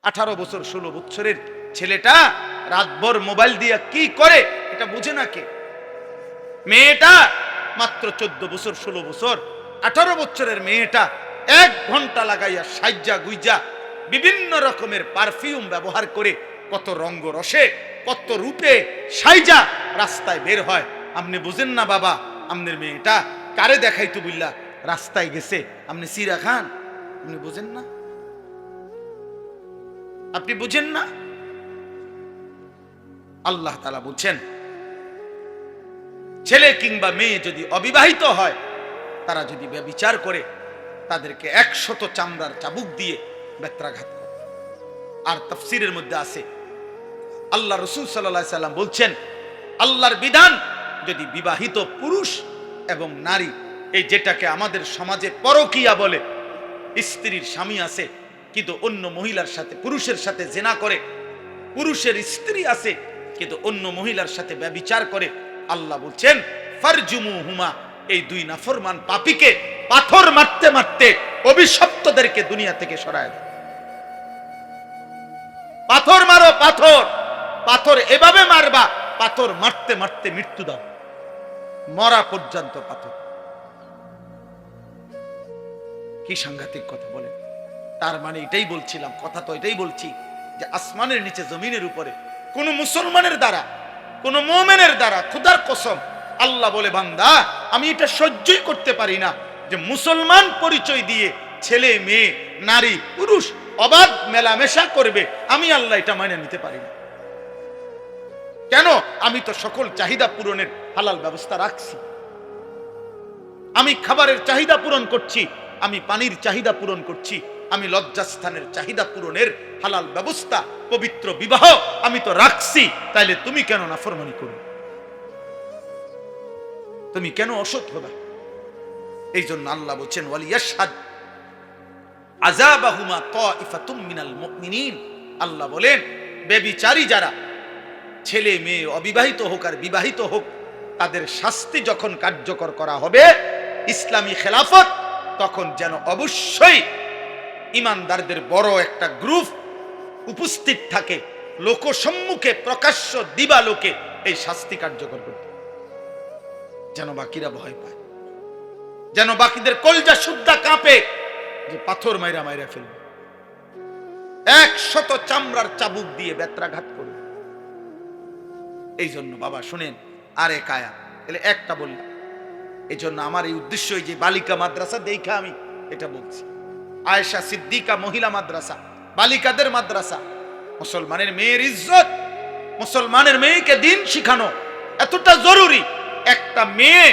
18 বছর 16 বছরের ছেলেটা রাতভর মোবাইল দিয়ে কি করে এটা বুঝে না কে? মেয়েটা মাত্র 14 বছর 16 বছর 18 বছরের মেয়েটা 1 ঘন্টা লাগাইয়া সাজ্জা গুইজা বিভিন্ন রকমের পারফিউম ব্যবহার করে কত রঙ্গ রসে কত রূপে সাইজা রাস্তায় বের হয়। আপনি বুঝেন না বাবা, আপনার মেয়েটা কারে দেখাইতো বুঝলা রাস্তায় গেছে? আপনি সিরা খান, আপনি বুঝেন না? আপনি বুঝেন না? আল্লাহ তাআলা বলছেন ছেলে কিংবা মেয়ে যদি অবিবাহিত হয়, তারা যদি ব্যভিচার করে, তাদেরকে 100 চামড়ার চাবুক দিয়ে বেত্রাঘাত করে। আর তাফসীরের মধ্যে আছে আল্লাহ রাসূল সাল্লাল্লাহু আলাইহি সাল্লাম বলছেন আল্লাহর বিধান যদি বিবাহিত পুরুষ এবং নারী, এই যেটাকে আমাদের সমাজে পরকীয়া বলে, স্ত্রীর স্বামী আছে কিন্তু অন্য মহিলার সাথে পুরুষের সাথে জিনা করে, পুরুষের স্ত্রী আছে কিন্তু অন্য মহিলার সাথে ব্যভিচার করে, আল্লাহ বলছেন ফারজুমুহুমা, এই 2 নাফরমান পাপীকে পাথর মারতে মারতে অভিশপ্তদেরকে দুনিয়া থেকে সরায় দাও। পাথর মারো, পাথর পাথর এভাবে মারবা, পাথর মারতে মারতে মৃত্যু দাও, মরা পর্যন্ত পাথর। কি সাংঘাতিক কথা বলেন! তার মানে এটাই বলছিলাম, কথা তো এটাই বলছি যে আসমানের নিচে জমিনের উপরে কোন মুসলমানের দ্বারা, কোন মুমিনের দ্বারা, খোদার কসম আল্লাহ বলে বান্দা আমি এটা সহ্যই করতে পারি না যে মুসলমান পরিচয় দিয়ে ছেলে মেয়ে নারী পুরুষ অবাধ মেলামেশা করবে। আমি আল্লাহ এটা মেনে নিতে পারি না। কেন? আমি তো সকল চাহিদা পূরণের হালাল ব্যবস্থা রাখছি। আমি খাবারের চাহিদা পূরণ করছি, আমি পানির চাহিদা পূরণ করছি, আমি লজ্জাস্থানের চাহিদা পূরণের হালাল ব্যবস্থা, পবিত্র বিবাহ আমি তো রাখছি। তাইলে তুমি কেন নাফরমানি করবে? তুমি কেন অসৎ হবে? এই জন্য আল্লাহ বলছেন ওয়ালিয়াশহাদ আযাবাহুমা তাইফাতুম মিনাল মুমিনিন। আল্লাহ বলেন ব্যভিচারী যারা, ছেলে মেয়ে অবিবাহিত হোক আর বিবাহিত হোক, তাদের শাস্তি যখন কার্যকর করা হবে ইসলামী খেলাফত, তখন যেন অবশ্যই ইমানদারদের বড় একটা গ্রুপ উপস্থিত থাকে, লোকসম্মুখে প্রকাশ্য দিবালোকে এই শাস্তি কার্যকর করতে, যেন বাকিরা ভয় পায়, যেন বাকিদের কলজা শুদ্ধা কাঁপে যে পাথর মাইরা মাইরা ফেলবে, 100 চামড়ার চাবুক দিয়ে বেত্রাঘাত করবে। এই জন্য বাবা শুনেন, আরে কায়া এলে একটা বললাম, এই জন্য আমার এই উদ্দেশ্য, এই যে বালিকা মাদ্রাসা দেখা আমি এটা বলছি। আয়েশা সিদ্দিকা মহিলা মাদ্রাসা, বালিকাদের মাদ্রাসা, মুসলমানের মেয়ের ইজ্জত, মুসলমানের মেয়েকে দিন শিখানো এতটা জরুরি। একটা মেয়ে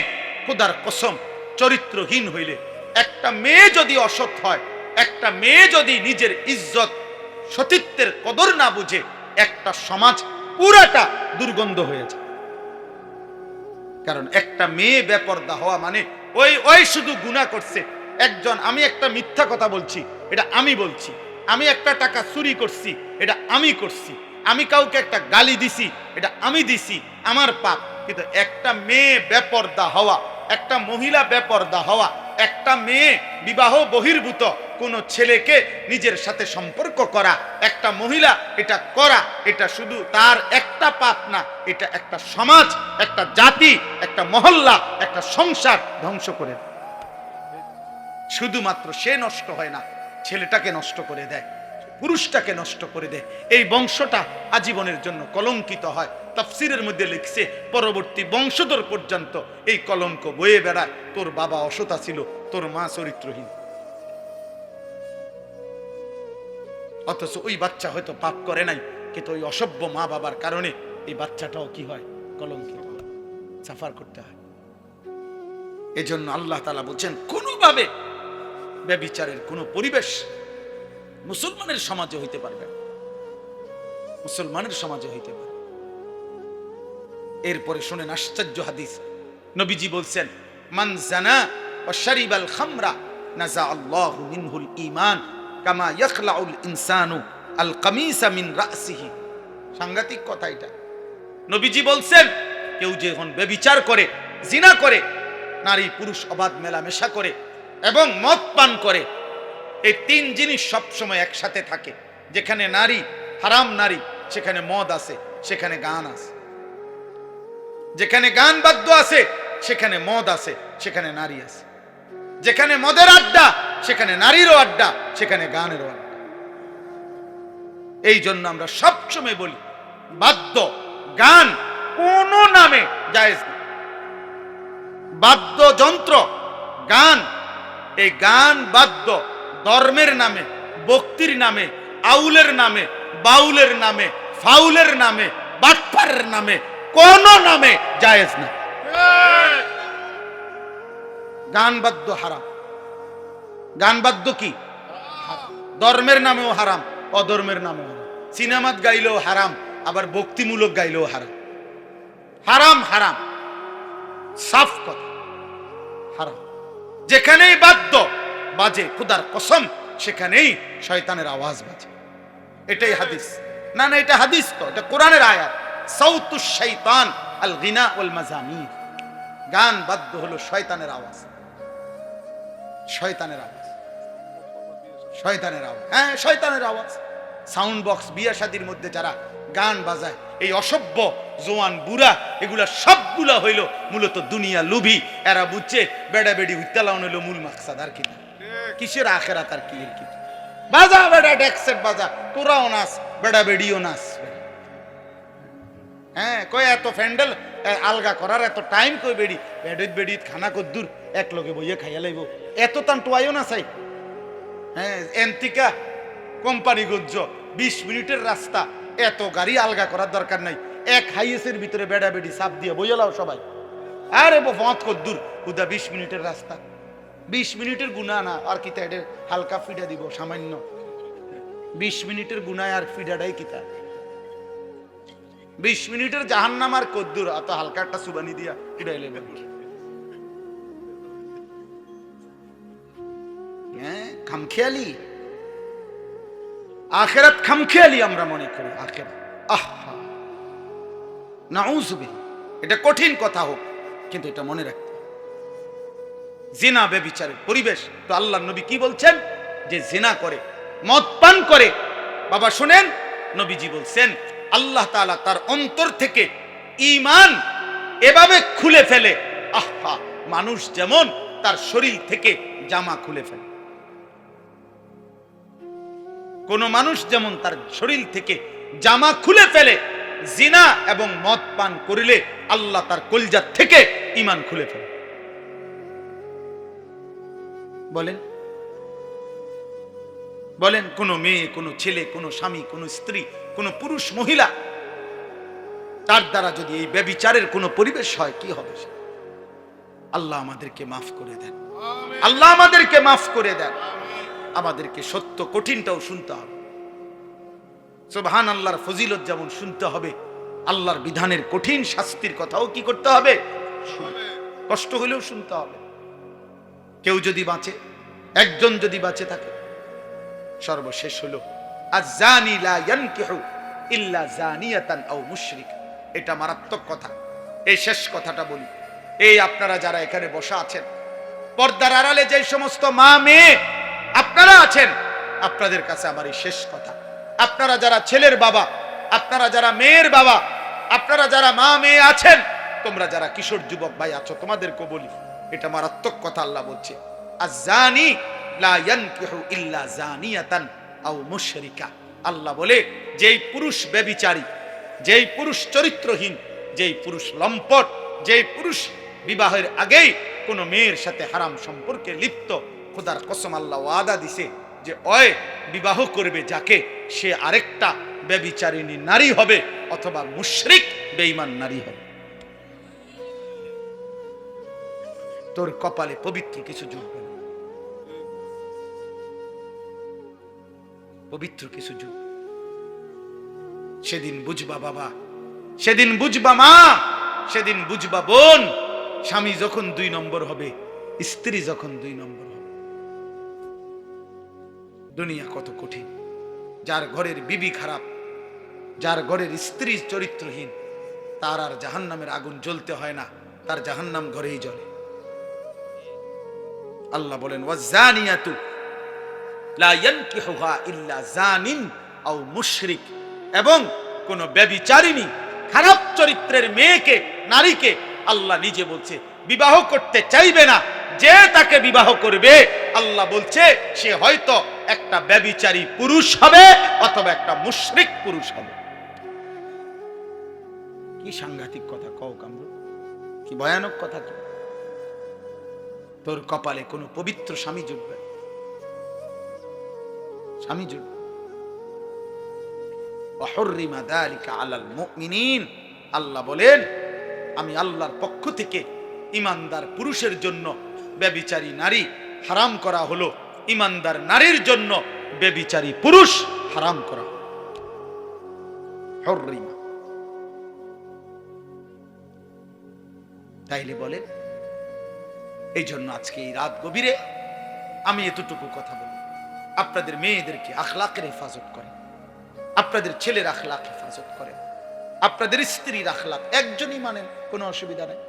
খোদার কসম চরিত্রহীন হইলে, একটা মেয়ে যদি অসৎ হয়, একটা মেয়ে যদি নিজের ইজ্জত সতীত্বের কদর না বুঝে, একটা সমাজ পুরাটা দুর্গন্ধ হয়ে যায়। কারণ একটা মেয়ে বেপরদা হওয়া মানে ওই শুধু গুনাহ করছে একজন, আমি একটা মিথ্যা কথা বলছি এটা আমি বলছি, আমি একটা টাকা চুরি করছি এটা আমি করছি, আমি কাউকে একটা গালি দিছি এটা আমি দিছি, আমার পাপ। কিন্তু একটা মেয়ে বেপরদা হওয়া, একটা মহিলা বেপরদা হওয়া, একটা মেয়ে বিবাহ বহির্ভূত কোন ছেলেকে নিজের সাথে সম্পর্ক করা, একটা মহিলা এটা করা, এটা শুধু তার একটা পাপ না, এটা একটা সমাজ, একটা জাতি, একটা মহল্লা, একটা সংসার ধ্বংস করে দেয়। শুধুমাত্র সে নষ্ট হয় না, ছেলেটাকে নষ্ট করে দেয়, পুরুষটাকে নষ্ট করে দেয়, এই বংশটা আজীবনের জন্য কলঙ্কিত হয়। তাফসীরের মধ্যে লিখছে পরবর্তী বংশধর পর্যন্ত এই কলঙ্ক বয়ে বেড়ায়, তোর বাবা অসৎ ছিল, তোর মা চরিত্রহীন। অথচ ওই বাচ্চা হয়তো পাপ করে নাই, কিন্তু ওই অসভ্য মা বাবার কারণে এই বাচ্চাটাও কি হয়, কলঙ্কিত, সাফার করতে হয়। এজন্য আল্লাহ তাআলা বলছেন কোনোভাবে ব্যভিচারের কোনো পরিবেশ মুসলমানের সমাজে হইতে পারবে না, মুসলমানের সমাজে হইতে পারে। এরপরে শুনেন আশ্চর্য হাদিস, নবীজি বলছেন মান জানা ওয়া শারিবাল খামরা নাজা আল্লাহু মিনহুল ঈমান কামা ইয়াখলাউল ইনসানু আল কামিসা মিন রাসিহি। সাংঘাতিক কথা এটা। নবীজি বলছেন কেউ যখন ব্যভিচার করে, জিনা করে, নারী পুরুষ অবাধ মেলামেশা করে এবং মদ পান করে, এই 3 জিনিস সব সময় একসাথে থাকে, যেখানে নারী, হারাম নারী, সেখানে মদ আছে, সেখানে গান আছে। যেখানে গান বাদ্য আছে সেখানে মদ আছে, সেখানে নারী আছে। যেখানে মদের আড্ডা সেখানে নারীরও আড্ডা, সেখানে গানেরও আড্ডা। এই জন্য আমরা সবসময় বলি বাদ্য গান কোন নামে জায়েজ না। বাদ্যযন্ত্র গান, এই গান বাদ্য ধর্মের নামে, ভক্তির নামে, আউলের নামে, বাউলের নামে, ফাউলের নামে, বাটপারের নামে, কোন নামে জায়েজ না। গান বাদ্য হারাম। গান বাদ্য কি? ধর্মের নামেও হারাম, অধর্মের নামেও হারাম। সিনেমাত গাইলেও হারাম, আবার ভক্তিমূলক গাইলেও হারাম। হারাম হারাম, সাফ কথা, হারাম। যেখানেই বাদ্য বাজে, খোদার কসম সেখানেই শয়তানের আওয়াজ বাজে। এটাই হাদিস। না না, এটা হাদিস তো, এটা কোরআনের আয়াত। সাউতুশ শাইতান আল গিনা ওয়াল মাজামির। গান বাদ্য হলো শয়তানের আওয়াজ, শয়তানের আওয়াজ, শয়তানের আওয়াজ। হ্যাঁ, শয়তানের আওয়াজ। সাউন্ড বক্স, বিয়া শাদীর মধ্যে যারা গান বাজায়, এই অসভ্য জোয়ান বুড়া, এগুলা সবগুলা হইল মূলত দুনিয়া লুভি। এরা বুঝছে বেড়া বেড়ি উত্তালাউন হইল মূল মাকসাদ, আর কি কিসের আখেরাত আর কি। বাজা বেড়া, ডেক্সেট বাজা, তোরাও নাচ, বেড়া বেড়িও নাচ। হ্যাঁ, কই এত ফ্যান্ডেল আলগা করার এত টাইম কই? বেড়ি বেড়িত বেড়িত খানা কদ্দুর এক লগে বইয়ে খাইয়া লাইব, এত তান টোয়াইও না চাই। হ্যাঁ, এন্তিকা কোম্পানি গজ্জ 20 মিনিটের রাস্তা, এত গাড়ি আলগা করার দরকার নাই। এক হাইয়েসের ভিতরে বেড়া বেড়ি চাপ দিয়ে বইয়ে লাও সবাই। আরে বত কদ্দুর হুদা 20 মিনিটের রাস্তা, 20 মিনিটের গুণা না, আর কি তাই হালকা ফিডা দিব সামান্য। 20 মিনিটের গুনায় আর ফিডাটাই কিতা? 20 মিনিটের জাহান্নাম আর কদ্দুর, অত হালকা একটা সুবানি দিয়া ফিডাই লেবে। হ্যাঁ, খামখেয়ালি আখেরাত, খামখেয়ালি আমরা মনে করি আখেরাত। আহা, নাউযুবিল্লাহ। এটা কঠিন কথা হোক, কিন্তু এটা মনে রাখতে হবে। জিনা ব্যভিচারের পরিবেশ তো আল্লাহর নবী কি বলছেন? যে জিনা করে, মদ পান করে, বাবা শুনেন, নবীজি বলছেন আল্লাহ তাআলা তার অন্তর থেকে ঈমান এভাবে খুলে ফেলে, আহা, মানুষ যেমন তার শরীর থেকে জামা খুলে ফেলে। কোন মানুষ যেমন তার শরীর থেকে জামা খুলে ফেলে, জিনা এবং মদ পান করিলে আল্লাহ তার কলজা থেকে ঈমান খুলে ফেলে। বলেন বলেন, কোন মেয়ে, কোন ছেলে, কোন স্বামী, কোন স্ত্রী, কোন পুরুষ মহিলা, তার দ্বারা যদি এই ব্যভিচারের কোন পরিবেশ হয়, কি হবে? আল্লাহ আমাদেরকে মাফ করে দেন, আল্লাহ আমাদেরকে মাফ করে দেন। আমাদেরকে সত্য কঠিনটাও শুনতে হবে। সুবহানাল্লাহর ফজিলত যেমন শুনতে হবে, আল্লাহর বিধানের কঠিন শাস্তির কথাও কি করতে হবে? কষ্ট হলেও শুনতে হবে। কেউ যদি বাঁচে, একজন যদি বাঁচে থাকে, সর্বশেষ হলো আয-যানি লা ইয়ানকিহু ইল্লা যানিয়াতান আও মুশরিকা। এটা মারাত্মক কথা। এই শেষ কথাটা বলি, এই আপনারা যারা এখানে বসা আছেন, পর্দার আড়ালে যে সমস্ত মা মেয়ে আপনারা আছেন, আপনাদের কাছে আমার এই শেষ কথা। আপনারা যারা ছেলের বাবা, আপনারা যারা মেয়ের বাবা, আপনারা যারা মা মেয়ে আছেন, তোমরা যারা কিশোর যুবক ভাই আছো, তোমাদেরকে বলি, এটা মারাত্মক কথা। আল্লাহ বলছে আয-যানি লা ইয়ানকিহু ইল্লা যানিয়াতান আও মুশরিকা। আল্লাহ বলে, যেই পুরুষ ব্যভিচারী, যেই পুরুষ চরিত্রহীন, যেই পুরুষ লম্পট, যেই পুরুষ বিবাহের আগেই কোন মেয়ের সাথে হারাম সম্পর্কে লিপ্ত, খোদার কসম আল্লাহ ওয়াদা দিছে যে ওই বিবাহ করবে যাকে, সে আরেকটা ব্যভিচারিণী নারী হবে, অথবা মুশরিক বেঈমান নারী হবে। তোর কপালে পবিত্র কিছু জুটবে না, পবিত্র কিছু জুটবে। সেদিন বুঝবা বাবা, সেদিন বুঝবা মা, সেদিন বুঝবা বোন, স্বামী যখন 2 নম্বর হবে, স্ত্রী যখন 2 নম্বর হবে। দুনিয়া কত কঠিন। যার ঘরের বিবি খারাপ, যার ঘরের স্ত্রী চরিত্রহীন, তার আর জাহান্নামের আগুন জ্বলতে হয় না, তার জাহান্নাম ঘরেই জ্বলে। আল্লাহ বলেন ওয়াজ-যানিয়াতু লা ইয়ানকিহুহা ইল্লা যানিন আও মুশরিক, এবং কোন ব্যভিচারিণী খারাপ চরিত্রের মেয়েকে, নারীকে আল্লাহ নিজে বলছে বিবাহ করতে চাইবে না। যে তাকে বিবাহ করবে আল্লাহ বলছে সে হয়তো একটা ব্যভিচারী পুরুষ হবে অথবা একটা মুশরিক পুরুষ হবে। কি সাংঘাতিক কথা কও কামরু, কি ভয়ানক কথা। কি তোর কপালে কোনো পবিত্র স্বামী জুটবে, স্বামী জুটবে। ওয়াহুররিমা যালিকা আলাল মুমিনিন, আল্লাহ বলেন আমি আল্লাহর পক্ষ থেকে ঈমানদার পুরুষের জন্য ব্যভিচারী নারী হারাম করা হলো, ঈমানদার নারীর জন্য ব্যভিচারী পুরুষ হারাম করা। হুররিমা, তাইলে বলেন, এই জন্য আজকে এই রাত গভীরে আমি এতটুকু কথা বলি, আপনাদের মেয়েদেরকে আখলাকের হেফাজত করেন, আপনাদের ছেলের আখলাক হেফাজত করেন, আপনাদের স্ত্রীর আখলাক একজনই মানেন, কোনো অসুবিধা নেই,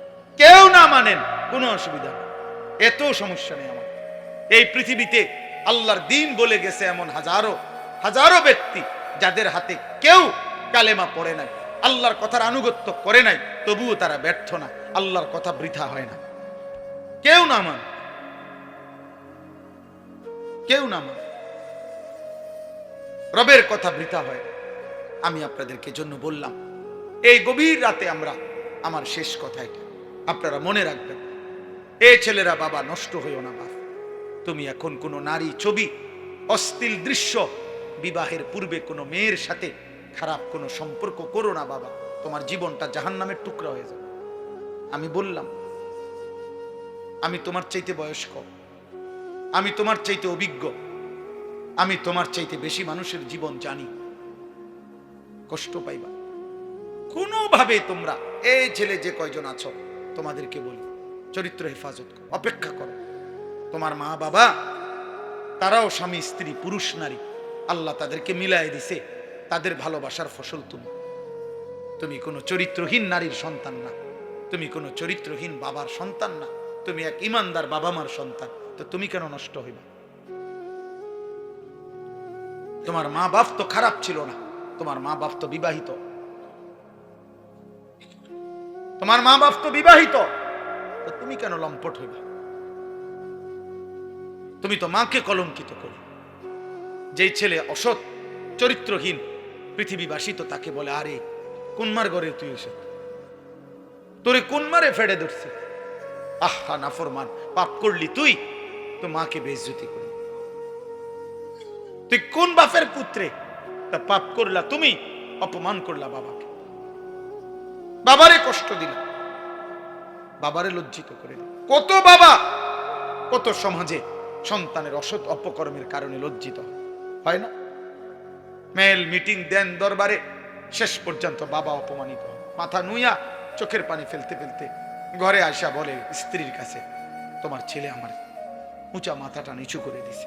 কেউ না মানেন কোনো অসুবিধা নেই, এত সমস্যা নেই আমার। এই পৃথিবীতে আল্লাহর দ্বীন বলে গেছে এমন হাজারো হাজারো ব্যক্তি যাদের হাতে কেউ কালেমা পড়ে নাই, আল্লাহর কথার আনুগত্য করে নাই, তবুও তারা ব্যর্থ না, আল্লাহর কথা বৃথা হয় না। কেউ না মান, কেউ না মান, রবের কথা বৃথা হয়। আমি আপনাদেরকে জন্য বললাম এই গভীর রাতে আমরা, আমার শেষ কথা এটা, আপনারা মনে রাখবেন, এই ছেলেরা বাবা নষ্ট হইও না বাপ। তুমি এখন কোনো নারী ছবি, অশ্লীল দৃশ্য, বিবাহের পূর্বে কোনো মেয়ের সাথে খারাপ কোনো সম্পর্ক করো না বাবা, তোমার জীবনটা জাহান্নামের টুকরা হয়ে যাবে। আমি বললাম, আমি তোমার চাইতে বয়স্ক, আমি তোমার চাইতে অভিজ্ঞ, আমি তোমার চাইতে বেশি মানুষের জীবন জানি। কষ্ট পাইবা কোনোভাবে তোমরা, এই ছেলে যে কয়জন আছো তোমাদেরকে বলি, চরিত্র হেফাজত করো, অপেক্ষা করো। তোমার মা বাবা তারাও স্বামী স্ত্রী, পুরুষ নারী, আল্লাহ তাদেরকে মিলাই দিছে, তাদের ভালোবাসার ফসল তুমি। তুমি কোনো চরিত্রহীন নারীর সন্তান না, তুমি কোনো চরিত্রহীন বাবার সন্তান না, তুমি এক ইমানদার বাবা মার সন্তান। তো তুমি কেন নষ্ট হইবা? তোমার মা বাপ তো খারাপ ছিল না, তোমার মা বাপ তো বিবাহিত, তোমার মা বাপ তো বিবাহিত, তো তুমি কেন লম্পট হইবা? তুমি তো মাকে কলঙ্কিত করো। যেই ছেলে অসৎ চরিত্রহীন, পৃথিবীবাসী তো তাকে বলে, আরে কোন মার ঘরে তুই এসে, তোরে কোন মারে ফেড়ে ধরছে, আহা নাফরমান, পাপ করলি তুই, তো মাকে বেইজ্জতি করলি। তুই কোন বাপের পুত্রে, তা পাপ করলা তুমি, অপমান করলা বাবাকে, বাবারে কষ্ট দিলা, বাবারে লজ্জিত করে দিলা। কত বাবা, কত সমাজে সন্তানের অসৎ অপকর্মের কারণে লজ্জিত হয় না? মেল মিটিং দেন দরবারে, শেষ পর্যন্ত বাবা অপমানিত, মাথা নুইয়া চোখের পানি ফেলতে ফেলতে ঘরে আসা বলে স্ত্রীর কাছে, তোমার ছেলে আমার উঁচা মাথাটা নিচু করে দিছে,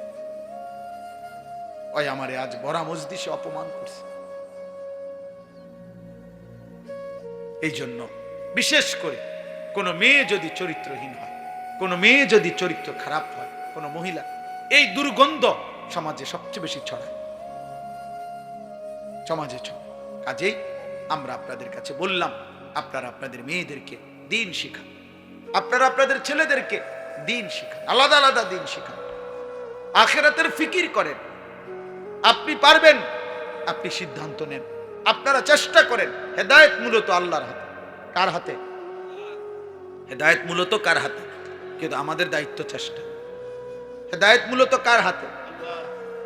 ওই আমারে আজ বড়া মজলিসে অপমান করছে। এই জন্য বিশেষ করে কোন মেয়ে যদি চরিত্রহীন হয়, কোন মেয়ে যদি চরিত্র খারাপ হয়, কোন মহিলা, এই দুর্গন্ধ সমাজে সবচেয়ে বেশি ছড়ায়, সমাজে ছড়ায়। কাজেই আমরা আপনাদের কাছে বললাম, আপনারা আপনাদের মেয়েদেরকে দিন শিখান, আপনারা আপনাদের ছেলেদেরকে দিন শিখান, আলাদা আলাদা দিন শিখান, আখিরাতের ফিকির করেন। আপনি পারবেন, আপনি সিদ্ধান্ত নেন, আপনারা চেষ্টা করেন। হেদায়েত মূলত আল্লাহর হাতে। কার হাতে? হেদায়েত মূলত কার হাতে? কিন্তু আমাদের দায়িত্ব চেষ্টা। হেদায়েত মূলত কার হাতে?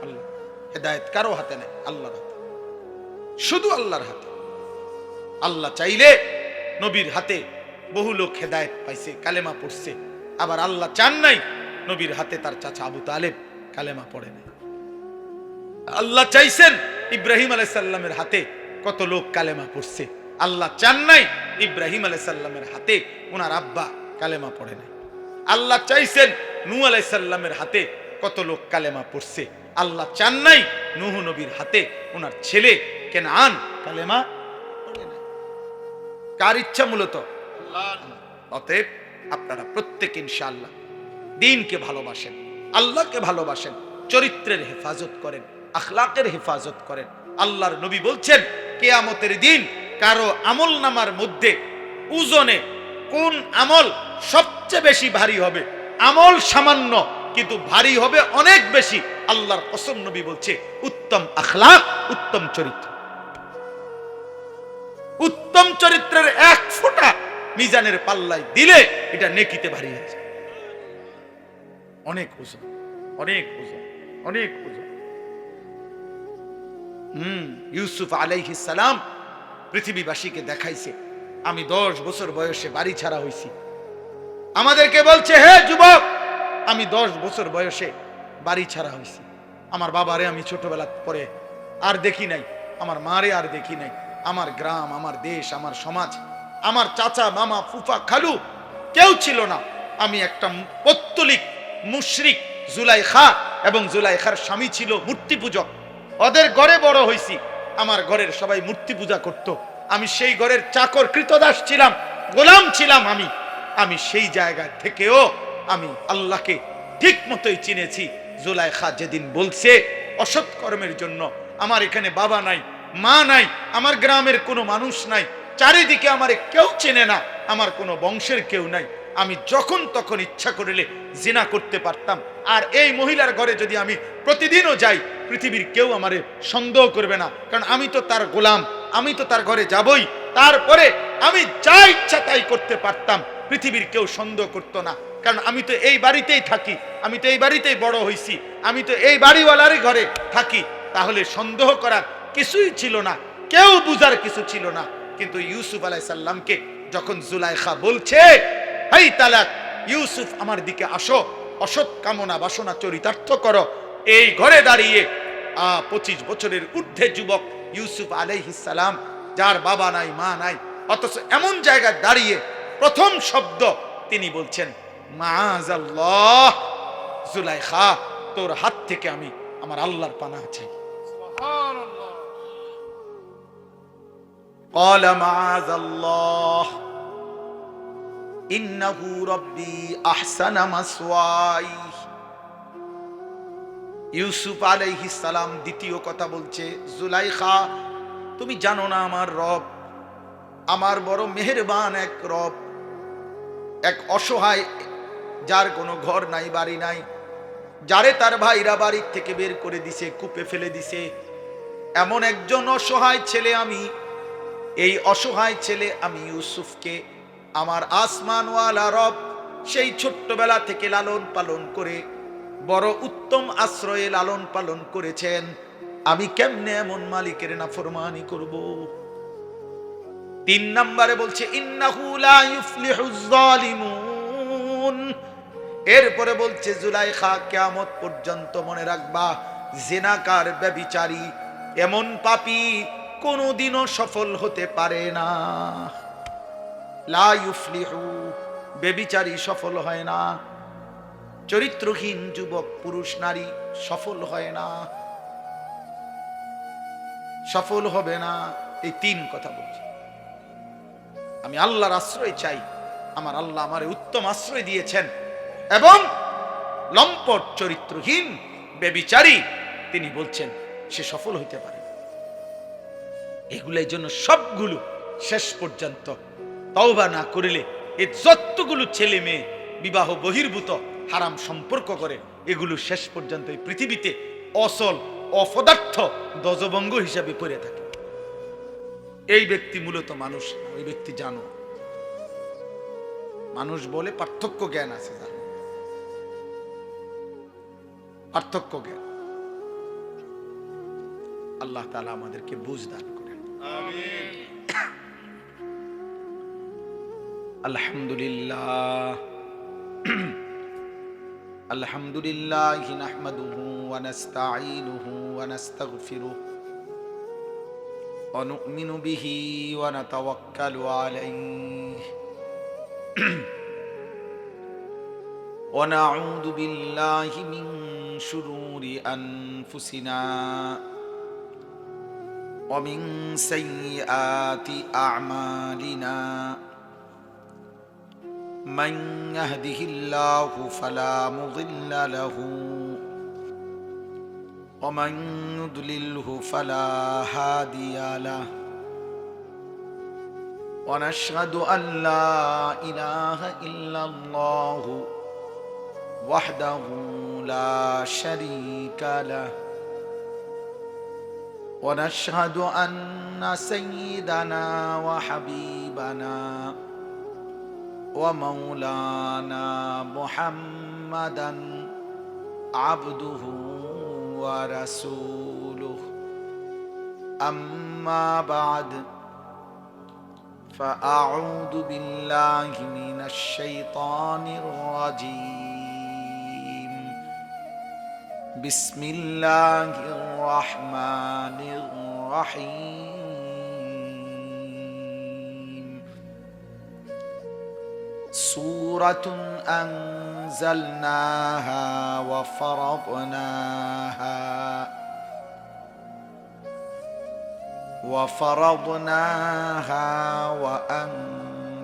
আল্লাহ। হেদায়েত কারো হাতে নেই, আল্লাহর হাতে, শুধু আল্লাহর হাতে। আল্লাহ চাইলে নবীর হাতে বহু লোক হেদায়েত পাইছে, কালেমা পড়ছে। আবার আল্লাহ চান নাই, নবীর হাতে তার চাচা আবু তালেব কালেমা পড়ে নাই। আল্লাহ চাইছেন ইব্রাহিম আলাইহিস সালামের হাতে কত লোক কালেমা পড়ছে, আল্লাহ চান নাই ইব্রাহিম আলাইহিস সালামের হাতে ওনার আব্বা কালেমা পড়ে নাই। আল্লাহ চাইছেন নূহ আলাইহিস সালামের হাতে কত লোক কালেমা পড়ছে, আল্লাহ চান নাই নূহ নবীর হাতে ওনার ছেলে কেনান কালেমা পড়ে নাই। কার ইচ্ছা? মূলত আল্লাহ। অতএব আপনারা প্রত্যেক ইনশাআল্লাহ দ্বীনকে ভালোবাসেন, আল্লাহকে ভালোবাসেন, চরিত্রের হেফাজত করেন, আখলাকের হেফাজত করেন, আল্লাহর নবী বলছেন কিয়ামতের দিন কারো আমল নামার মধ্যে ওজনে কোন আমল সবচেয়ে বেশি ভারী হবে? আমল সামান্য কিন্তু ভারী হবে অনেক বেশি। আল্লাহর কসম, নবী বলছে উত্তম আখলাক, উত্তম চরিত্র। উত্তম চরিত্রের এক ফোঁটা মিজানের পাল্লায় দিলে এটা নেকিতে ভারী হয়ে যায়। অনেক ওজন, অনেক ওজন, অনেক ওজন। ইউসুফ আলাইহিস সালাম পৃথিবীবাসীকে দেখাইছে, আমি 10 বছর বয়সে বাড়ি ছাড়া হইছি। আমাদেরকে বলছে, হে যুবক, আমি 10 বছর বয়সে বাড়ি ছাড়া হইছি। আমার বাবারে আমি ছোটবেলা পরে আর দেখি নাই, আমার মারে আর দেখি নাই। আমার গ্রাম, আমার দেশ, আমার সমাজ, আমার চাচা, মামা, ফুফা, খালু কেউ ছিল না। আমি একটা পত্তলিক মুশরিক জুলাইখা এবং জুলাইখার স্বামী ছিল মূর্তি পূজক, ওদের ঘরে বড় হইছি। আমার ঘরের সবাই মূর্তি পূজা করত। আমি সেই ঘরের চাকর কৃতদাস ছিলাম, গোলাম ছিলাম। আমি সেই জায়গা থেকেও আমি আল্লাহকে ঠিক মতোই চিনেছি। জুলাইখা যেদিন বলছে অসৎ কর্মের জন্য, আমার এখানে বাবা নাই, মা নাই, আমার গ্রামের কোনো মানুষ নাই, চারিদিকে আমারে কেউ চেনে না, আমার কোনো বংশের কেউ নাই, আমি যখন তখন ইচ্ছা করিলে জিনা করতে পারতাম। আর এই মহিলার ঘরে যদি আমি প্রতিদিনও যাই, পৃথিবীর কেউ আমারে সন্দেহ করবে না, কারণ আমি তো তার গোলাম, আমি তো তার ঘরে যাবই। তারপরে আমি যা ইচ্ছা তাই করতে পারতাম, পৃথিবীর কেউ সন্দেহ করতো না, কারণ আমি তো এই বাড়িতেই থাকি, আমি তো এই বাড়িতেই বড় হইছি, আমি তো এই বাড়িওয়ালারই ঘরে থাকি। তাহলে সন্দেহ করার কিছুই ছিল না, কেউ বুঝার কিছু ছিল না। কিন্তু ইউসুফ আলাইহিস সালামকে যখন জুলাইখা বলছে, হাই তালাক, ইউসুফ আমার দিকে আসো, অসৎ কামনা বাসনা চরিতার্থ করো, এই ঘরে দাঁড়িয়ে 25 বছরের ঊর্ধ্বে যুবক ইউসুফ আলাইহিস সালাম, যার বাবা নাই, মা নাই, অথচ এমন জায়গায় দাঁড়িয়ে প্রথম শব্দ তিনি বলছেন মাআযাল্লাহ, জুলাইখা তোর হাত থেকে আমি আমার আল্লাহর পানাহ চাই। সুবহানাল্লাহ। ক্বালা মাআযাল্লাহ ইন্নাহু রাব্বি আহসানা মাসওয়াই। ইউসুফ আলাইহিস সালাম দ্বিতীয় কথা বলছে, জুলাইখা তুমি জানো না আমার রব আমার বড় মেহেরবান এক রব, এক অসহায়, যার কোনো ঘর নাই, বাড়ি নাই, যারে তার ভাইরা বাড়ি থেকে বের করে দিছে, কূপে ফেলে দিছে, এমন একজন অসহায় ছেলে আমি। এই অসহায় ছেলে আমি ইউসুফকে আমার আসমানওয়ালা রব সেই ছোট্টবেলা থেকে লালন পালন করে বড় উত্তম আশ্রয়ে লালন পালন করেছেন। আমি কেমনে এমন মালিকের নাফরমানি করব? 3 নম্বরে বলছে ইন্নাহু লা ইউফলিহুজ জালিমুন। এরপরে বলছে জুলাইখা কিয়ামত পর্যন্ত মনে রাখবা, জিনাকার, ব্যভিচারী, এমন পাপী কোনোদিনও সফল হতে পারে না। লা ইউফলিহু, ব্যভিচারী সফল হয় না, চরিত্রহীন যুবক, পুরুষ, নারী সফল হয় না, সফল হবে না। এই 3 কথা বলছি। আমি আল্লাহর আশ্রয় চাই, আমার আল্লাহ আমারে উত্তম আশ্রয় দিয়েছেন, এবং লম্পট, চরিত্রহীন, ব্যভিচারী তিনি বলছেন সে সফল হইতে পারে। এগুলোর জন্য সবগুলো শেষ পর্যন্ত তওবা না করিলে, এই যতগুলো ছেলে মেয়ে বিবাহ বহির্ভূত হারাম সম্পর্ক করে, এগুলো শেষ পর্যন্ত এই পৃথিবীতে অসল, অপদার্থ, দজবঙ্গ হিসাবে পড়ে থাকে। এই ব্যক্তি মূলত মানুষ, ওই ব্যক্তি জানো মানুষ বলে পার্থক্য জ্ঞান আছে, জানো পার্থক্য জ্ঞান। আল্লাহ তাআলা আমাদেরকে বুঝ দান করেন, আমিন। আলহামদুলিল্লাহ, আলহামদুলিল্লাহ নাহমাদুহু ওয়া নাস্তাঈনুহু ওয়া নাস্তাগফিরুহু ওয়া নু'মিনু বিহি ওয়া নাতাওয়াক্কালু আলাইহি ওয়া নাউযু বিল্লাহি মিন শুরুরি আনফুসিনা ওয়া মিন সাইয়্যাতি আ'মালিনা। من يهده الله فلا مضل له ومن يضلله فلا هادي له ونشهد أن لا إله إلا الله وحده لا شريك له ونشهد أن سيدنا وحبيبنا ومولانا محمدا عبده ورسوله أما بعد فأعوذ بالله من الشيطان الرجيم بسم الله الرحمن الرحيم سورة أنزلناها وفرضناها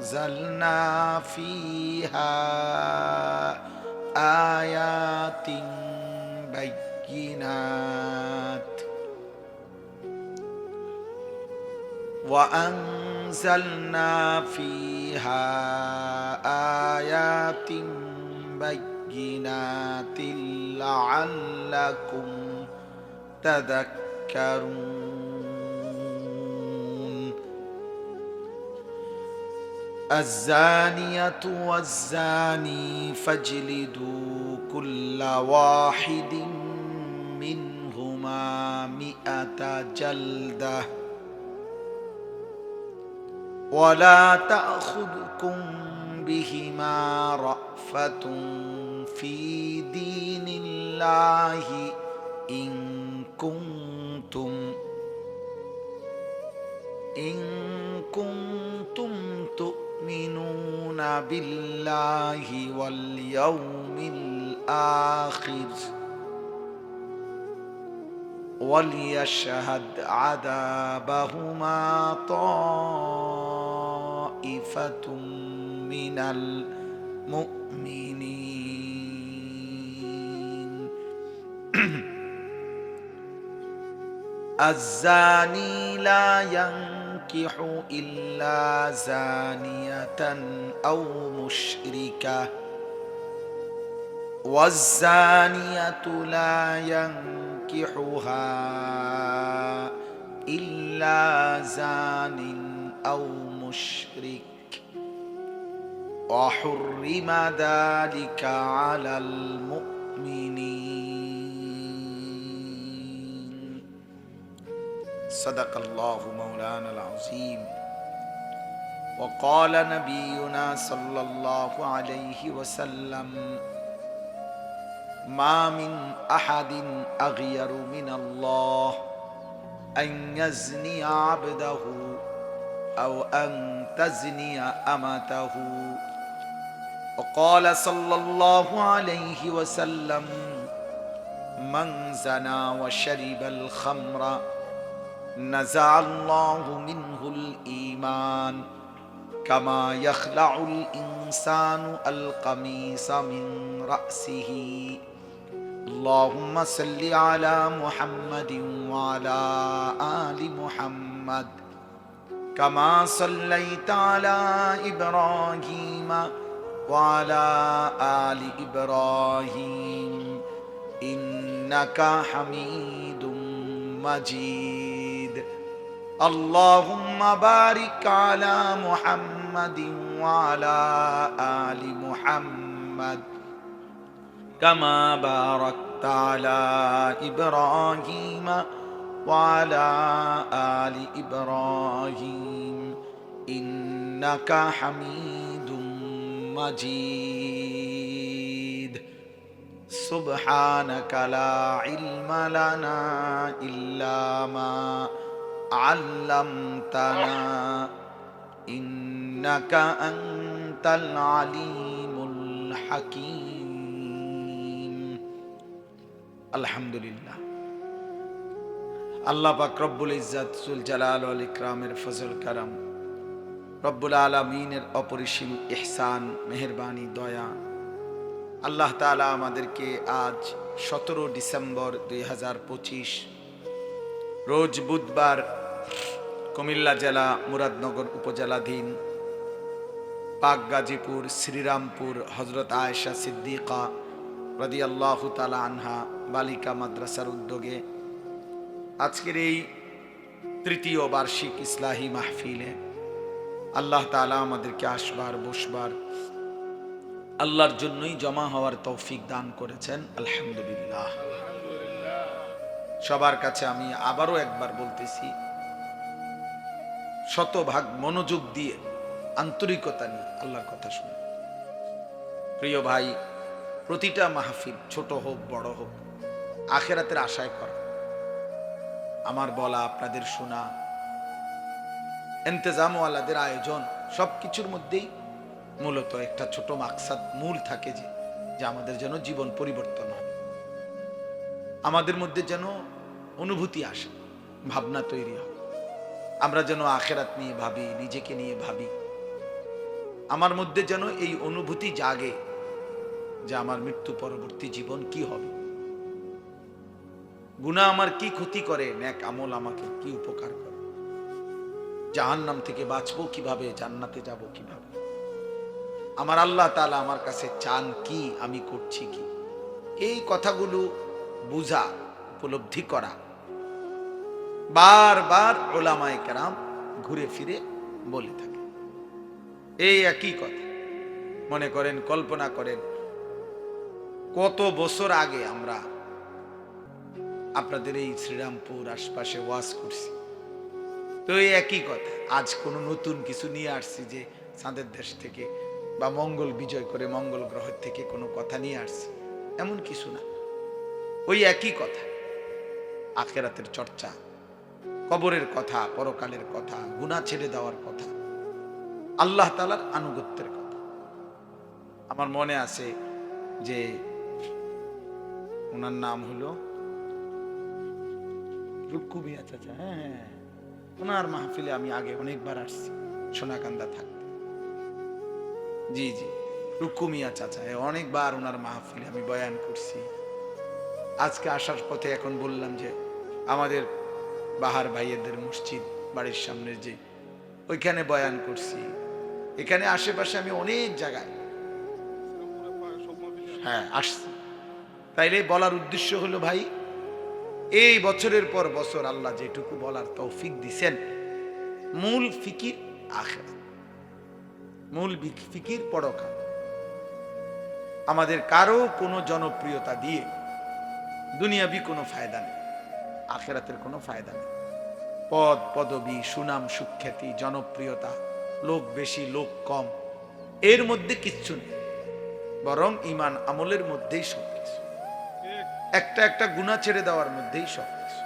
وأنزلنا فيها آيات بينات وأنزلنا فيها آيات بينات لعلكم تذكرون الزانية والزاني فاجلدوا كل واحد منهما 100 جلدة ولا تأخذكم بهما رأفة في دين الله إن كنتم تؤمنون بالله واليوم الآخر وليشهد عذابهما طائفة من المؤمنين الزاني لا ينكح إلا زانية أو مشركة والزانية لا ينكحها إلا زان أو مشرك وحرم ذلك على المؤمنين صدق الله مولانا العظيم وقال نبينا صلى الله عليه وسلم ما من أحد أغير من الله أن يزني عبده أو أن تزني أمته وقال صلى الله عليه وسلم من زنى وشرب الخمر نزع الله منه الإيمان كما يخلع الإنسان القميص من رأسه اللهم صل على محمد وعلى آل محمد كما صليت على إبراهيم وعلى آل إبراهيم إنك حميد مجيد اللهم بارك على محمد وعلى آل محمد كما باركت على إبراهيم وعلى آل إبراهيم إنك حميد مجيد سبحانك لا علم لنا إلا ما علمتنا إنك أنت العليم الحكيم الحمد لله আল্লাহ পাক রব্বুল ইজ্জত জুল জালাল ওয়াল ইকরামের ফজল করম রব্বুল আলামিনের অপরিসীম ইহসান মেহেরবানি দয়া আল্লাহ তাআলা আমাদেরকে আজ 17 ডিসেম্বর 2025, রোজ বুধবার, কুমিল্লা জেলা মুরাদনগর উপজেলাধীন পাক গাজীপুর শ্রীরামপুর হযরত আয়েশা সিদ্দিকা রাদিয়াল্লাহু তাআলা আনহা বালিকা মাদ্রাসার উদ্যোগে আজকের এই তৃতীয় বার্ষিক ইসলাহি মাহফিলে আল্লাহ তাআলা আমাদেরকে আসবার বসবার আল্লাহর জন্যই জমা হওয়ার তৌফিক দান করেছেন, আলহামদুলিল্লাহ। সবার কাছে আমি আবারও একবার বলতেছি, শতভাগ মনোযোগ দিয়ে আন্তরিকতা নিয়ে আল্লাহর কথা শুনে। প্রিয় ভাই, প্রতিটা মাহফিল ছোট হোক বড় হোক আখিরাতের আশায় করা। আমার বলা, আপনাদের শোনা, ইন্তেজামওয়ালাদের আয়োজন, সবকিছুর মধ্যেই মূলত একটা ছোট মাকসাদ মূল থাকে যে আমাদের যেন জীবন পরিবর্তন হয়, আমাদের মধ্যে যেন অনুভূতি আসে, ভাবনা তৈরি হয়, আমরা যেন আখিরাত নিয়ে ভাবি, নিজেকে নিয়ে ভাবি। আমার মধ্যে যেন এই অনুভূতি জাগে যে আমার মৃত্যু পরবর্তী জীবন কি হবে, গুনাহ আমার কি ক্ষতি করে, নেক আমল আমাকে কি উপকার করে, জাহান্নাম থেকে বাঁচবো কিভাবে, জান্নাতে যাব কিভাবে, আমার আল্লাহ তাআলা আমার কাছে চান কি, আমি করছি কি। এই কথাগুলো বুঝা, উপলব্ধি করা বারবার উলামায়ে কেরাম ঘুরে ফিরে বলে থাকে। এই একই কথা। মনে করেন, কল্পনা করেন, কত বছর আগে আমরা আপনাদের এই শ্রীরামপুর আশপাশে ওয়াজ করছি, তো এই একই কথা। আজ কোনো নতুন কিছু নিয়ে আসছি যে চাঁদের দেশ থেকে বা মঙ্গল বিজয় করে মঙ্গল গ্রহ থেকে কোনো কথা নিয়ে আসছি, এমন কিছু না। ওই একই কথা, আখিরাতের চর্চা, কবরের কথা, পরকালের কথা, গুনাহ ছেড়ে দেওয়ার কথা, আল্লাহ তাআলার আনুগত্যের কথা। আমার মনে আছে যে ওনার নাম হলো রুক্কু মিয়া চাচা। হ্যাঁ, ওনার মাহফিলে আমি আগে অনেকবার আসছি, সোনাকান্দা থাকতে। জি জি, রুক্কু মিয়া চাচা, অনেকবার ওনার মাহফিলে আমি বয়ান করছি। আজকে আসার পথে এখন বললাম যে আমাদের বাহার ভাইয়েদের মসজিদ বাড়ির সামনে যে, ওইখানে বয়ান করছি। এখানে আশেপাশে আমি অনেক জায়গায় হ্যাঁ আসছি। তাইলে বলার উদ্দেশ্য হলো, ভাই, এই বছরের পর বছর আল্লাহ যেটুকু বলার তৌফিক দিছেন, মূল ফিকির আখিরাত, মূল ফিকির পরকাল। আমাদের কারো কোনো জনপ্রিয়তা দিয়ে দুনিয়াবি কোনো ফায়দা নেই, আখিরাতের কোনো ফায়দা নেই। পদ পদবী, সুনাম সুখ্যাতি, জনপ্রিয়তা, লোক বেশি লোক কম, এর মধ্যে কিচ্ছু নেই, বরং ঈমান আমলের মধ্যেই সবকিছু, একটা একটা গুনাহ ছেড়ে দেওয়ার মধ্যেই সবকিছু।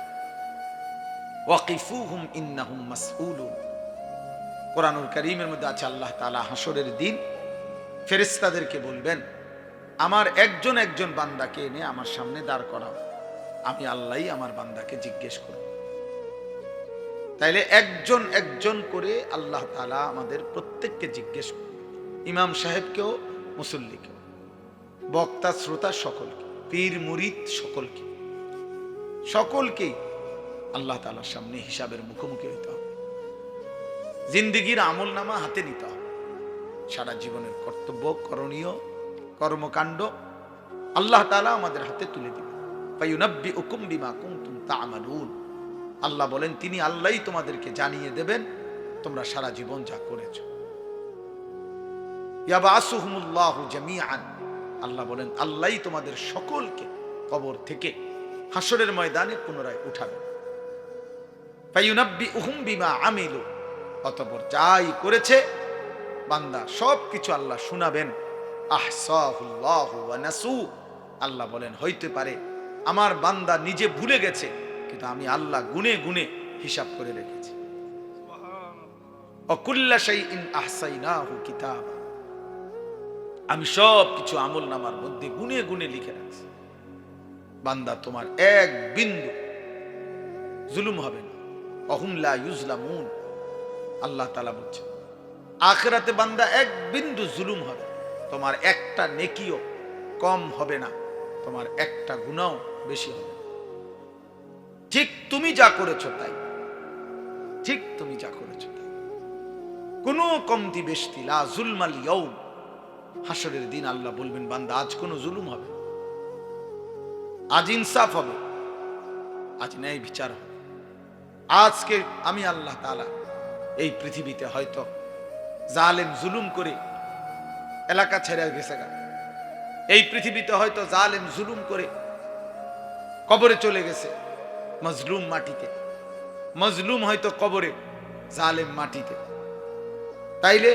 ওয়াকিফুহুম ইন্নাহুম মাসউলুন। কোরআনুল কারীমের মধ্যে আছে, আল্লাহ তাআলা হাসরের দিন ফেরেশতাদেরকে বলবেন, আমার একজন একজন বান্দাকে এনে আমার সামনে দাঁড় করাও, আমি আল্লাহই আমার বান্দাকে জিজ্ঞেস করব। তাইলে একজন একজন করে আল্লাহ তাআলা আমাদের প্রত্যেককে জিজ্ঞেস করবে, ইমাম সাহেবকেও, মুসল্লিকেও, বক্তা শ্রোতা সকলকে, পীর মুরিদ সকলকে, সকলকেই আল্লাহ তাআলার সামনে হিসাবের মুখোমুখি হইতে হবে। জিন্দেগির আমল নামা হাতে নিতে হবে, সারা জীবনের কর্তব্য, করণীয় কর্মকাণ্ড আল্লাহ তাআলা আমাদের হাতে তুলে দিবেন। ফায়ুনাব্বিউকুম বিমা কুনতুম তা'মালুন। আল্লাহ বলেন, তিনি আল্লাহই তোমাদেরকে জানিয়ে দেবেন তোমরা সারা জীবন যা করেছো। ইয়াবাসুহুমুল্লাহু জামিআন। আল্লাহ বলেন, আল্লাহই তোমাদের সকলকে কবর থেকে হাসরের ময়দানে পুনরায় উঠাবেন। ফায়ুনাব্বিউহুম বিমা আমিলু। অতঃপর যাই করেছে বান্দা সবকিছু আল্লাহ শুনাবেন। আহসাহুল্লাহু ওয়া নাসু। আল্লাহ বলেন, হইতে পারে আমার বান্দা নিজে ভুলে গেছে, কিন্তু আমি আল্লাহ গুনে গুনে হিসাব করে রেখেছি। ওয়াকুল্লা শাইইন আহসাইনাহু কিতাবা। আমি সব কিছু আমল নামার মধ্যে গুনে গুনে লিখে রাখছি। বান্দা, তোমার এক বিন্দু জুলুম হবে না। অহুম লা ইউজলামুন। আল্লাহ তাআলা বলছেন, আখিরাতে বান্দা এক বিন্দু জুলুম হবে, তোমার একটা নেকিও কম হবে না, তোমার একটা গুনাহ বেশি হবে। ঠিক তুমি যা করেছো তাই, ঠিক তুমি যা করেছো তাই, কোনো কমতি বেশতি লা জুলমাল ইয়াউম। হাসরের দিন আল্লাহ বলবেন, বান্দা আজ কোনো জুলুম হবে, আজ ইনসাফ হবে, আজ ন্যায় বিচার হবে। আজকে আমি আল্লাহ তাআলা এই পৃথিবীতে হয়তো জালেম জুলুম করে এলাকা ছেড়ে গেছে গা, এই পৃথিবীতে হয়তো জালেম জুলুম করে কবরে চলে গেছে, মজলুম মাটিতে, মজলুম হয়তো কবরে, জালেম মাটিতে। তাইলে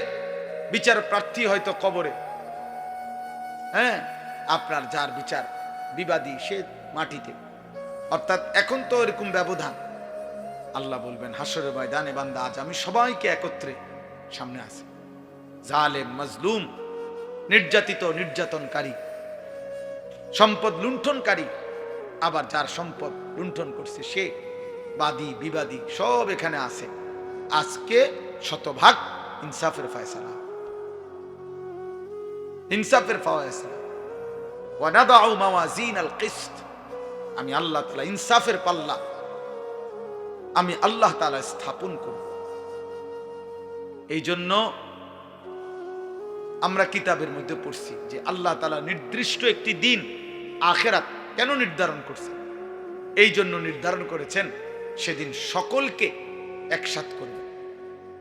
বিচার প্রার্থী হয়তো কবরে, হ্যাঁ, আপনার যার বিচার বিবাদী সে মাটিতে। অর্থাৎ এখন তো এরকম ব্যবধান। আল্লাহ বলবেন হাসরের ময়দানে, বান্দা আজ আমি সবাইকে একত্রে সামনে আছে, জালেম মজলুম, নির্যাতিত নির্যাতনকারী, সম্পদ লুণ্ঠনকারী, আবার যার সম্পদ লুণ্ঠন করছে সে, বাদী বিবাদী সব এখানে আছে। আজকে শতভাগ ইনসাফের ফয়সালা, ইনসাফের ফয়সালা। ওয়া নাদাউ মাওয়াজিনাল কিসত, আমি আল্লাহ তাআলা ইনসাফের পাল্লা আমি আল্লাহ তাআলা স্থাপন করব। এই জন্য আমরা কিতাবের মধ্যে পড়ছি যে আল্লাহ তাআলা নির্দিষ্ট একটি দিন আখিরাত কেন নির্ধারণ করছেন? এই জন্য নির্ধারণ করেছেন সেদিন সকলকে একসাথ করবে।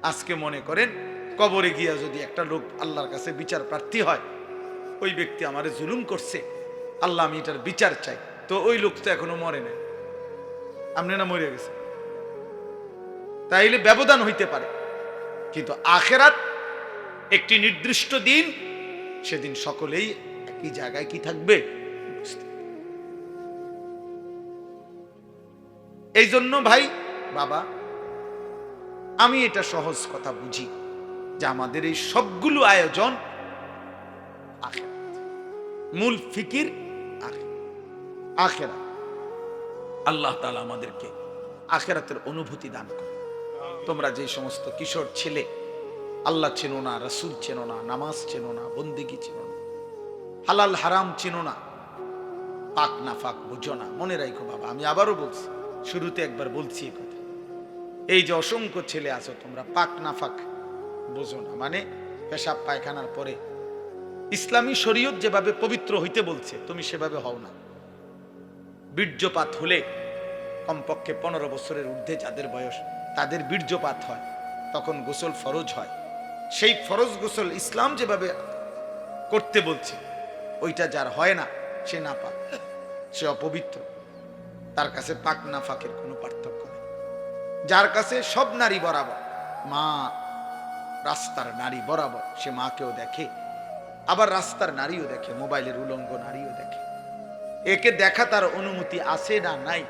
আজকে মনে করেন কবরে গিয়া যদি একটা লোক আল্লাহর কাছে বিচার প্রার্থী হয়, ওই ব্যক্তি আমারে জুলুম করছে, আল্লাহ আমি এটার বিচার চাই, তো ওই লোক তো এখনো মরে নাই, আপনি না মরে গেছে, তাইলে ব্যবধান হইতে পারে। কিন্তু আখিরাত একটি নির্দিষ্ট দিন, সেদিন সকলেই একই জায়গায় কি থাকবে? এই জন্য ভাই বাবা, আমি এটা সহজ কথা বুঝি যে আমাদের এই সবগুলো আয়োজন আখিরাত, মূল ফিকির আখিরাত। আল্লাহ তাআলা আমাদেরকে আখিরাতের অনুভূতি দান করে। তোমরা যে সমস্ত কিশোর ছেলে আল্লাহ চেনো না, রাসূল চেনো না, নামাজ চেনো না, বন্দেগী চেনো না, হালাল হারাম চেনো না, পাক না ফাক বুঝো না, মনে রাখো বাবা, আমি আবারও বলছি, শুরুতে একবার বলছি এই কথা, এই যে অসংখ্য ছেলে আছো তোমরা পাক না ফাক বোঝো না, মানে পেশাব পায়খানার পরে ইসলামী শরীয়ত যেভাবে পবিত্র হইতে বলছে তুমি সেভাবে হও না। বীর্যপাত হলে কমপক্ষে 15 বছরের ঊর্ধ্বে যাদের বয়স তাদের বীর্যপাত হয়, তখন গোসল ফরজ হয়। সেই ফরজ গোসল ইসলাম যেভাবে করতে বলছে ওইটা যার হয় না সে না পাক, সে অপবিত্র, তার কাছে পাক না ফাকের কোনো পার্থক্য নেই। যার কাছে সব নারী বরাবর, মা রাস্তার নারী বরাবর, সে মাকেও দেখে, আবার রাস্তার নারীও দেখে, মোবাইলের উলঙ্গ নারীও দেখে, একে দেখা তার অনুমতি আছে না নাই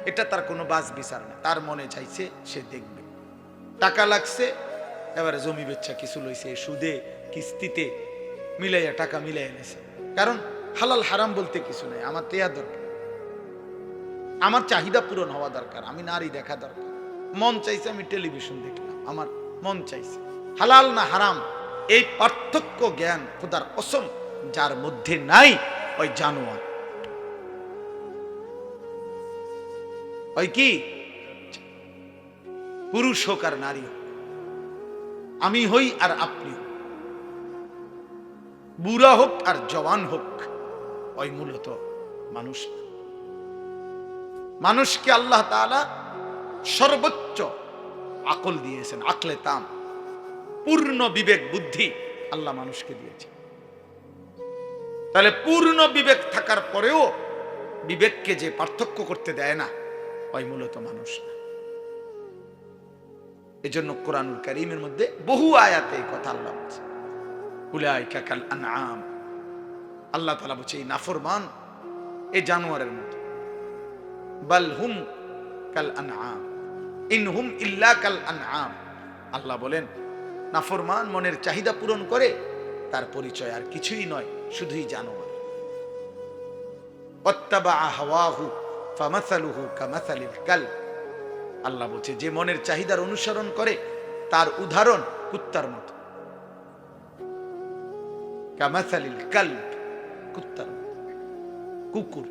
এটা তার কোনো বাজ বিচার না, তার মনে চাইছে সে দেখবে। টাকা লাগছে, এবারে জমি বেচা কিছু লইছে, সুদে কিস্তিতে মিলাইয়া টাকা মিলাই এনেছে, কারণ হালাল হারাম বলতে কিছু নাই, আমার তেয়া দরকার, আমার চাহিদা পূরণ হওয়া দরকার, আমি নারী দেখা দরকার, মন চাইছে আমি টেলিভিশন দেখলাম, আমার মন চাইছে। হালাল না হারাম এই পার্থক্য জ্ঞান খোদার কসম যার মধ্যে নাই, ওই জানোয়ার, ওই কি পুরুষ হোক আর নারী হোক, আমি হই আর আপনি হোক, বুড়া হোক আর জওয়ান হোক, ওই মূলত মানুষ। মানুষকে আল্লাহ তাআলা সর্বোচ্চ আকল দিয়েছেন, আকলে তাম, পূর্ণ বিবেক বুদ্ধি আল্লাহ মানুষকে দিয়েছে। তাহলে পূর্ণ বিবেক থাকার পরেও বিবেককে যে পার্থক্য করতে দেয় না, ওই মূলত মানুষ না। এজন্য কোরআনুল কারীমের মধ্যে বহু আয়াতে এই কথা আল্লাহ বলছে, উলাইকা কাল আনআম, আল্লাহ তাআলা বলছে এই নাফরমান এই জানোয়ারের মতো, বাল হুম কাল আনআম ইনহুম ইল্লা কাল আনআম। আল্লাহ বলেন নাফরমান মনের চাহিদা পূরণ করে, তার পরিচয় আর কিছুই নয়, শুধুই জানোয়ার। ওয়াত্তাবা হাওয়াহু ফামাসালুহু কামাসালিল কালব, আল্লাহ বলছে যে মনের চাহিদার অনুসরণ করে তার উদাহরণ কুত্তার মতো, কামাসালিল কালব, কুত্তার মতো। কুকুর।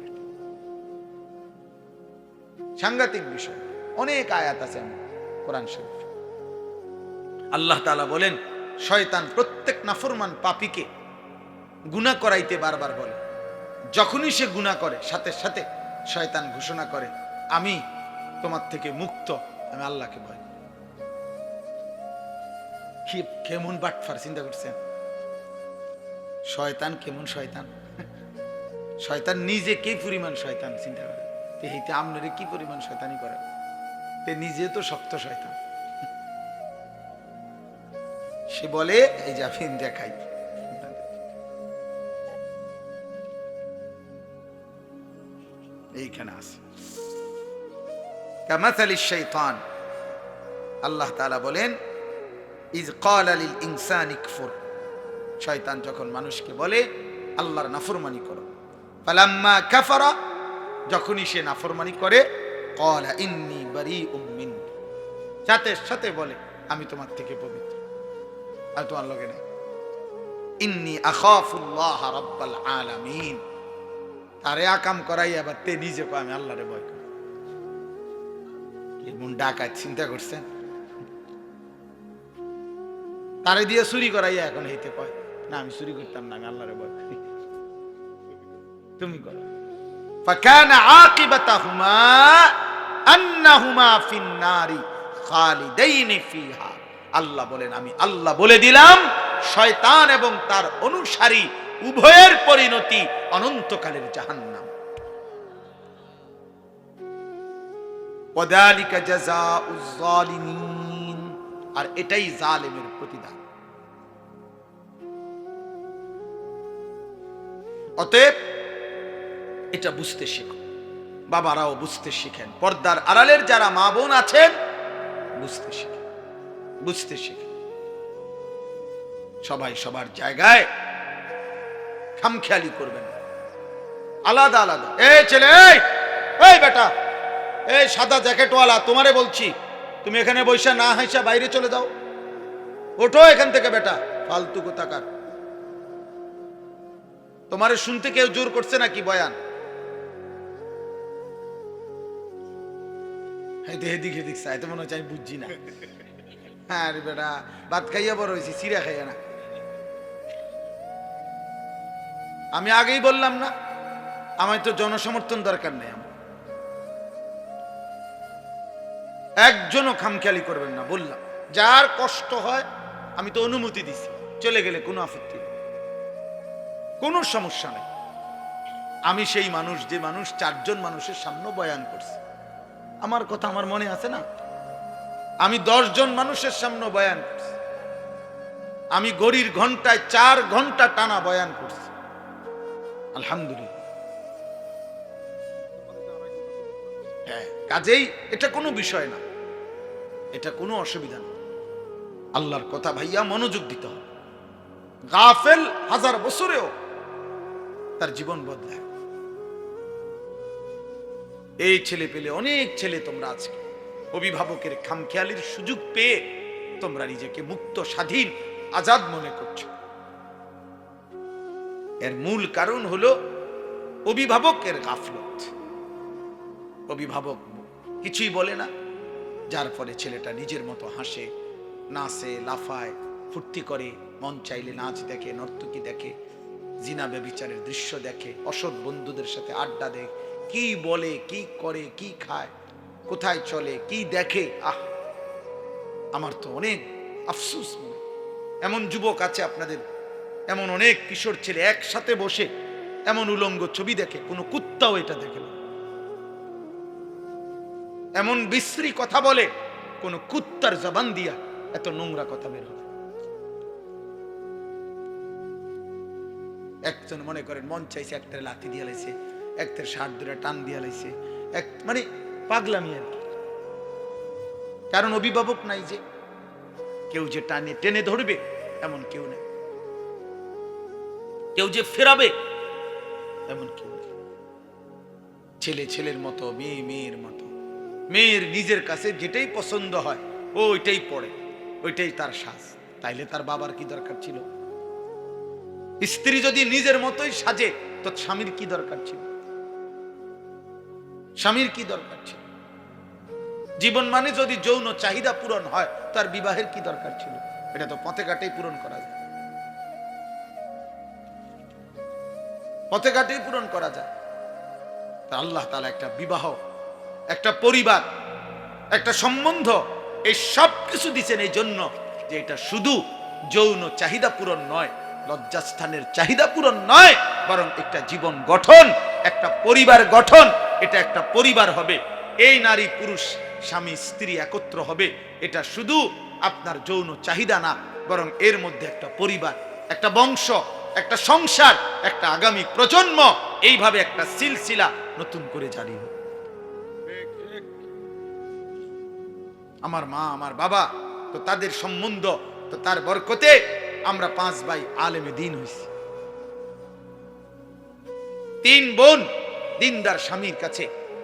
সাংঘাতিক বিষয়। অনেক আয়াত আছে কোরআন শরীফ। আল্লাহ তাআলা বলেন শয়তান প্রত্যেক নাফরমান পাপীকে গুনাহ করাইতে বারবার বলে। যখনই সে গুনাহ করে সাথে সাথে শয়তান ঘোষণা করে আমি তোমার থেকে মুক্ত, আমি আল্লাহকে ভয় করি। কেমন বাটফার চিন্তা করছেন? শয়তান কেমন শয়তান! শয়তান নিজে কি পরিমাণ শয়তান চিন্তা করে, এইতে আপনারে কি পরিমাণ শয়তানি করে। নিজে তো শক্ত শয়তান। সে বলে এই যে আমি দেখাই, এইখানে আছে কামাসালিশ শাইতান। আল্লাহ তাআলা বলেন ইজ ক্বালা লিল ইনসানি কফুর, শয়তান যখন মানুষকে বলে আল্লাহর নাফরমানি করো, ফালাম্মা কাফারা, যখনই সে নাফরমানি করে, ক্বালা ইন্নী বারীউম মিনক, সাথে সাথে বলে আমি তোমার থেকে পবিত্র, আর তোমার লগে নাই। ইন্নী আখাফুল্লাহ রাব্বাল আলামিন, তারে আকাম করাই আবার তে নিজে কয় আমি আল্লাহরে ভয় করি। কেমন ডাকাত চিন্তা করছেন? তারে দিয়ে চুরি করাইয়া এখন হইতে কয় না আমি চুরি করতাম না, আমি আল্লাহরে ভয় করি। তুমি করো। ফাকানা আকিবাতাহুমা আন্নাহুমা ফিন নারি খালিদাইন ফিহা। আল্লাহ বলেন আমি আল্লাহ বলে দিলাম শয়তান এবং তার অনুসারী উভয়ের পরিণতি অনন্তকালের জাহান্নাম। ওয়াদালিকা জাযাউজ জালিমিন, আর এটাই জালেমের প্রতিদান। অতএব এটা বুঝতে শিখো, বাবারাও বুঝতে শিখেন, পর্দার আড়ালের যারা মা বোন আছেন বুঝতে শিখেন, বুঝতে শিখেন। সবাই সবার জায়গায় খামখেয়ালি করবেন, আলাদা আলাদা। এই ছেলে, এই বেটা, এই সাদা জ্যাকেটওয়ালা, তোমারে বলছি তুমি এখানে বৈশা না হাইসা বাইরে চলে যাও। ওঠো এখান থেকে বেটা, ফালতু কোথাকার। তোমারে শুনতে কেউ জোর করছে নাকি বয়ান? এদিকে এদিক চাইতে মনে হচ্ছে আমি বুঝছি না। হ্যাঁ রে বেটা, ভাত খাইয়া বড় হয়েছি, চিরা খাইয়া না। আমি আগেই বললাম না আমার তো জনসমর্থন দরকার নেই। একজনও খামখেয়ালি করবেন না, বললাম যার কষ্ট হয় আমি তো অনুমতি দিছি, চলে গেলে কোনো আপত্তি নেই, কোনো সমস্যা নেই। আমি সেই মানুষ যে মানুষ 4 জন মানুষের সামনে বয়ান করছি, আমার কথা আমার মনে আছে না? আমি 10 জন মানুষের সামনে বয়ান করছি, আমি ঘড়ির ঘন্টায় 4 ঘন্টা টানা বয়ান করছি, আলহামদুলিল্লাহ। হ্যাঁ, কাজেই এটা কোনো বিষয় না, এটা কোনো অসুবিধা না। আল্লাহর কথা ভাইয়া মনোযোগ দিতে হবে। গাফেল 1000 বছরেও তার জীবন বদলায়। এই ছেলে পেলে অনেক ছেলে তোমরা আজকে অভিভাবকের খামখেয়ালির সুযোগ পেয়ে তোমরা নিজেকে মুক্ত, স্বাধীন, আজাদ মনে করছো। এর মূল কারণ হলো অভিভাবকের গাফলত। অভিভাবক কিছুই বলে না, যার ফলে ছেলেটা নিজের মতো হাসে, নাচে, লাফায়, ফুর্তি করে, মন চাইলে নাচ দেখে, নর্তকী দেখে, জিনা ব্যভিচারের দৃশ্য দেখে, অসৎ বন্ধুদের সাথে আড্ডা দেয়, কি বলে, কি করে, কি খায়, কোথায় চলে, কি দেখে। আমার তো অনেক আফসোস মনে। এমন যুবক আছে আপনাদের, এমন অনেক কিশোর ছেলে একসাথে বসে এমন উলঙ্গ ছবি দেখে, কোনো কুত্তাও এটা দেখে না। এমন বিশ্রী কথা বলে, কোন কুত্তার জবান দিয়া এত নোংরা কথা বের হবে। একজন মনে করেন মন চাইছে একটা লাথি দিয়া লাইছে, একটা শার্ট ধরে টান দিয়া লাইছে, মানে পাগলামি আর কি। কারণ অভিভাবক নাই, যে কেউ যে টেনে ধরবে এমন কেউ নেই, কেউ যে ফেরাবে এমন কেউ নেই। ছেলে ছেলের মতো, মেয়ে মেয়ের মতো। মেয়ের নিজের কাছে যেটাই পছন্দ হয় ও ওইটাই পড়ে, ওইটাই তার সাজ। তাইলে তার বাবার কি দরকার ছিল? স্ত্রী যদি নিজের মতোই সাজে তো স্বামীর কি দরকার ছিল? স্বামীর কি দরকার ছিল? জীবন মানে যদি যৌন চাহিদা পূরণ হয়, তার বিবাহের কি দরকার ছিল? এটা তো পথে ঘাটেই পূরণ করা যায়, পথে ঘাটেই পূরণ করা যায়। তা আল্লাহ তাআলা একটা বিবাহ, একটা পরিবার, একটা সম্বন্ধ, এই সব কিছু দিচ্ছেন এই জন্য যে এটা শুধু যৌন চাহিদা পূরণ নয়, লজ্জাস্থানের চাহিদা পূরণ নয়, বরং একটা জীবন গঠন, একটা পরিবার গঠন। এটা একটা পরিবার হবে, এই নারী পুরুষ স্বামী স্ত্রী একত্র হবে। এটা শুধু আপনার যৌন চাহিদা না, বরং এর মধ্যে একটা পরিবার, একটা বংশ, একটা সংসার, একটা আগামী প্রজন্ম, এইভাবে একটা সিলসিলা নতুন করে জারি হবে। আমার মা আমার বাবা, তো তাদের সম্বন্ধ, তো তার বরকতে আমরা 5 ভাই আলেমে দ্বীন হইছি। 3 বোন দিনদার স্বামীর কাছে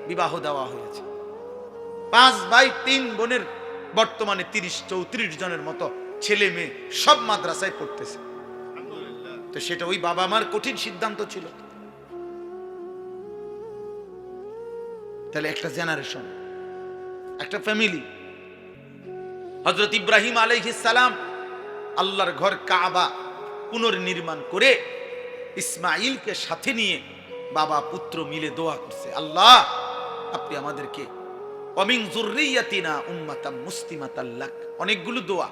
বিবাহ দেওয়া হয়েছে। 5 ভাই 3 বোনের বর্তমানে 30-34 জনের মতো ছেলে মেয়ে সব মাদ্রাসায় পড়তেছে। তো সেটা ওই বাবা মার কঠিন সিদ্ধান্ত ছিল। তাহলে একটা জেনারেশন, একটা ফ্যামিলি। হযরত ইব্রাহিম আলাইহিস সালাম আল্লাহর ঘর কাবা পুনর্নির্মাণ করে ইসমাঈলকে সাথে নিয়ে বাবা পুত্র মিলে দোয়া করছে, আল্লাহ আপনি আমাদেরকে ওয়ামিন যুররিয়াতিনা উম্মাতাম মুসলিমাতাল লাক। অনেকগুলো দোয়া,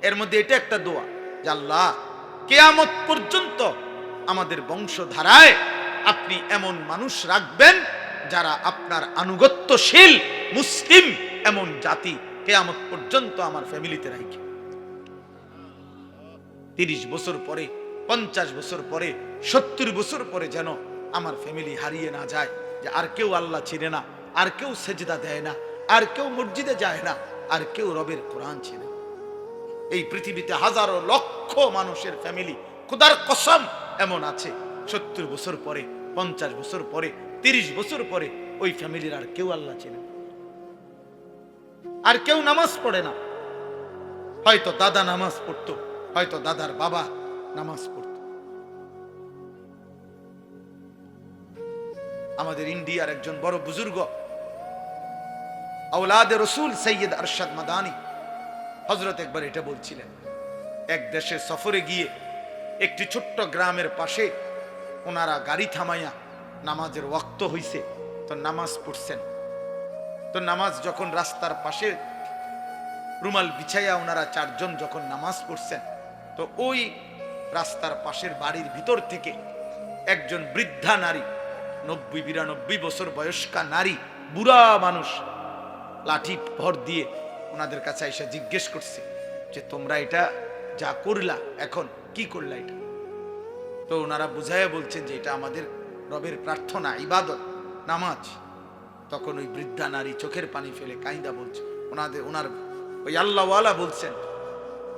এর মধ্যে এটা একটা দোয়া যে আল্লাহ কিয়ামত পর্যন্ত আমাদের বংশধারায় আপনি এমন মানুষ রাখবেন যারা আপনার আনুগত্যশীল মুসলিম, এমন জাতি কিয়ামত পর্যন্ত আমার ফ্যামিলিতে রাখে। 30 বছর পরে, 50 বছর পরে, 70 বছর পরে যেন আমার ফ্যামিলি হারিয়ে না যায়, যে আর কেউ আল্লাহ চিনে না, আর কেউ সেজদা দেয় না, আর কেউ মসজিদে যায় না, আর কেউ রবের কোরআন চিনে। এই পৃথিবীতে হাজারো লক্ষ মানুষের ফ্যামিলি, খোদার কসম এমন আছে 70 বছর পরে, 50 বছর পরে, 30 বছর পরে ওই ফ্যামিলির আর কেউ আল্লাহ চিনে, আর কেউ নামাজ পড়ে না। হয়তো দাদা নামাজ পড়তো, হয়তো দাদার বাবা নামাজ পড়তো। আমাদের ইন্ডিয়ার একজন বড় বুজুর্গ আওলাদে রসুল সৈয়দ আরশাদ মাদানী হযরত একবার এটা বলছিলেন, এক দেশে সফরে গিয়ে একটি ছোট্ট গ্রামের পাশে ওনারা গাড়ি থামাইয়া নামাজের ওয়াক্ত হইছে, তো নামাজ পড়ছেন। তো নামাজ যখন রাস্তার পাশে রুমাল বিছাইয়া ওনারা 4 জন যখন নামাজ পড়ছেন, তো ওই রাস্তার পাশের বাড়ির ভিতর থেকে একজন বৃদ্ধা নারী, 90-92 বছর বয়স্কা নারী, বুড়া মানুষ, লাঠি ভর দিয়ে ওনাদের কাছে এসে জিজ্ঞেস করছে যে তোমরা এটা যা করলা এখন কি করলা এটা? তো ওনারা বুঝাইয়া বলছেন যে এটা আমাদের রবের প্রার্থনা, ইবাদত, নামাজ। তখন ওই বৃদ্ধা নারী চোখের পানি ফেলে কাইন্দা বলছে, ওনার ওই আল্লাহওয়ালা বলছেন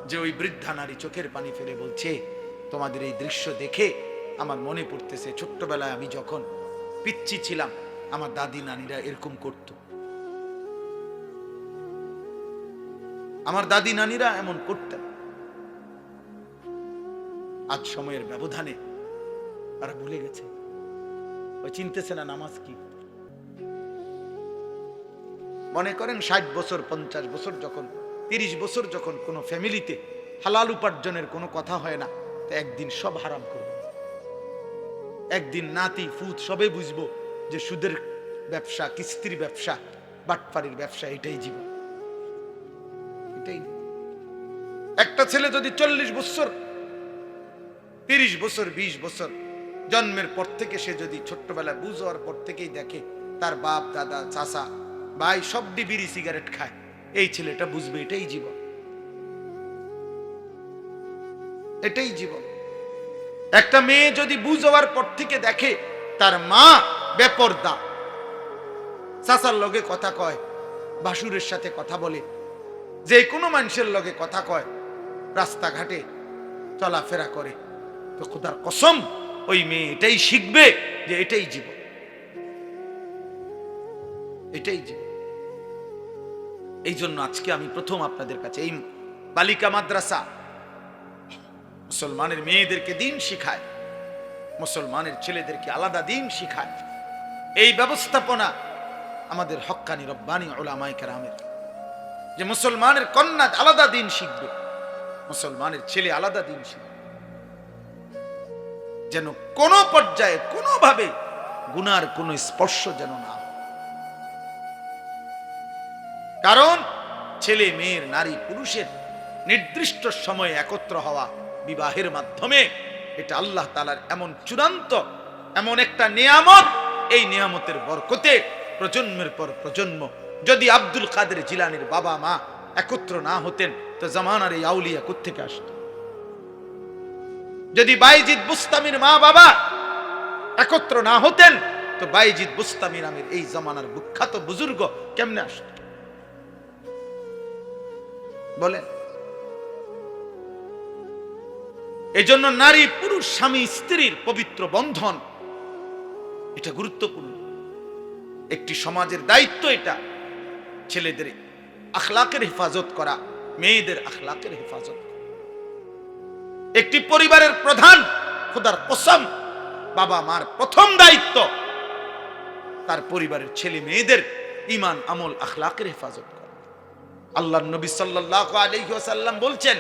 যে ওই বৃদ্ধা নারী চোখের পানি ফেলে বলছে, তোমাদের এই দৃশ্য দেখে আমার মনে পড়তেছে ছোট্টবেলায় আমি যখন পিচ্চি ছিলাম, আমার দাদি নানিরা এরকম করত, আমার দাদি নানিরা এমন করতেন। আজ সময়ের ব্যবধানে তারা ভুলে গেছে, ওই চিনতেছে না নামাজ কি। মনে করেন 60 বছর, 50 বছর যখন, 30 বছর যখন কোনো ফ্যামিলিতে হালাল উপার্জনের কোনো কথা হয় না, তো একদিন সব হারাম করবে। একদিন নাতি ফুত সবে বুঝবো যে সুদের ব্যবসা, কিস্তির ব্যবসা, বাটপাড়ির ব্যবসা, এটাই জীবন, এটাই। একটা ছেলে যদি 40 বছর, 30 বছর, 20 বছর জন্মের পর থেকে সে যদি ছোট্টবেলায় বুঝ হওয়ার পর থেকেই দেখে তার বাপ, দাদা, চাচা, ভাই সব বিড়ি সিগারেট খায়, এই ছেলেটা বুঝবে এটাই জীবন, এটাই জীবন। একটা মেয়ে যদি বুঝ হওয়ার পর থেকে দেখে তার মা বেপরদা, চাচার লগে কথা কয়, ভাসুরের সাথে কথা বলে, যে কোনো মানুষের লগে কথা কয়, রাস্তাঘাটে চলাফেরা করে, তো খোদার কসম ওই মেয়ে এটাই শিখবে যে এটাই জীবন, এটাই জীবন। এই জন্য আজকে আমি প্রথম আপনাদের কাছে এই বালিকা মাদ্রাসা মুসলমানের মেয়েদেরকে দিন শিখায়, মুসলমানের ছেলেদেরকে আলাদা দিন শিখায়, এই ব্যবস্থাপনা আমাদের হক্কানি রব্বানি উলামায়ে কেরামের, যে মুসলমানের কন্যা আলাদা দিন শিখবে, মুসলমানের ছেলে আলাদা দিন শিখবে, যেন কোনো পর্যায়ে কোনোভাবে গুনার কোনো স্পর্শ যেন না হয়। কারণ ছেলে মেয়ের, নারী পুরুষের নির্দিষ্ট সময়ে একত্র হওয়া বিবাহের মাধ্যমে, এটা আল্লাহ তাআলার এমন চূড়ান্ত এমন একটা নিয়ামত। এই নিয়ামতের বরকতে প্রজন্মের পর প্রজন্ম, যদি আব্দুল কাদের জিলানীর বাবা মা একত্র না হতেন তো জামানার এই আউলিয়া কোত্থেকে আসত? যদি বাইজিদ বুস্তামির মা বাবা একত্র না হতেন তো বাইজিদ বুস্তামি নামের এই জামানার বিখ্যাত বুজুর্গ কেমনে আসত বলেন? এই জন্য নারী পুরুষ স্বামী স্ত্রীর পবিত্র বন্ধন এটা গুরুত্বপূর্ণ একটি সমাজের দায়িত্ব। এটা ছেলেদের আখলাকের হেফাজত করা, মেয়েদের আখলাকের হেফাজত করা। একটি পরিবারের প্রধান, খোদার কসম, বাবা মার প্রথম দায়িত্ব তার পরিবারের ছেলে মেয়েদের ঈমান আমল আখলাকের হেফাজত করা। আল্লাহর নবী সাল্লাল্লাহু আলাইহি ওয়াসাল্লাম বলছেন,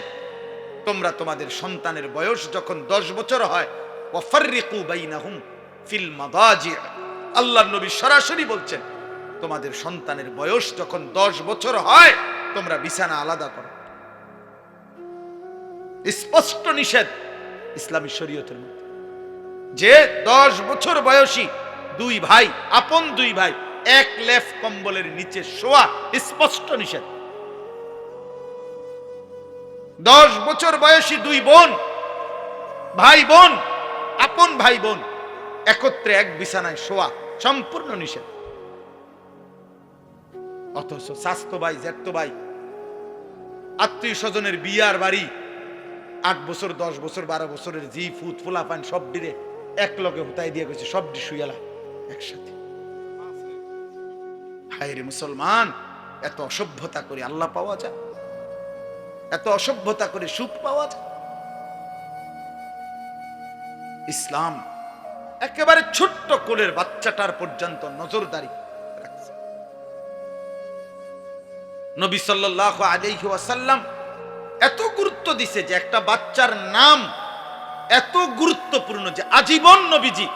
তোমরা তোমাদের সন্তানের বয়স যখন 10 বছর হয়, ওয়াফাররিকু বাইনাহুম ফিল মাদাজি', আল্লাহর নবী সরাসরি বলছেন, তোমাদের সন্তানের বয়স যখন 10 বছর হয় তোমরা বিছানা আলাদা করো। স্পষ্ট নিষেধ ইসলামী শরীয়তের মধ্যে, যে 10 বছর বয়সী দুই ভাই, আপন দুই ভাই, এক লেফ কম্বলের নিচে শোয়া স্পষ্ট নিষেধ। 10 বছর বয়সী দুই বোন, ভাই বোন, আপন ভাই বোন একত্রে এক বিছানায় শোয়া সম্পূর্ণ নিষেধ। অথচ স্বাস্থ্য ভাই, জ্যাঠতো ভাই, আত্মীয় স্বজনের বিয়ার বাড়ি, 8 বছর 10 বছর 12 বছরের জি ফুত ফুলা পান সব ডিরে এক লগে হুতাই দিয়ে গেছে, সব ডি শুয়ালা একসাথে। হায়রে মুসলমান, এত অসভ্যতা করে আল্লাহ পাওয়া যায়? এত অসভ্যতা করে সুখ পাওয়া যায়? ইসলাম একেবারে ছোট্ট কোলের বাচ্চাটার পর্যন্ত নজরদারি রাখছে। নবী সাল্লাল্লাহু আলাইহি ওয়াসাল্লাম এত গুরুত্ব দিছে যে একটা বাচ্চার নাম এত গুরুত্বপূর্ণ যে আজীবন নবীজি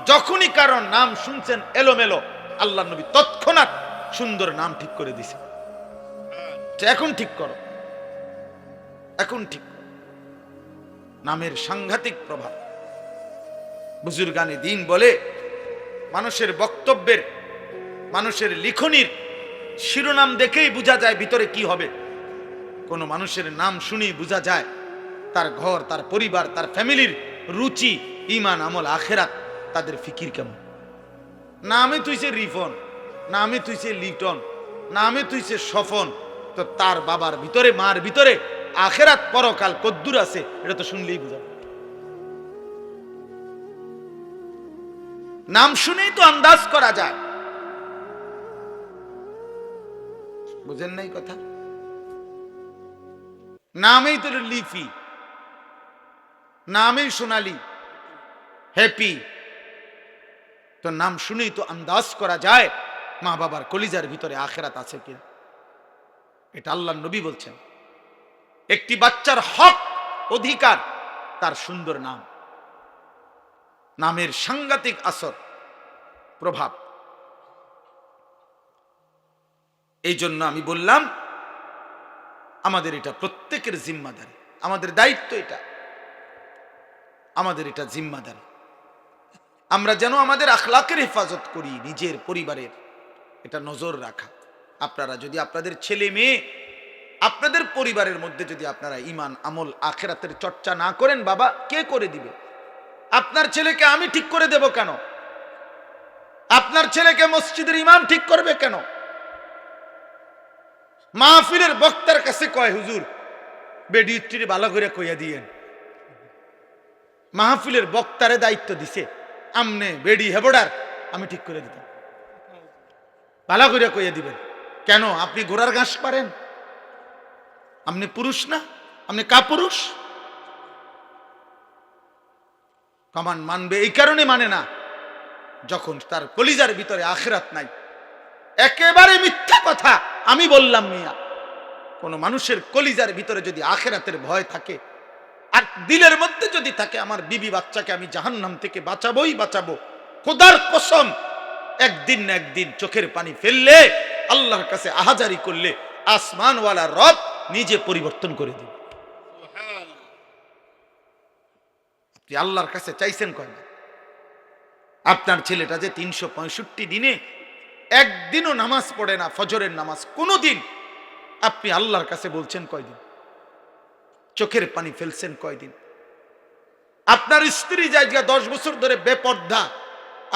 যখনই কারো নাম শুনছেন এলোমেলো, আল্লাহ নবী তৎক্ষণাৎ সুন্দর নাম ঠিক করে দিছে, এখন ঠিক করো, এখন ঠিক করো। নামের সাংঘাতিক প্রভাব। বুজুর্গানে দিন বলে, মানুষের বক্তব্যের, মানুষের লিখনির শিরোনাম দেখেই বোঝা যায় ভিতরে কি হবে। কোন মানুষের নাম শুনেই বোঝা যায় তার ঘর, তার পরিবার, তার ফ্যামিলির রুচি, ঈমান আমল আখিরাত, তাদের ফিকির কেমন। নামে তুইছে রিফন, নামে তুইছে লিটন, নামে তুইছে সফন, তো তার বাবার ভিতরে, মার ভিতরে আখিরাত পরকাল কদ্দুর আছে এটা তো শুনলেই বোঝা। নাম শুনেই তো আন্দাজ করা যায়। বুঝেন নাই কথা? নামেই তো লিফি, নামেই সোনালি, হ্যাপি, তো নাম শুনেই তো আন্দাজ করা যায় মা বাবার কলিজার ভিতরে আখিরাত আছে কিনা। এটা আল্লাহর নবী বলছেন। একটি বাচ্চার হক, অধিকার তার সুন্দর নাম। নামের সাংঘাতিক আসর, প্রভাব। এই জন্য আমি বললাম আমাদের এটা প্রত্যেকের জিম্মাদারি, আমাদের দায়িত্ব, এটা আমাদের এটা জিম্মাদারি। আমরা যেন আমাদের আখলাকের হেফাজত করি, নিজের পরিবারের এটা নজর রাখা। আপনারা যদি আপনাদের ছেলে মেয়ে, আপনাদের পরিবারের মধ্যে যদি আপনারা ঈমান আমল আখিরাতের চর্চা না করেন, বাবা কে করে দিবে? আপনার ছেলেকে আমি ঠিক করে দেব কেন? আপনার ছেলেকে মসজিদের ইমাম ঠিক করবে কেন? মাহফিলের বক্তার কাছে কয়, হুজুর বেডিউটিরে ভালো করে কইয়া দিয়েন। মাহফিলের বক্তারে দায়িত্ব দিছে, আমনে বেডি হেবড়ার আমি ঠিক করে দিতাম, ভালো করে কইয়া দিবেন। কেন? আপনি ঘোড়ার ঘাস পারেন? আপনি পুরুষ না? আপনি কাপুরুষ? কমান মানবে এই কারণে মানে না, যখন তার কলিজার ভিতরে আখিরাত নাই, একেবারে মিথ্যা কথা আমি বললাম মিয়া। কোন মানুষের কলিজার ভিতরে যদি আখিরাতের ভয় থাকে আর দিলের মধ্যে যদি থাকে আমার বিবি বাচ্চাকে আমি জাহান্নাম থেকে বাঁচাবোই বাঁচাবো, খোদার কসম একদিন না একদিন চোখের পানি ফেললে আল্লাহর কাছে আহাজারি করলে আসমানওয়ালা রব নিজে পরিবর্তন করে দিবে। আপনি আল্লাহর কাছে চাইছেন কয়না? আপনার ছেলেটা যে 365 দিনে একদিনও নামাজ পড়ে না, ফজরের নামাজ কোনোদিন, আপনি আল্লাহর কাছে বলছেন কয়দিন? চোখের পানি ফেলছেন কয়দিন? আপনার স্ত্রী জায়গা 10 বছর ধরে বেপর্দা,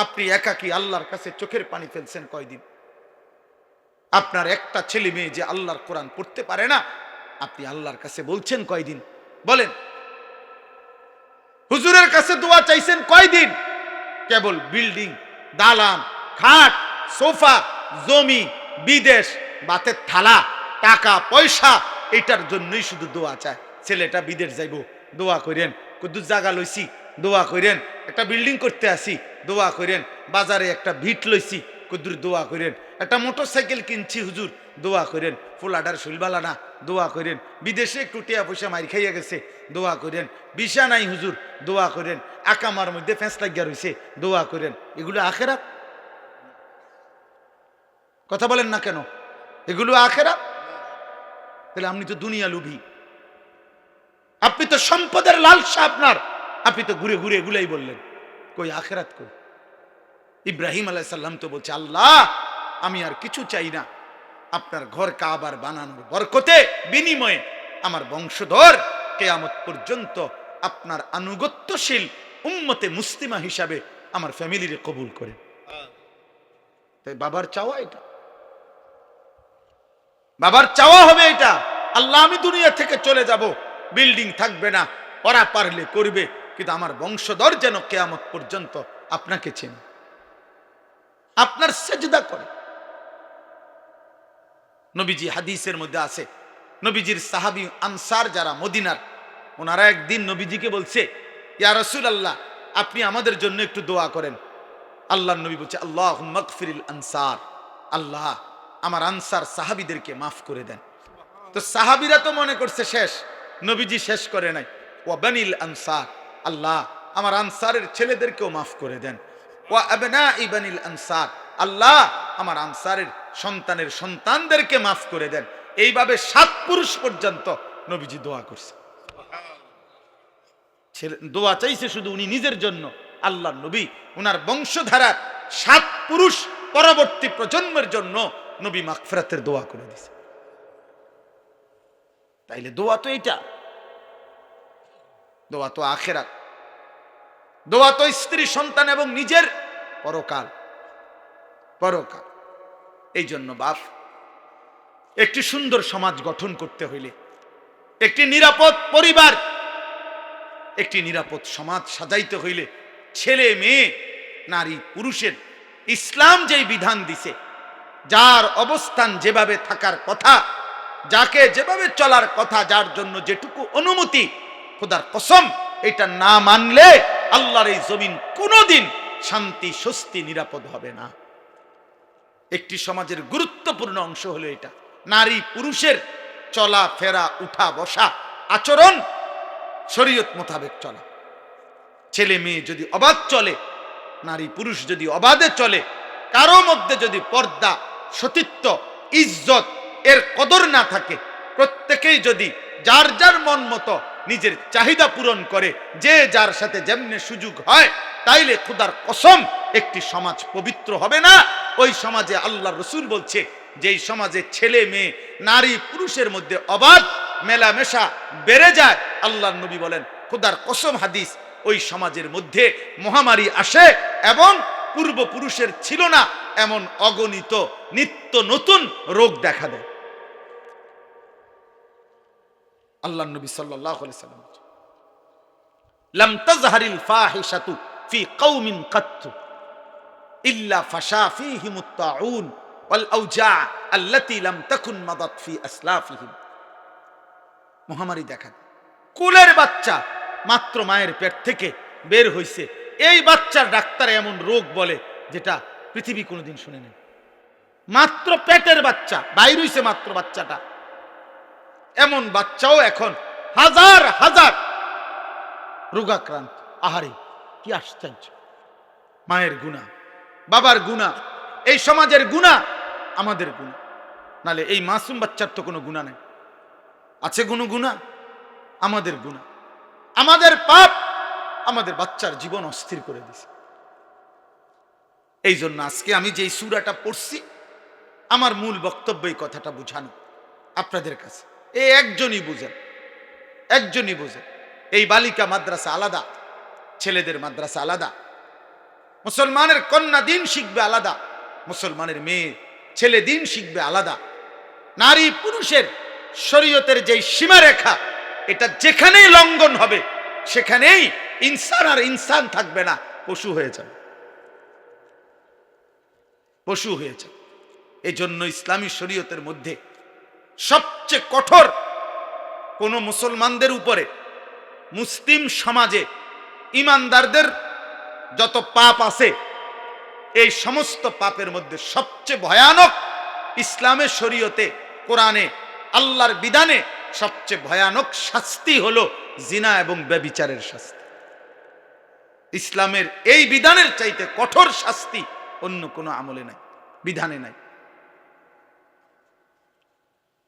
আপনি একাকী আল্লাহর কাছে চোখের পানি ফেলছেন কয়দিন? আপনার একটা ছেলে মেয়ে যে আল্লাহর কোরআন পড়তে পারে না, আপনি আল্লাহর কাছে বলছেন কয়দিন? বলেন। হুজুরের কাছে দোয়া চাইছেন কয়দিন? কেবল বিল্ডিং, দালান, খাট, সোফা, জমি, বিদেশ, বাতের থালা, টাকা পয়সা, এটার জন্যই শুধু দোয়া চায়। ছেলেটা বিদেশ যাইব, দোয়া করেন। কুদ্দুস জায়গা লইছি, দোয়া করেন। একটা বিল্ডিং করতে আসি, দোয়া করেন। বাজারে একটা ভিট লইছি, কুদ্দুর দোয়া করেন। একটা মোটরসাইকেল কিনছি হুজুর, দোয়া করেন। ফুলাডার শৈলবালা না, দোয়া করেন। বিদেশে একটু টিয়া পয়সা মারি খাইয়া গেছে, দোয়া করেন। বিশা নাই হুজুর, দোয়া করেন। আকামার মধ্যে ফেঁস লাগিয়া রয়েছে, দোয়া করেন। এগুলো আখেরাত? কথা বলেন না কেন? এগুলো আখেরাত? তাহলে আপনি তো দুনিয়া লোভী, আপনি তো সম্পদের লালসা আপনার, আপনি তো ঘুরে ঘুরে এগুলাই বললেন। কই আখেরাত কই? ইব্রাহিম আলাইহিস সালাম তো বলছে, আল্লাহ আমি আর কিছু চাই না, আপনার ঘর কাবার বানানোর বরকতে বিনিময়ে আমার বংশধর কিয়ামত পর্যন্ত আপনার আনুগত্যশীল উম্মতে মুসলিমা হিসাবে আমার ফ্যামিলিরে কবুল করে। তাই বাবার চাওয়া এটা, বাবার চাওয়া হবে এটা, আল্লাহ আমি দুনিয়া থেকে চলে যাব, বিল্ডিং থাকবে না, ওরা পারলে করবে, কিন্তু আমার বংশধর যেন কিয়ামত পর্যন্ত আপনাকে চেনে, আপনার সেজদা করে। নবীজি হাদিসের মধ্যে আছে, নবীজির সাহাবী আনসার যারা মদিনার, ওনারা একদিন নবীজিকে বলছে, ইয়া রাসূলুল্লাহ আপনি আমাদের জন্য একটু দোয়া করেন। আল্লাহর নবী বলছে, আল্লাহুম্মা গফিরিল আনসার, আল্লাহ আমার আনসার সাহাবীদেরকে মাফ করে দেন। তো সাহাবীরা তো মনে করছে শেষ, নবীজি শেষ করে নাই। ওয়া বানিল আনসার, আল্লাহ আমার আনসারের ছেলেদেরকেও মাফ করে দেন। ওয়া আবনাই বানিল আনসার, আল্লাহ আমার আনসারের সন্তানের সন্তানদেরকে মাফ করে দেন। এইভাবে 7 পুরুষ পর্যন্ত নবীজি দোয়া করছে। দোয়া চাইছে শুধু উনি নিজের জন্য, আল্লাহর নবী উনার বংশধারা 7 পুরুষ পরবর্তী প্রজন্মের জন্য নবী মাগফিরাতের দোয়া করে দিয়েছে। তাইলে দোয়া তো এইটা, দোয়া তো আখিরাত, দোয়া তো স্ত্রী সন্তান এবং নিজের পরকাল, পরকাল। এই জন্য বাপ, একটি সুন্দর সমাজ গঠন করতে হইলে, একটি নিরাপদ পরিবার, একটি নিরাপদ সমাজ সাজাইতে হইলে ছেলে মেয়ে নারী পুরুষের ইসলাম যেই বিধান দিছে, যার অবস্থান যেভাবে থাকার কথা, যাকে যেভাবে চলার কথা, যার জন্য যেটুকু অনুমতি, খোদার কসম এটা না মানলে আল্লাহর এই জমিন কোনোদিন শান্তি স্বস্তি নিরাপদ হবে না। একটি সমাজের গুরুত্বপূর্ণ অংশ হলো এটা, নারী পুরুষের চলা ফেরা, উঠা বসা, আচরণ শরীয়ত মোতাবেক চলা। ছেলে মেয়ে যদি অবাধ চলে, নারী পুরুষ যদি অবাধে চলে, কারো মধ্যে যদি পর্দা, সতীত্ব, ইজ্জত এর কদর না থাকে, প্রত্যেকেই যদি যার যার মন মতো নিজের চাহিদা পূরণ করে, যে যার সাথে যেমনে সুযোগ হয়, তাইলে খোদার কসম একটি সমাজ পবিত্র হবে না। ওই সমাজে আল্লাহর রাসূল বলছে, যেই সমাজে ছেলে মেয়ে নারী পুরুষের মধ্যে অবাধ মেলামেশা বেড়ে যায়, আল্লাহর নবী বলেন খোদার কসম হাদিস, ওই সমাজের মধ্যে মহামারী আসে এবং পূর্বপুরুষের ছিল না এমন অগণিত নিত্য নতুন রোগ দেখা দেয়। আল্লাহর নবী সাল্লাল্লাহু আলাইহি সাল্লাম, লাম তাজহারিল ফাহিশাতু ফি কওমিন কাত্তু ইল্লা ফাশা ফীহিমুত তাউন ওয়াল আওজা আল্লাতী লাম তাকুন মাদাত ফি আসলাফিহিম। মহামারী দেখা, কুলের বাচ্চা মাত্র মায়ের পেট থেকে বের হইছে, এই বাচ্চার ডাক্তার এমন রোগ বলে যেটা পৃথিবী কোনোদিন শুনে নেই। মাত্র পেটের বাচ্চা, বাইর হইছে মাত্র বাচ্চাটা, এমন বাচ্চাও এখন হাজার হাজার রোগাক্রান্ত। আহারে কি আশ্চর্য! মায়ের গুনাহ, বাবার গুনাহ, এই সমাজের গুনাহ, আমাদের গুনাহ। নালে এই মাসুম বাচ্চার তো কোনো গুনাহ নেই। আছে কোনো গুনাহ? আমাদের গুনাহ, আমাদের পাপ আমাদের বাচ্চার জীবন অস্থির করে দিছে। এই জন্য আজকে আমি যে সূরাটা পড়ছি, আমার মূল বক্তব্য এই কথাটা বুঝানো আপনাদের কাছে। এই একজনই বুঝেন, একজনই বুঝেন। এই বালিকা মাদ্রাসা আলাদা, ছেলেদের মাদ্রাসা আলাদা। মুসলমানের কন্যা দিন শিখবে আলাদা, মুসলমানের মেয়ে ছেলে দিন শিখবে আলাদা। নারী পুরুষের শরীয়তের যেই সীমারেখা, এটা যেখানেই লঙ্ঘন হবে সেখানেই ইনসান আর ইনসান থাকবে না, পশু হয়ে যাবে, পশু হয়ে যাবে। এই জন্য ইসলামী শরীয়তের মধ্যে সবচেয়ে কঠোর, কোন মুসলমানদের উপরে, মুসলিম সমাজে ইমানদারদের যত পাপ আছে, এই সমস্ত পাপের মধ্যে সবচেয়ে ভয়ানক, ইসলামের শরীয়তে, কোরআনে, আল্লাহর বিধানে সবচেয়ে ভয়ানক শাস্তি হলো জিনা এবং ব্যভিচারের শাস্তি। ইসলামের এই বিধানের চাইতে কঠোর শাস্তি অন্য কোনো আমলে নাই, বিধানে নাই।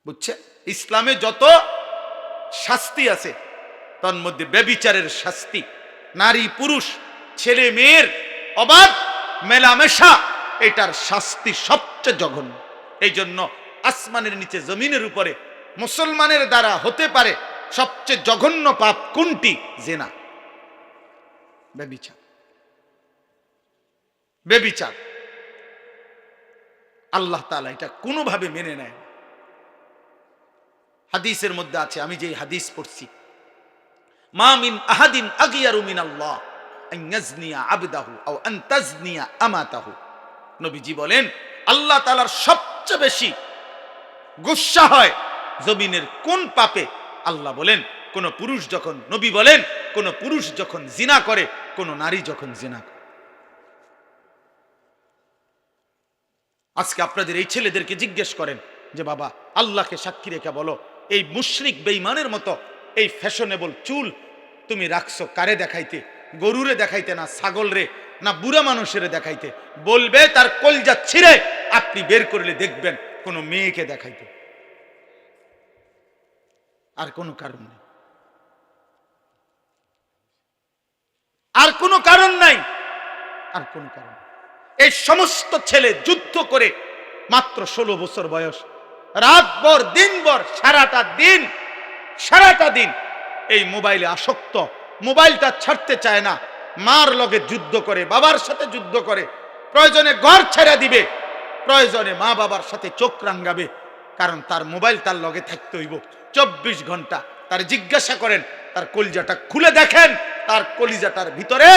বুঝছে? ইসলামে যত শাস্তি আছে তার মধ্যে ব্যভিচারের শাস্তি, নারী পুরুষ ছেলে মেয়ের অবাধ মেলামেশা, এটার শাস্তি সবচেয়ে জঘন্য। এই জন্য আসমানের নিচে জমিনের উপরে মুসলমানের দ্বারা হতে পারে সবচেয়ে জঘন্য পাপ কোনটি? জিনা, ব্যভিচার। ব্যভিচার আল্লাহ তাআলা এটা কোনোভাবে মেনে নেয় না। হাদিসের মধ্যে আছে, আমি যে হাদিস পড়ছি, মা মিন আহাদিন আগিয়ারু মিনাল্লাহ আন ইয়াজনিয়া আবদাহু আও আন তাজনিয়া আমাতাহু। নবীজি বলেন, আল্লাহ তাআলার সবচেয়ে বেশি গুসা হয় জমিনের কোন পাপে? আল্লাহ বলেন, কোন পুরুষ যখন, নবী বলেন, কোন পুরুষ যখন জিনা করে, কোন নারী যখন জিনা করে। আজকে আপনাদের এই ছেলেদেরকে জিজ্ঞেস করেন যে বাবা, আল্লাহকে সাক্ষী রেখে বলো, এই মুশরিক বেঈমানের মতো এই ফ্যাশনেবল চুল তুমি রাখছো কারে দেখাইতে? গরুরে দেখাইতে, না ছাগল রে, না বুড়া মানুষের দেখাইতে? বলবে তার কলজা ছিঁড়ে আপনি বের করলে দেখবেন কোন মেয়েকে দেখাইতে, আর কোনো কারণ নেই, আর কোনো কারণ নাই, আর কোনো কারণ। এই সমস্ত ছেলে যুদ্ধ করে মাত্র 16 বছর বয়স, রাতভর দিনভর সারাটা দিন এই মোবাইলে আসক্ত, মোবাইলটা ছাড়তে চায় না, মার লগে যুদ্ধ করে, বাবার সাথে যুদ্ধ করে, প্রয়োজনে ঘর ছেড়ে দিবে, প্রয়োজনে মা বাবার সাথে চোখ রাঙ্গাবে, কারণ তার মোবাইল তার লগে থাকতে হইব 24 ঘন্টা। তার জিজ্ঞাসা করেন, তার কলিজাটা খুলে দেখেন, তার কলিজাটার ভিতরে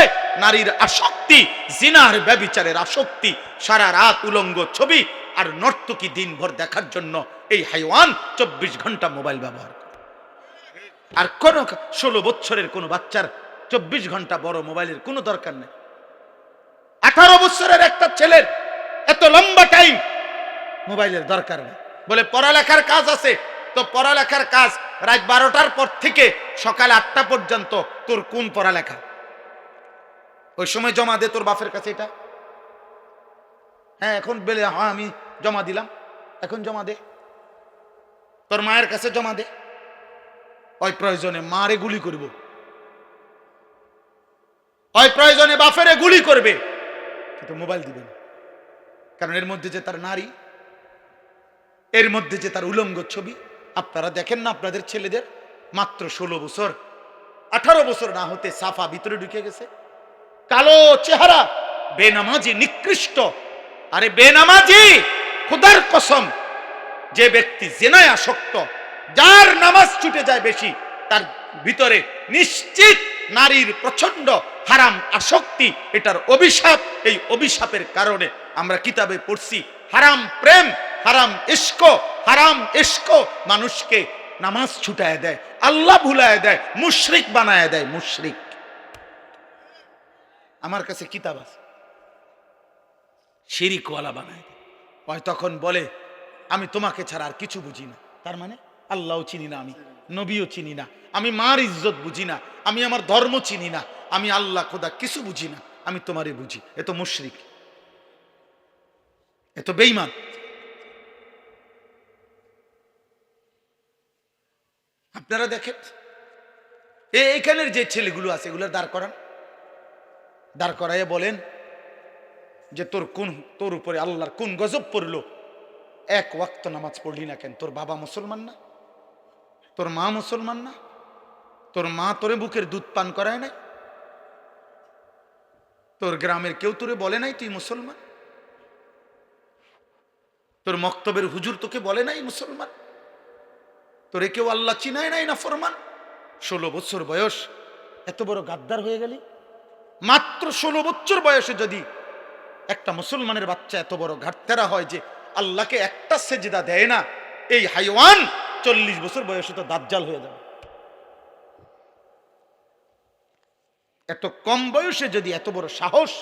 নারীর আসক্তি, জিনার ব্যভিচারের আসক্তি, সারা রাত উলঙ্গ ছবি আর নর্তকী দিনভর দেখার জন্য এই হাইওয়ান 24 ঘন্টা মোবাইল ব্যবহার করে। আর কোন 16 বছরের কোন বাচ্চার 24 ঘন্টা বড় মোবাইলের কোনো দরকার নেই। 18 বছরের একটা ছেলের এত লম্বা টাইম মোবাইলের দরকার নেই। বলে পড়ালেখার কাজ আছে, তো পড়ালেখার কাজ রাত 12টার পর থেকে সকাল 8টা পর্যন্ত তোর কোন পড়ালেখা? ওই সময় জমা দে তোর বাপের কাছে এটা। হ্যাঁ, এখন বলে হ্যাঁ আমি জমা দিলাম, এখন জমা দে, তোর মায়ের কাছে জমা দে। ওই প্রয়োজনে মারে গুলি করব, ওই প্রয়োজনে বাপেরে গুলি করবে, কিন্তু মোবাইল দিবে না। কারণ এর মধ্যে যে তার নারী, এর মধ্যে যে তার উলঙ্গ ছবি। আপনারা দেখেন না আপনাদের ছেলেদের মাত্র 16 বছর, 18 বছর না হতে সাফা ভিতরে ঢুকে গেছে, কালো চেহারা, বেনামাজি, নিকৃষ্ট। আরে বেনামাজি, খোদার কসম, যে ব্যক্তি জিনায় আসক্ত, যার নামাজ ছুটে যায় বেশি, তার ভিতরে নিশ্চিত নারীর প্রচন্ড হারাম আসক্তি, এটার অভিশাপ। এই অভিশাপের কারণে আমরা কিতাবে পড়ছি, হারাম প্রেম, হারাম ইশক, হারাম ইশক মানুষকে নামাজ ছুটায় দেয়, আল্লাহ ভুলায় দেয়, মুশরিক বানায় দেয়, মুশরিক। আমার কাছে কিতাব আছে, শিরিকওয়ালা বানায় দেয়। ওই তখন বলে আমি তোমাকে ছাড়া আর কিছু বুঝি না। তার মানে আল্লাহও চিনি না, আমি নবীও চিনি না, আমি মার ইজ্জত বুঝি না, আমি আমার ধর্ম চিনি না, আমি আল্লাহ খোদা কিছু বুঝি না, আমি তোমারই বুঝি। এ তো মুশরিক, এ তো বেঈমান। আপনারা দেখেন এইখানের যে ছেলেগুলো আছে এগুলো দাঁড় করান, দাঁড় করাইয়া বলেন যে তোর উপরে আল্লাহর কোন গজব পড়লো, এক ওয়াক্ত নামাজ পড়লি না কেন? তোর বাবা মুসলমান না? তোর মা মুসলমান না? তোর মা তোরে বুকের দুধ পান করায় নাই? তোর গ্রামের কেউ তোরে বলে নাই তুই মুসলমান? তোর মক্তবের হুজুর তোকে বলে নাই মুসলমান? তোরে কেউ আল্লাহ চিনায় নাই না ফরমান? 16 বছর বয়স এত বড় গাদ্দার হয়ে গেলি? মাত্র 16 বছর বয়সে যদি একটা মুসলমানের বাচ্চা এত বড় ঘাটতেরা হয় যে আল্লাহকে একটা সেজদা দেয় না, এই হাইওয়ান 40 বছর বয়সে তো দাজ্জাল হয়ে যাবে। এত কম বয়সে যদি এত বড় সাহস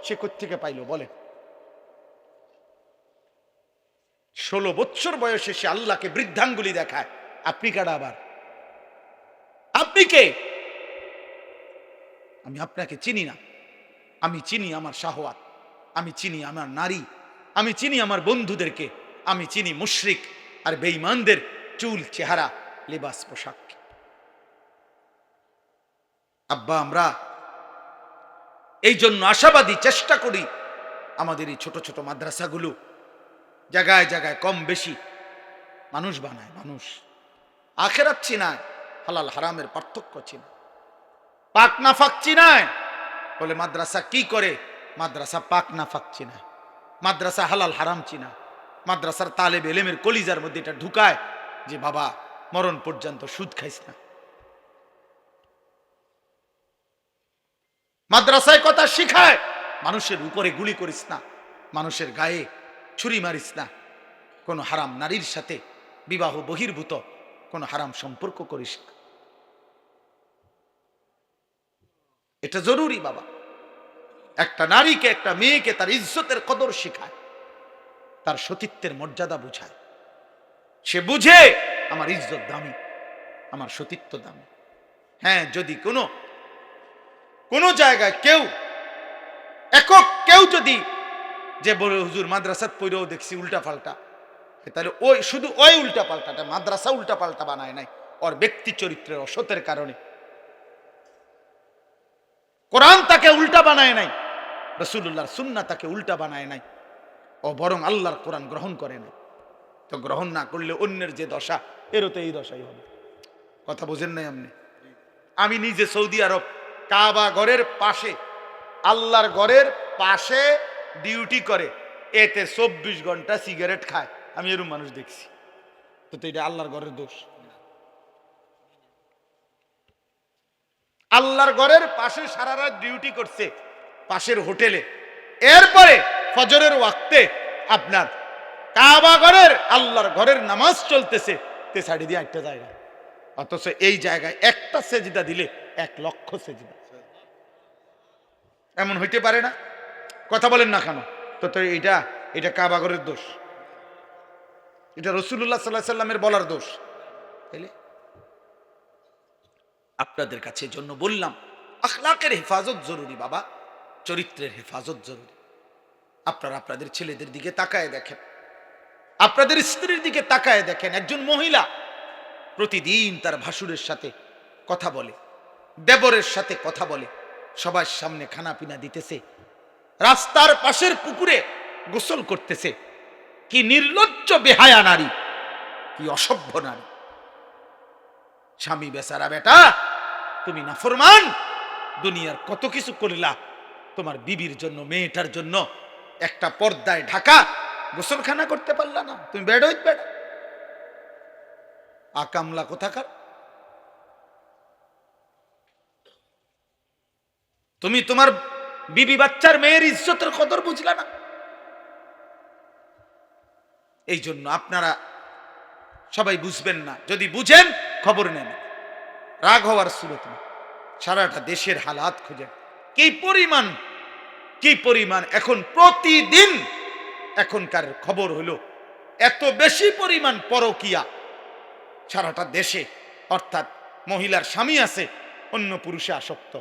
সে কোত্থেকে পাইল বলে? 16 বছর বয়সে সে আল্লাহকে বৃদ্ধাঙ্গুলি দেখায়। আপনি কারা আবার? আপনি কে? আমি আপনাকে চিনি না। আমি চিনি আমার শাহওয়াত, আমি চিনি আমার নারী, আমি চিনি আমার বন্ধুদেরকে, আমি চিনি মুশরিক আর বেঈমানদের চুল, চেহারা, লেবাস, পোশাক। আব্বা আমরা এই জন্য আশাবাদী, চেষ্টা করি আমাদের এই ছোট ছোট মাদ্রাসাগুলো জায়গায় জায়গায় কম বেশি মানুষ বানায়। মানুষ আখেরাত চিনায়, হালাল হারামের পার্থক্য চিনায়, পাক নাফাক চিনায়। বলে মাদ্রাসা কি করে? মাদ্রাসা পাক নাফাক চিনায়, মাদ্রাসা হালাল হারাম চিনায়, মাদ্রাসার তালেব এলেমের কলিজার মধ্যে এটা ঢুকায় যে বাবা মরণ পর্যন্ত সুদ খাইস না। মাদ্রাসায় কথা শিখায় মানুষের উপরে গুলি করিস না, মানুষের গায়ে ছুরি মারিস না, কোন হারাম নারীর সাথে বিবাহ বহির্ভূত কোন হারাম সম্পর্ক করিস না। এটা জরুরি বাবা। একটা নারীকে, একটা মেয়েকে তার ইজ্জতের কদর শিখায়, তার সতীত্বের মর্যাদা বুঝায়। সে বুঝে আমার ইজ্জত দামি, আমার সতীত্ব দামি। হ্যাঁ, যদি কোনো জায়গায় কেউ একক কেউ যদি যে বলে হুজুর মাদ্রাসাত পড়েও দেখছি উল্টা পাল্টা, তাহলে ওই শুধু ওই উল্টা পাল্টাটা, মাদ্রাসা উল্টা পাল্টা বানায় নাই, ওর ব্যক্তি চরিত্রের অসতের কারণে। কোরআন তাকে উল্টা বানায় নাই, রাসূলুল্লাহর সুন্নাহ তাকে উল্টা বানায় নাই, ও বরং আল্লাহর কোরআন গ্রহণ করে নাই। তো গ্রহণ না করলে অন্যের যে দশা, এরও তো এই দশাই হবে। কথা বোঝেন নাই আপনি? আমি নিজে সৌদি আরব কাবা ঘরের পাশে, আল্লাহর ঘরের পাশে ডিউটি করে, এতে 24 ঘন্টা সিগারেট খায়। আমি এরকম মানুষ দেখছি। তো এটা আল্লাহর ঘরের দোষ? আল্লাহর ঘরের পাশে সারা রাত ডিউটি করছে পাশের হোটেলে, এরপরে ফজরের ওয়াক্তে আপনার কাবা ঘরের আল্লাহর ঘরের নামাজ চলতেছে, তে সাইডে দিয়ে একটা জায়গা, অথচ এই জায়গায় একটা সেজদা দিলে 1 লক্ষ সেজদা। এমন হইতে পারে না? কথা বলেন না কেন? তো এটা কাবা ঘরের দোষ, এটা রাসূলুল্লাহ সাল্লাল্লাহু আলাইহি সাল্লামের বলার দোষ। তাইলে আপনাদের কাছে জন্য বললাম, আখলাকের হেফাজত জরুরি বাবা, চরিত্রের হেফাজত জরুরি। আপনারা আপনাদের ছেলেদের দিকে তাকায় দেখেন, আপনাদের স্ত্রীর দিকে তাকায় দেখেন। একজন মহিলা প্রতিদিন তার ভাসুরের সাথে কথা বলে, দেবরের সাথে কথা বলে, সবার সামনে খানা পিনা দিতেছে, রাস্তার পাশের পুকুরে গোসল করতেছে। কি নির্লজ্জ বেহায়া নারী, কি অসভ্য নারী। স্বামী বেচারা, বেটা তুমি নাফরমান, দুনিয়ার কত কিছু করলা, তোমার বিবির জন্য, মেয়েটার জন্য একটা পর্দায় ঢাকা গোসলখানা করতে পারলা না, তুমি বেড়ই বেড়া আকামলা কোথাকার। তুমি তোমার বিবি বাচ্চার মেয়ের ইজ্জতের কদর বুঝলা না। এই জন্য আপনারা সবাই বুঝবেন না, যদি বুঝেন খবর নেন, রাগ হওয়ার সুরত না। সারাটা দেশের হালাত খুঁজেন, কি পরিমাণ এখন প্রতিদিন এখনকার খবর হলো এত বেশি পরিমাণ পরকিয়া সারাটা দেশে, অর্থাৎ মহিলার স্বামী আছে অন্য পুরুষে আসক্ত,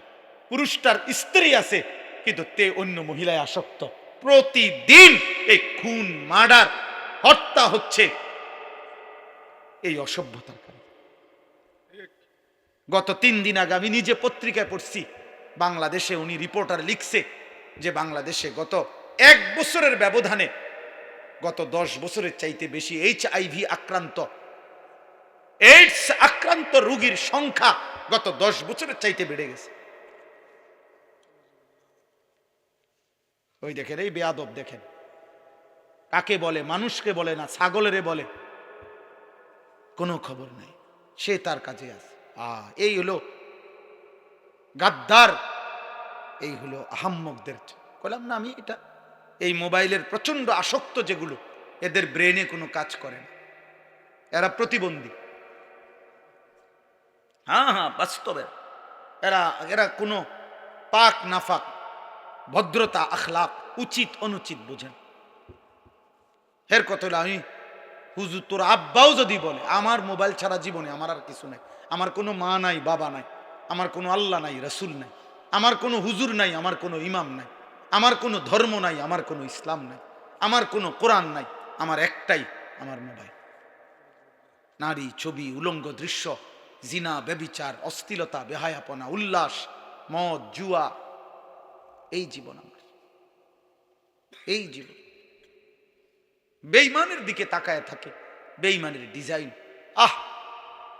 পুরুষটার স্ত্রী আছে কিন্তু তে অন্য মহিলায় আসক্ত, প্রতিদিন এই খুন মার্ডার হত্যা হচ্ছে এই অসভ্যতার কারণে। গত 3 দিন আগে আমি নিজে পত্রিকায় পড়ছি, বাংলাদেশে উনি রিপোর্টার লিখছে যে বাংলাদেশে গত 1 বছরের ব্যবধানে গত 10 বছরের চাইতে বেশি HIV আক্রান্ত, এইডস আক্রান্ত রোগীর সংখ্যা গত 10 বছরের চাইতে বেড়ে গেছে। ওই দেখেন এই বেয়াদব, দেখেন কাকে বলে, মানুষকে বলে না ছাগলেরে বলে, কোনো খবর নাই, সে তার কাজে আছে। এই হলো গাদ্দার, এই হলো আহাম্মকদের। বললাম না আমি, এটা এই মোবাইলের প্রচন্ড আসক্ত যেগুলো, এদের ব্রেনে কোনো কাজ করে না, এরা প্রতিবন্ধী। হ্যাঁ বাস্তবে এরা এরা কোনো পাক নাফাক, ভদ্রতা, আখলাক, উচিত অনুচিত বোঝেন। এর কথা হলো, আমি হুজুর তোর আব্বাও যদি বলে আমার মোবাইল ছাড়া জীবনে আমার আর কিছু নাই, আমার কোনো মা নাই, বাবা নাই, আমার কোনো আল্লাহ নাই, রসুল নাই, আমার কোনো হুজুর নাই, আমার কোনো ইমাম নাই, আমার কোনো ধর্ম নাই, আমার কোনো ইসলাম নাই, আমার কোনো কোরআন নাই, আমার একটাই আমার মোবাইল। নারী, ছবি, উলঙ্গ দৃশ্য, জিনা, ব্যভিচার, অশ্লীলতা, বেহায়াপনা, উল্লাস, মদ, জুয়া, এই জীবন আমার, এই জীবন। বেঈমানের দিকে তাকায় থাকে, বেঈমানের ডিজাইন।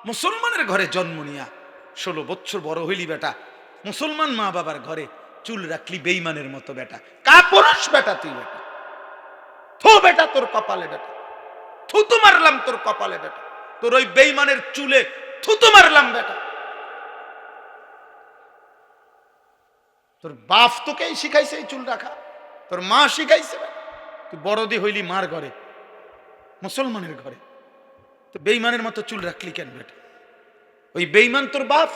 মুসলমানের ঘরে জন্ম নিয়া 16 বছর বড় হইলি বেটা, মুসলমান মা বাবার ঘরে চুল রাখলি বেঈমানের মতো বেটা, কাপুরুষ বেটা তুই, বেটা থু বেটা তোর কপালে, বেটা থুতু মারলাম তোর কপালে, বেটা তোর ওই বেঈমানের চুলে থুতু মারলাম, বেটা তোর বাপ তোকেই শিখাইছে এই চুল রাখা, তোর মা শিখাইছে, তুই বড়দি হইলি মার ঘরে, মুসলমানের ঘরে, তো বেঈমানের মতো চুল রাখলি কেন বেটা? ওই বেঈমান তোর বাপ,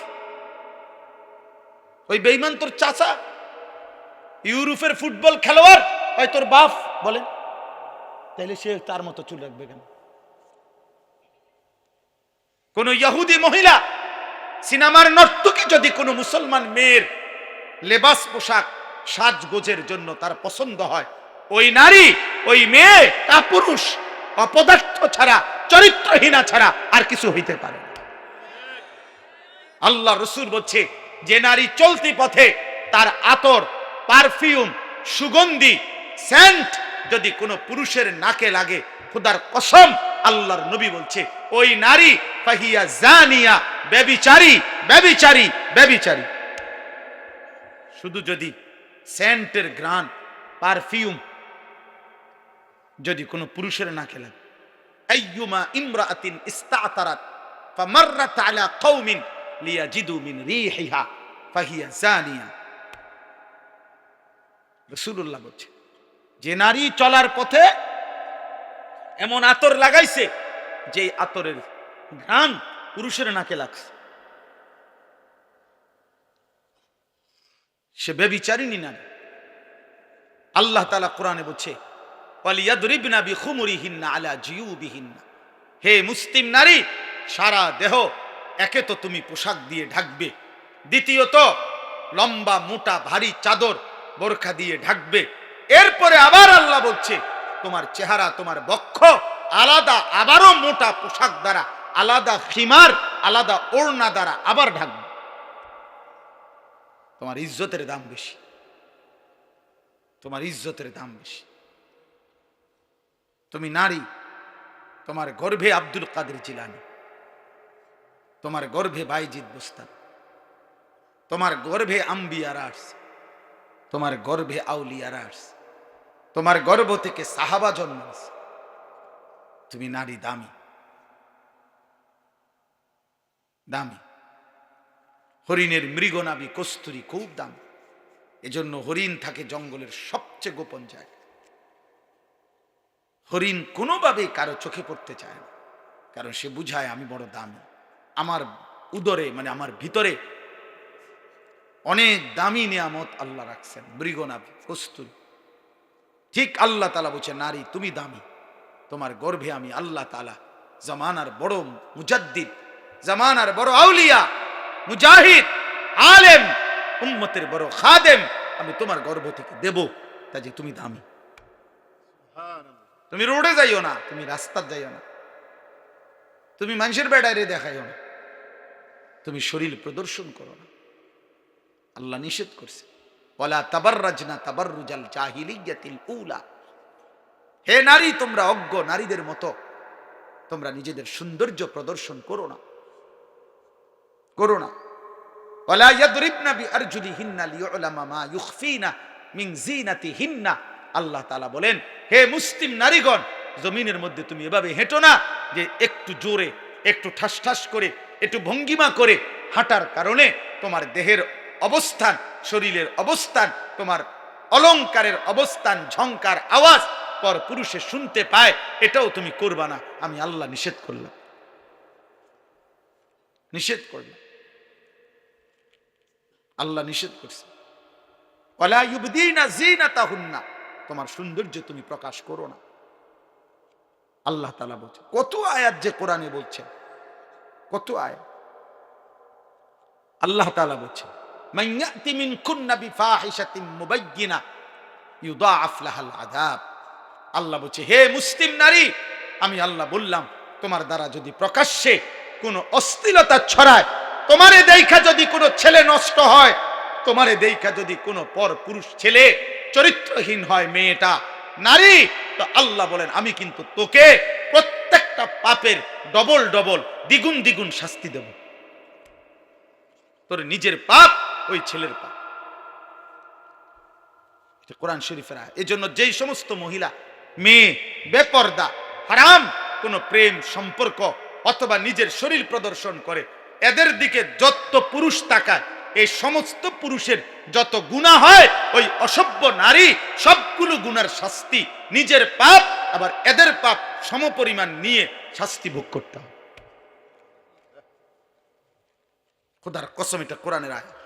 ওই বেঈমান তোর চাচা, ইউরোপের ফুটবল খেলোয়াড় হয় তোর বাপ, বলেন তাইলে সে তার মতো চুল রাখবে কেন? কোন ইহুদি মহিলা, সিনেমার নর্তকী যদি কোনো মুসলমান মেয়ের লেবাস পোশাক সাজগোজের জন্য তার পছন্দ হয়, ওই নারী, ওই মেয়ে কাপুরুষ, অপদার্থ ছাড়া, চরিত্রহীনা ছাড়া আর কিছু হইতে পারে না। আল্লাহ রসুল বলছে, যে নারী চলতি পথে তার আতর, পারফিউম, সুগন্ধি, সেন্ট যদি কোনো পুরুষের নাকে লাগে, খোদার কসম আল্লাহর নবী বলছে ওই নারী ফাহিয়া জানিয়া, ব্যভিচারী, ব্যভিচারী, ব্যভিচারী। শুধু যদি সেন্টের ঘ্রাণ, পারফিউম যদি কোনো পুরুষের নাকে লাগে, আইয়ুমা ইমরাআতিন ইস্তাতারাত ফামাররাত আলা কওমিন লিয়াজিদু মিন রিহিহা ফাহিয়া জানিয়া। রাসূলুল্লাহ বলছে, যে নারী চলার পথে এমন আতর লাগাইছে যে আতরের ঘ্রাণ পুরুষের নাকে লাগছে, সে ব্যভিচারিণী নারী। আল্লাহ তাআলা কোরআনে বলছে, ওয়ালিয়াদরিবনা বিখুমুরিহিন্না আলা জিয়ুবিহিন্না, হে মুসলিম নারী, সারা দেহ একে তো তুমি পোশাক দিয়ে ঢাকবে, দ্বিতীয়ত লম্বা মোটা ভারী চাদর বোরখা দিয়ে ঢাকবে, এরপরে আবার আল্লাহ বলছে তোমার চেহারা, তোমার বক্ষ আলাদা আবারও মোটা পোশাক দ্বারা, আলাদা খিমার, আলাদা ওড়না দ্বারা আবার ঢাকবে। তোমার ইজ্জতের দাম বেশি, তোমার ইজ্জতের দাম বেশি। তুমি নারী, তোমার গর্ভে আব্দুল কাদের জিলানী, তোমার গর্ভে বাইজিদ বুস্তামি, তোমার গর্ভে আম্বিয়ারা আসছে, তোমার গর্ভে আউলিয়ারা আসছে, তোমার গর্ভ থেকে সাহাবা জন্মাচ্ছে। তুমি নারী দামি, দামি। হরিণের মৃগনাভি কস্তুরী খুব দাম, এজন্য হরিণ থাকে জঙ্গলের সবচেয়ে গোপন জায়গায়। হরিণ কোনোভাবেই কারো চোখে পড়তে চায় না, কারণ সে বুঝায় আমি বড় দামি, আমার উদরে মানে আমার ভিতরে অনেক দামি নিয়ামত আল্লাহ রাখছেন, মৃগনাভি কস্তুরী। ঠিক আল্লাহ তাআলা বলছে, নারী তুমি দামি, তোমার গর্ভে আমি আল্লাহ তাআলা জামানার বড় মুজাদ্দিদ, জামানার বড় আউলিয়া, মুজাহিদ, আলেম, উম্মতের বড় খাদেম আমি তোমার গর্ভ থেকে দেব, কাজে তুমি দামি। তুমি রোডে যাইও না, তুমি রাস্তা যাইও না, তুমি মানুষের বেড়াইরে দেখাইও না, তুমি শরীর প্রদর্শন করো না। আল্লাহ নিষেধ করছে, ওয়ালা তাবাররাজনা তাবাররুজাল জাহিলিয়াতিল উলা। হে নারী, তোমরা অজ্ঞ নারীদের মতো তোমরা নিজেদের সৌন্দর্য প্রদর্শন করো না, করো না। ওয়ালা ইয়াদরিবনা বিআরজুলিহিন্না লিউলামা মা ইউখফিনা মিন যিনাতিহিন্না। আল্লাহ তাআলা বলেন, হে মুসলিম নারীগণ, জমিনের মধ্যে তুমি এভাবে হেঁটো না যে একটু জোরে, একটু ঠাস ঠাস করে, একটু ভঙ্গিমা করে হাঁটার কারণে তোমার দেহের অবস্থান, শরীরের অবস্থান, তোমার অলংকারের অবস্থান, ঝংকার আওয়াজ পর পুরুষে শুনতে পায়, এটাও তুমি করবা না। আমি আল্লাহ নিষেধ করলাম, নিষেধ করলাম, আল্লাহ নিষেধ করছে। ওয়ালা ইউবদিনা যিনাতাহুন্না, তোমার সৌন্দর্য তুমি প্রকাশ করো না। আল্লাহ তাআলা বলছে, কত আয়াত যে কোরআনে বলছেন, কত আয়াত। আল্লাহ তাআলা বলছে, মান ইয়াতি মিনকুন্না বিফাহিশাতিন মুবায়্যিনা ইউদাআফ লাহাল আযাব। আল্লাহ বলছে, হে মুসলিম নারী, আমি আল্লাহ বললাম, তোমার দ্বারা যদি প্রকাশ্যে কোনো অশ্লীলতা ছড়ায়, তোমারে দেখা যদি কোনো ছেলে নষ্ট হয়, তোমারে দেখা যদি কোনো পর পুরুষ ছেলে চরিত্রহীন হয়, মেয়েটা নারী, তো আল্লাহ বলেন আমি কিন্তু তোকে প্রত্যেকটা পাপের ডবল ডবল, দ্বিগুণ দ্বিগুণ শাস্তি দেব। তোর নিজের পাপ, ওই ছেলের পাপ। এটা কোরআন শরীফের আয়াত। এজন্য যেই সমস্ত মহিলা, মেয়ে বেপর্দা, হারাম কোন প্রেম সম্পর্ক অথবা নিজের শরীর প্রদর্শন করে, এদের দিকে যত পুরুষ তাকায়, এই সমস্ত পুরুষের যত গুনাহ হয়, ওই অসভ্য নারী সবগুলো গুনার শাস্তি, নিজের পাপ আবার এদের পাপ সমপরিমাণ নিয়ে শাস্তি ভোগ করতে হবে। খোদার কসম, এটা কোরআনের আয়াত।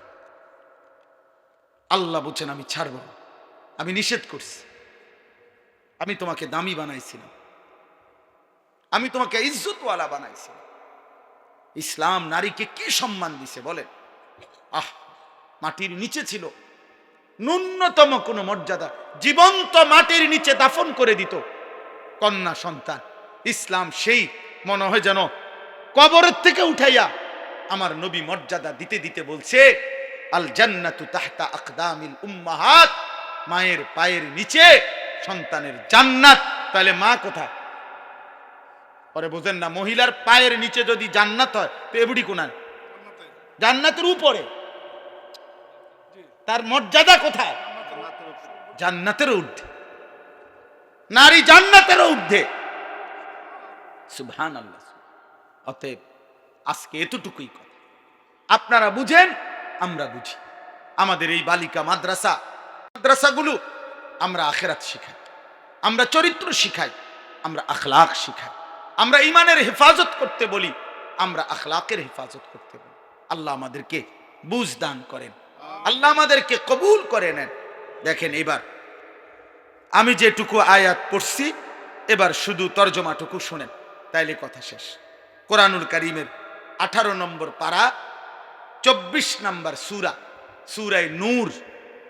আল্লাহ বলছেন আমি ছাড়ব না, আমি নিষেধ করছি। আমি তোমাকে দামি বানাইছিলাম, আমি তোমাকে ইজ্জতওয়ালা বানাইছিলাম। ইসলাম নারীকে কি সম্মান দিছে বলেন? মাটির নিচে ছিল, ন্যূনতম কোনো মর্যাদা, জীবন্ত মাটির নিচে দাফন করে দিত কন্যা সন্তান। ইসলাম সেই মনে হয় যেন কবরের থেকে উঠাইয়া আমার নবী মর্যাদা দিতে দিতে বলছে, আল জান্নাতু তাহতা আকদামিল উম্মাহাত, মায়ের পায়ের নিচে সন্তানের জান্নাত। তাহলে মা কোথায়? পরে বোঝেন না, মহিলার পায়ের নিচে যদি জান্নাত হয় তো এবুড়ি কোনায়? জান্নাতের উপরে। তার মর্যাদা কোথায়? জান্নাতের ঊর্ধ্বে। নারী জান্নাতের ঊর্ধ্বে। সুবহানাল্লাহ। অতএব আজকে এতটুকুই কথা, আপনারা বুঝেন, আমরা বুঝি। আমাদের এই বালিকা মাদ্রাসাগুলো আমরা আখিরাত শিখাই, আমরা চরিত্র শিখাই, আমরা আখলাক শিখাই, আমরা ইমানের হেফাজত করতে বলি, আমরা আখলাকের হেফাজত করতে বলি। আল্লাহ আমাদেরকে বুঝ দান করেন, আল্লাহ আমাদেরকে কবুল করে নেন। দেখেন, এবার আমি যেটুকু আয়াত পড়ছি, এবার শুধু তর্জমাটুকু শুনেন, তাইলে কথা শেষ। কোরআনুল কারীমের 18 নম্বর পারা 24 নম্বর সূরা, সূরায়ে নূর।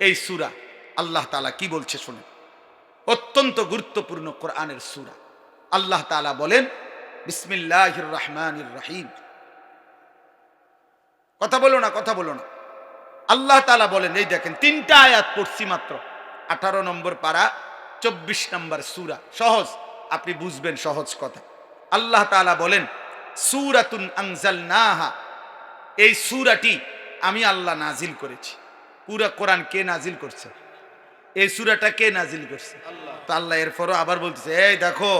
এই সূরা আল্লাহ তাআলা কি বলছে শুনেন, অত্যন্ত গুরুত্বপূর্ণ কোরআনের সূরা। আল্লাহ তাআলা বলেন, বিসমিল্লাহির রহমানির রহিম। কথা বলো না, কথা বলো না। আল্লাহ তাআলা বলেন, এই দেখেন 3টা আয়াত পড়ছি মাত্র, 18 নম্বর পারা 24 নম্বর সূরা। সহজ, আপনি বুঝবেন সহজ কথা। আল্লাহ তাআলা বলেন, সূরাতুন আনজালনাহা, এই সূরাটি আমি আল্লাহ নাজিল করেছি। পুরা কোরআন কে নাজিল করছে? এই সূরাটা কে নাজিল করছে? তো আল্লাহ এরপরও আবার বলতেছে, এই দেখো,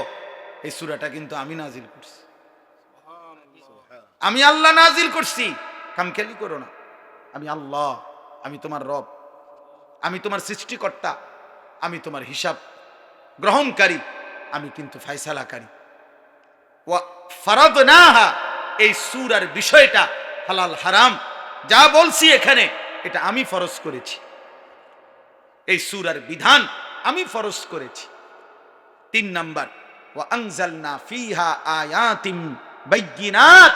এই সূরাটা কিন্তু আমি নাজিল করছি, আমি আল্লাহ নাজিল করছি, খামখেয়ালি করো না। আমি আল্লাহ, আমি তোমার রব, আমি তোমার সৃষ্টিকর্তা, আমি তোমার হিসাব গ্রহণকারী, আমি কিন্তু ফায়সালাকারী। ওয়া ফারাদনাহা, এই সূরার বিষয়টা হালাল হারাম যা বলছি এখানে, এটা আমি ফরজ করেছি। এই সূরার বিধান আমি ফরজ করেছি। 3 নাম্বার, ওয়া আনজালনা ফিহা আয়াতিম বাইয়িনাত,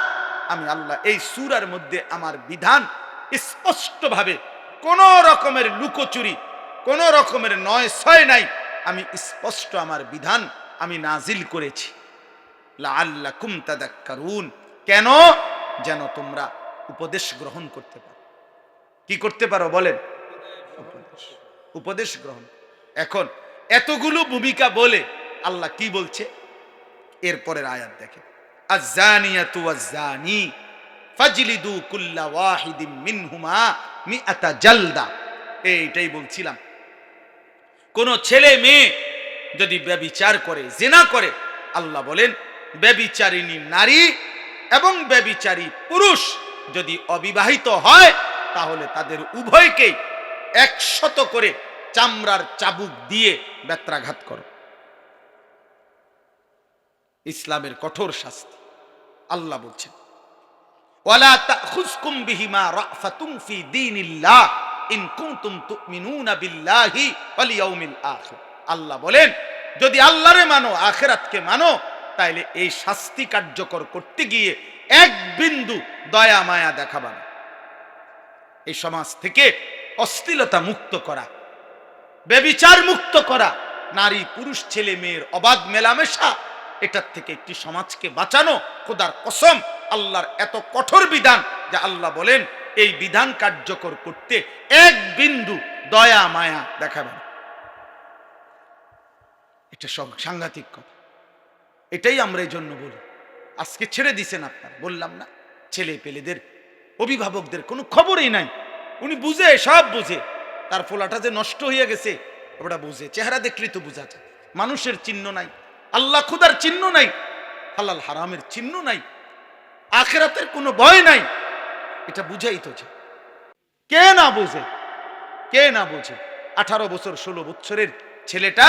আমি আল্লাহ এই সূরার মধ্যে আমার বিধান স্পষ্টভাবে, কোন রকমের লুকোচুরি, কোন রকমের নয় ছয় নাই, আমি স্পষ্ট আমার বিধান আমি নাজিল করেছি। লাআল্লাকুম তাদাক্কারুন, কেন? যেন তোমরা উপদেশ গ্রহণ করতে পারো। কি করতে পারো বলেন? উপদেশ গ্রহণ। এখন এতগুলো ভূমিকা বলে আল্লাহ কি বলছে এরপরের আয়াত দেখেন, আয-যানিয়াতু ওয়াজ-যানি ফাজলিদু কুল্লা ওয়াহিদিম মিনহুমা মিআতা জালদা। এইটাই বলছিলাম, কোন ছেলে মেয়ে যদি ব্যভিচার করে, জিনা করে, আল্লাহ বলেন ব্যভিচারিণী নারী এবং ব্যভিচারী পুরুষ যদি অবিবাহিত হয় তাহলে তাদের উভয়কেই 100 করে চামড়ার চাবুক দিয়ে বেত্রাঘাত করো। ইসলামের কঠোর শাস্তি। আল্লাহ বলছেন, ওয়ালা তাখুযকুম বিহিমা রাফাতুম ফি দীনিল্লাহ ইন কুনতুম তুমিনুনা বিল্লাহি ওয়াল ইয়াউমিল আখির। আল্লাহ বলেন, যদি আল্লাহরে মানো, আখিরাতকে মানো, তাইলে এই শাস্তি কার্যকর করতে গিয়ে এক বিন্দু দয়া মায়া দেখাবা না। এই সমাজ থেকে অশ্লীলতা মুক্ত করা, ব্যভিচার মুক্ত করা, নারী পুরুষ ছেলে মেয়ের অবাধ মেলামেশা, এটার থেকে একটি সমাজকে বাঁচানো। খোদার কসম, আল্লাহর এত কঠোর বিধান যে আল্লাহ বলেন এই বিধান কার্যকর করতে এক বিন্দু দয়া মায়া দেখাবেন। এটা সাংঘাতিক কথা। এটাই আমরা এই জন্য বলি, আজকে ছেড়ে দিছেন আপনারা, বললাম না, ছেলে পেলেদের অভিভাবকদের কোনো খবরই নাই। উনি বুঝে, সব বুঝে, তার ফোলাটা যে নষ্ট হয়ে গেছে ওটা বুঝে, চেহারা দেখলেই তো বোঝা যায়। মানুষের চিহ্ন নাই, আল্লাহ খুদার চিহ্ন নাই, হালাল হারামের চিহ্ন নাই, আখিরাতের কোনো ভয় নাই, এটা বুঝাই তো। কে না বোঝে? কে না বোঝে? 18 বছর 16 বছরের ছেলেটা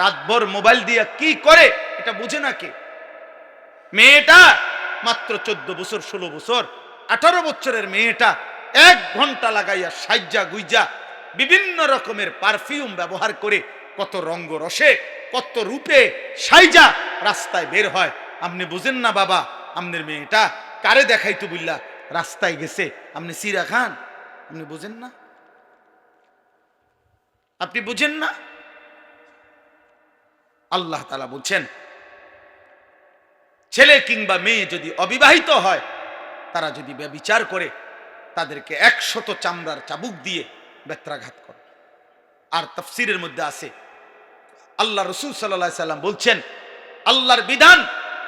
রাতভর মোবাইল দিয়ে কি করে এটা বুঝে না কে? মেয়েটা মাত্র 14 বছর 16 বছর, 18 বছরের মেয়েটা 1 ঘন্টা লাগাইয়া সাজ্জা গুইজা বিভিন্ন রকমের পারফিউম ব্যবহার করে কত রঙ্গ রসে, কত রূপে সাইজা রাস্তায় বের হয়। আপনি বুঝেন না বাবা, আপনার মেয়েটা কারে দেখাইতো বুঝলা রাস্তায় গেছে, আপনি সিরা খান, আপনি বুঝেন না? আপনি বুঝেন না? আল্লাহ তাআলা বলছেন, ছেলে কিংবা মেয়ে যদি অবিবাহিত হয়, তারা যদি ব্যভিচার করে, তাদেরকে 100 চামড়ার চাবুক দিয়ে বেত্রাঘাত করে। আর তাফসীরের মধ্যে আছে, আল্লাহ রাসূল সাল্লাল্লাহু আলাইহি সাল্লাম বলছেন, আল্লাহর বিধান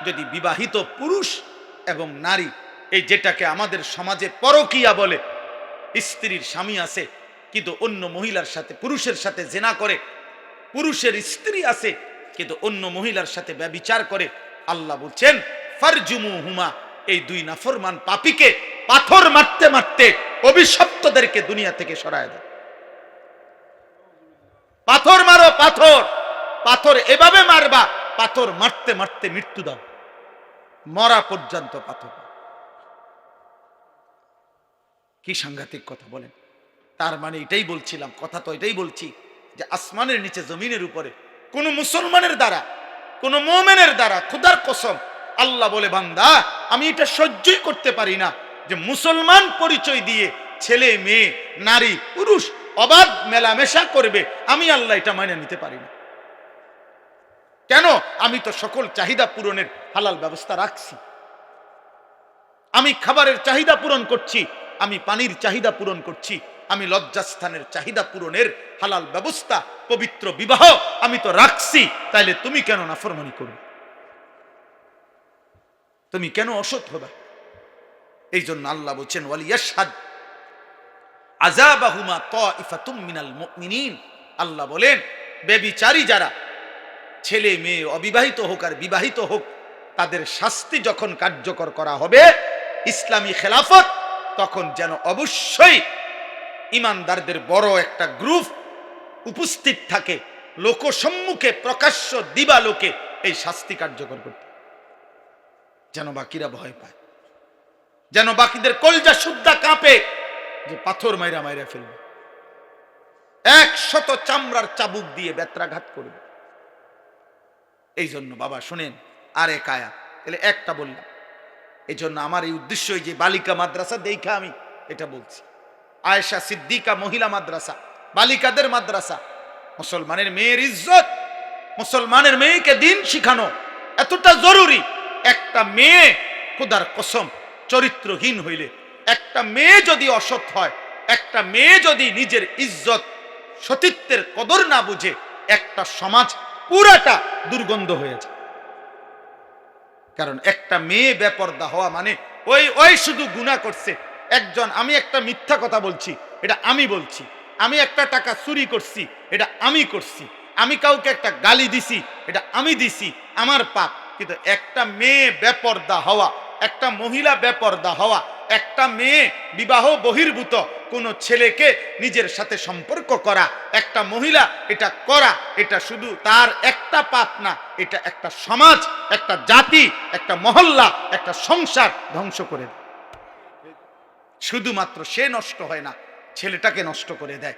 যদি বিবাহিত পুরুষ এবং নারী, এই যেটাকে আমাদের সমাজে পরকীয়া বলে, স্ত্রীর স্বামী আছে কিন্তু অন্য মহিলার সাথে, পুরুষের সাথে জিনা করে, পুরুষের স্ত্রী আছে কিন্তু অন্য মহিলার সাথে ব্যভিচার করে, আল্লাহ বলছেন ফারজুমুহুমা, এই 2 নাফরমান পাপীকে পাথর মারতে মারতে অভিশপ্তদেরকে দুনিয়া থেকে সরায় দাও। পাথর মারো, পাথর, পাথর এভাবে মারবা, পাথর মারতে মারতে মৃত্যু দাও, মরা পর্যন্ত পাথর। কি সাংঘাতিক কথা বলেন! তার মানে এটাই বলছিলাম, কথা তো এটাই বলছি যে আসমানের নিচে জমিনের উপরে কোন মুসলমানের দ্বারা, কোন মুমিনের দ্বারা, খোদার কসম আল্লাহ বলে, বান্দা আমি এটা সহ্যই করতে পারি না যে মুসলমান পরিচয় দিয়ে ছেলে মেয়ে নারী পুরুষ অবাধ মেলামেশা করবে, আমি আল্লাহ এটা মাইনে নিতে পারি না। কেন? আমি তো সকল চাহিদা পূরণের হালাল ব্যবস্থা রাখছি, আমি খাবারের চাহিদা পূরণ করছি, আমি পানির চাহিদা পূরণ করছি, আমি লজ্জাস্থানের চাহিদা পূরণের হালাল ব্যবস্থা, পবিত্র বিবাহ আমি তো রাখছি, তাইলে তুমি কেন নাফরমানি করবে? তুমি কেন অসৎ হবে? এই জন্য আল্লাহ বলছেন, ওয়ালিয়াশহাদ আযাবাহুমা তাইফাতুম মিনাল মুমিনিন। আল্লাহ বলেন, ব্যভিচারী যারা, ছেলে মেয়ে অবিবাহিত হোক আর বিবাহিত হোক, তাদের শাস্তি যখন কার্যকর করা হবে ইসলামী খেলাফত, তখন যেন অবশ্যই ইমানদারদের বড় একটা গ্রুপ উপস্থিত থাকে, লোকসম্মুখে প্রকাশ্য দিবালোকে এই শাস্তি কার্যকর করতে, যেন বাকিরা ভয় পায়, যেন বাকিদের কলজা সুদ্ধা কাঁপে যে পাথর মাইরা মাইরা ফেলবে। 100 চামড়ার চাবুক দিয়ে বেত্রাঘাত করবে। এই জন্য বাবা শুনেন, আরে কায়া, তাহলে একটা বললাম। এই জন্য আমার এই উদ্দেশ্য, যে বালিকা মাদ্রাসা দেখা আমি এটা বলছি। আয়েশা সিদ্দিকা মহিলা মাদ্রাসা, বালিকাদের মাদ্রাসা। মুসলমানের মেয়ের ইজ্জত, মুসলমানের মেয়েকে দিন শিখানো এতটা জরুরি। একটা মেয়ে খোদার কসম চরিত্রহীন হইলে, একটা মেয়ে যদি অসৎ হয়, একটা মেয়ে যদি নিজের ইজ্জত সতীত্বের কদর না বুঝে, একটা সমাজ পুরাটা দুর্গন্ধ হয়ে যায়। কারণ একটা মেয়ে বেপরদা হওয়া মানে ওই শুধু গুনাহ করছে একজন। আমি একটা মিথ্যা কথা বলছি, এটা আমি বলছি। আমি একটা টাকা চুরি করছি, এটা আমি করছি। আমি কাউকে একটা গালি দিছি, এটা আমি দিছি, আমার পাপ। কিন্তু একটা মেয়ে বেপরদা হওয়া, একটা মহিলা বেপরদা হওয়া, একটা মেয়ে বিবাহ বহির্ভূত কোন ছেলেকে নিজের সাথে সম্পর্ক করা, একটা মহিলা এটা করা, এটা শুধু তার একটা পাপ না, এটা একটা সমাজ, একটা জাতি, একটা মহল্লা, একটা সংসার ধ্বংস করে দেয়। শুধুমাত্র সে নষ্ট হয় না, ছেলেটাকে নষ্ট করে দেয়,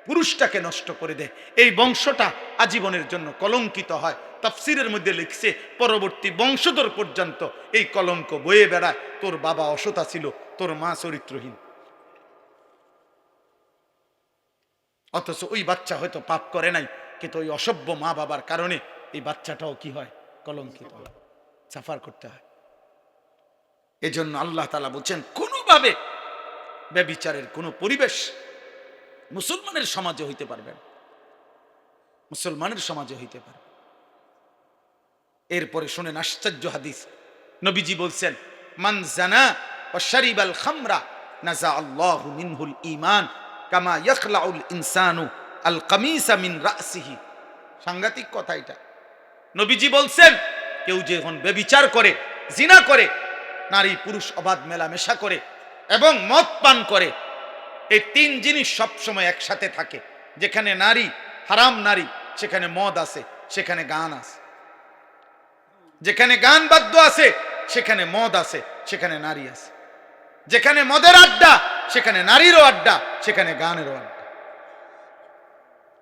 পুরুষটাকে নষ্ট করে দেয়। এই বংশটা আজীবনের জন্য কলঙ্কিত হয়। তাফসীরের মধ্যে লিখছে, পরবর্তী বংশধর পর্যন্ত এই কলঙ্ক বয়ে বেড়ায়। তোর বাবা অসৎ ছিল, তোর মা চরিত্রহীন। অথচ ওই বাচ্চা হয়তো পাপ করে নাই, কিন্তু ওই অসভ্য মা বাবার কারণে এই বাচ্চাটাও কি হয়, কলঙ্কিত হয়, সাফার করতে হয়। এজন্য আল্লাহ তাআলা বলছেন, কোনোভাবে ব্যভিচারের কোনো পরিবেশ মুসলমানের সমাজে হইতে পারবে না, মুসলমানের সমাজে হইতে পারবে। এরপরে শুনেন আশ্চর্য হাদিস। নবীজি বলছেন, মান জানা ওয়া শারিবাল খামরা নাজা আল্লাহু মিনহুল ঈমান কামা ইয়াখলাউল ইনসানু আল কামিসা মিন রাসিহি। সাংঘাতিক কথা এটা। নবীজি বলছেন, কেউ যখন ব্যভিচার করে, জিনা করে, নারী পুরুষ অবাধ মেলামেশা করে এবং মদ পান করে, এই তিন জিনিস সবসময় একসাথে থাকে। যেখানে নারী, হারাম নারী, সেখানে মদ আছে, সেখানে গান আছে। যেখানে গান বাদ্য আছে, সেখানে মদ আছে, সেখানে নারী আছে। যেখানে মদের আড্ডা, সেখানে নারীরও আড্ডা, সেখানে গানেরও আড্ডা।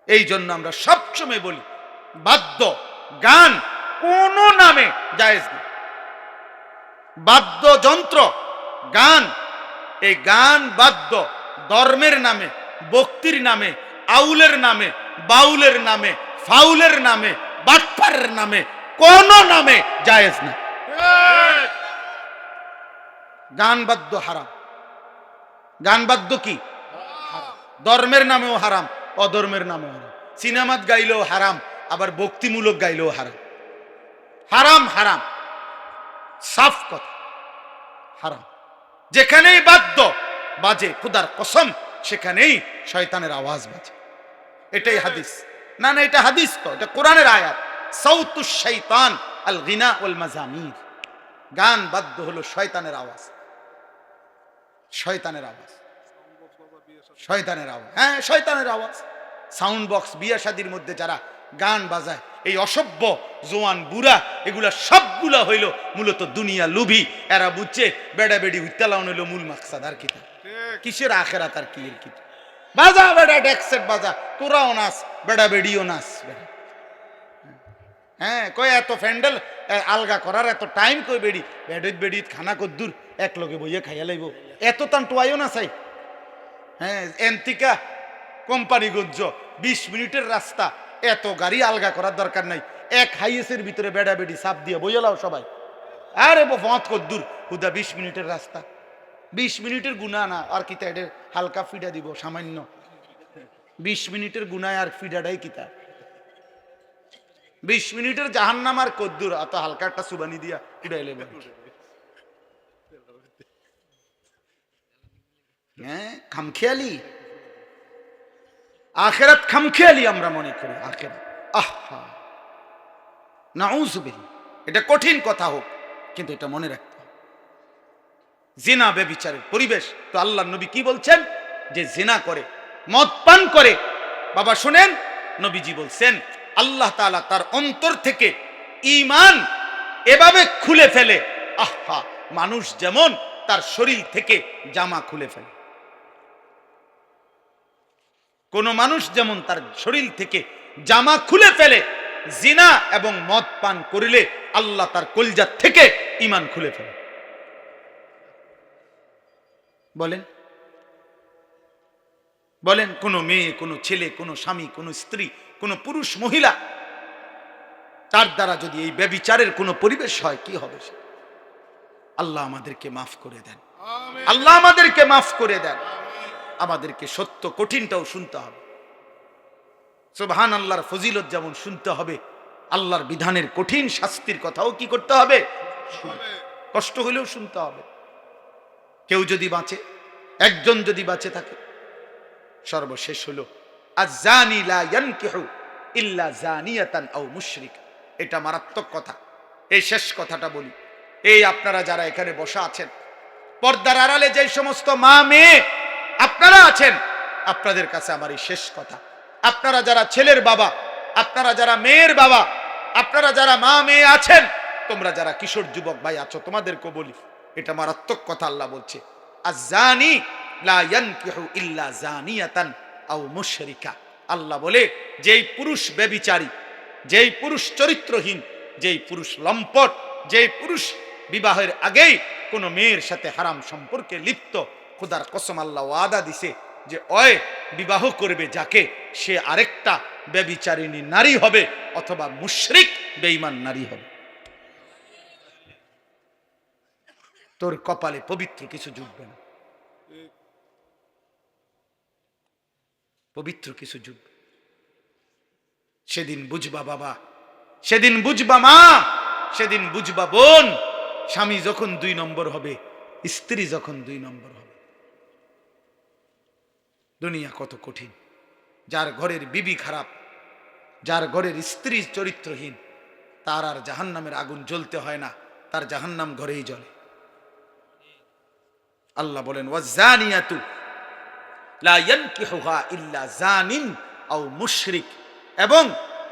এই জন্য আমরা সবসময় বলি, বাদ্য গান কোন নামে জায়েজ নেই। বাদ্যযন্ত্র গান, এই গান বাদ্য ধর্মের নামে, ভক্তির নামে, আউলের নামে, বাউলের নামে, ফাউলের নামে, বাটপারের নামে, কোন নামে জায়েজ না। গান বাদ্য হারাম। গান বাদ্য কি? ধর্মের নামেও হারাম, অধর্মের নামেও হারাম। সিনেমাত গাইলেও হারাম, আবার ভক্তিমূলক গাইলেও হারাম। হারাম হারাম, সাফ কথা, হারাম। যেখানেই বাদ্য বাজে, খোদার কসম, সেখানেই শয়তানের আওয়াজ বাজে। এটাই হাদিস। না না, এটা হাদিস তো, এটা কোরআনের আয়াত। সাউতুশ শাইতান আল গিনা ওয়াল মাজামির। গান বাদ্য হলো শয়তানের আওয়াজ, শয়তানের আওয়াজ, শয়তানের আওয়াজ। হ্যাঁ, শয়তানের আওয়াজ। সাউন্ড বক্স, বিয়ে শাদির মধ্যে যারা গান বাজায়, এই অসভ্য জোয়ান বুড়া, এগুলা সবগুলা হইল মূলত দুনিয়া লুভি। এরা বুঝছে বেড়া বেড়ি উত্তালাউন হইল মূল মাকসাদ। আর কি কিসের আখেরাত, আর কি এর কি? বাজা বেড়া, ডেকসেট বাজা, তোরাও নাচ, বেড়া বেড়িও নাচ। হ্যাঁ, কই এত ফ্যান্ডেল আলগা করার এত টাইম কই? বেড়ি বেড়িত বেড়িত খানা কদ্দুর এক লগে বইয়ে খাইয়া লাইব, এত তান টোয়াইও না চাই। হ্যাঁ, এনতিকা কোম্পানিগঞ্জ 20 মিনিটের রাস্তা, এত গাড়ি আলগা করার দরকার নাই। এক হাইয়েসের ভিতরে বেড়া বেড়ি সাপ দিয়ে বইয়ে লাও সবাই। আরে ফত কদ্দুর, হুদা 20 মিনিটের রাস্তা, 20 মিনিটের গুণা না। আর কিতা এটা হালকা ফিডা দিব সামান্য, 20 মিনিটের গুনায় আর ফিডাটাই কিতা? 20 মিনিটের জাহান্নাম আর কদ্দুর, অত হালকা একটা সুবানি দিয়া উড়াইলে। হ্যাঁ, খামখেয়ালি আখেরাত, খামখেয়ালি আমরা মনে করি আখেরাত। আহা, নাউযুবিল্লাহ। এটা কঠিন কথা হোক, কিন্তু এটা মনে রাখতে হবে। জিনা ব্যভিচারের পরিবেশ। তো আল্লাহর নবী কি বলছেন? যে জিনা করে, মদ পান করে, বাবা শুনেন, নবীজি বলছেন আল্লাহ তাআলা তার অন্তর থেকে ঈমান এভাবে খুলে ফেলে, আহা, মানুষ যেমন তার শরীর থেকে জামা খুলে ফেলে। কোন মানুষ যেমন তার শরীর থেকে জামা খুলে ফেলে, জিনা এবং মদ পান করিলে আল্লাহ তার কলজা থেকে ঈমান খুলে ফেলে। বলেন বলেন, কোন মেয়ে, কোন ছেলে, কোন স্বামী, কোন স্ত্রী, কোন পুরুষ মহিলা, তার দ্বারা যদি এই ব্যভিচারের কোন পরিবেশ হয়, কি হবে? আল্লাহ আমাদেরকে মাফ করে দেন, আল্লাহ আমাদেরকে মাফ করে দেন। আমাদেরকে সত্য কঠিনটাও শুনতে হবে। সুবহান আল্লাহর ফজিলত যেমন শুনতে হবে, আল্লাহর বিধানের কঠিন শাস্তির কথাও কি করতে হবে? কষ্ট হলেও শুনতে হবে। কেউ যদি বাঁচে, একজন যদি বাঁচে থাকে, সর্বশেষ হলো আয-যানি লা ইয়ানকিহু ইল্লা যানিয়াতান আও মুশরিকা। এটা মারাত্মক কথা। এই শেষ কথাটা বলি, এই আপনারা যারা এখানে বসা আছেন, পর্দার আড়ালে যে সমস্ত মা মেয়ে আপনারা আছেন, আপনাদের কাছে আমার এই শেষ কথা, আপনারা যারা ছেলের বাবা, আপনারা যারা মেয়ের বাবা, আপনারা যারা মা মেয়ে আছেন, তোমরা যারা কিশোর যুবক ভাই আছো, তোমাদেরকে বলি, এটা মারাত্মক কথা। আল্লাহ বলছে আয-যানি লা ইয়ানকিহু ইল্লা যানিয়াতান আও মুশরিকা। আল্লাহ বলে, যেই পুরুষ ব্যভিচারী, যেই পুরুষ চরিত্রহীন, যেই পুরুষ লম্পট, যেই পুরুষ বিবাহের আগেই কোন মেয়ের সাথে হারাম সম্পর্কে লিপ্ত, খোদার কসম আল্লাহ ওয়াদা দিছে যে ওই বিবাহ করবে যাকে, সে আরেকটা ব্যভিচারিণী নারী হবে অথবা মুশরিক বেঈমান নারী হবে। তোর কপালে পবিত্র কিছু জুটবে না, পবিত্র কিছু জুটবে। সেদিন বুঝবা বাবা, সেদিন বুঝবা মা, সেদিন বুঝবা বোন, স্বামী যখন 2 নম্বর হবে, স্ত্রী যখন 2 নম্বর হবে। দুনিয়া কত কঠিন। যার ঘরের বিবি খারাপ, যার ঘরের স্ত্রী চরিত্রহীন, তার আর জাহান্নামের আগুন জ্বলতে হয় না, তার জাহান্নাম ঘরেই জ্বলে। আল্লাহ বলেন ওয়াজ-যানিয়াতু লা ইয়ানকিহুহা ইল্লা যানিন আও মুশরিক। এবং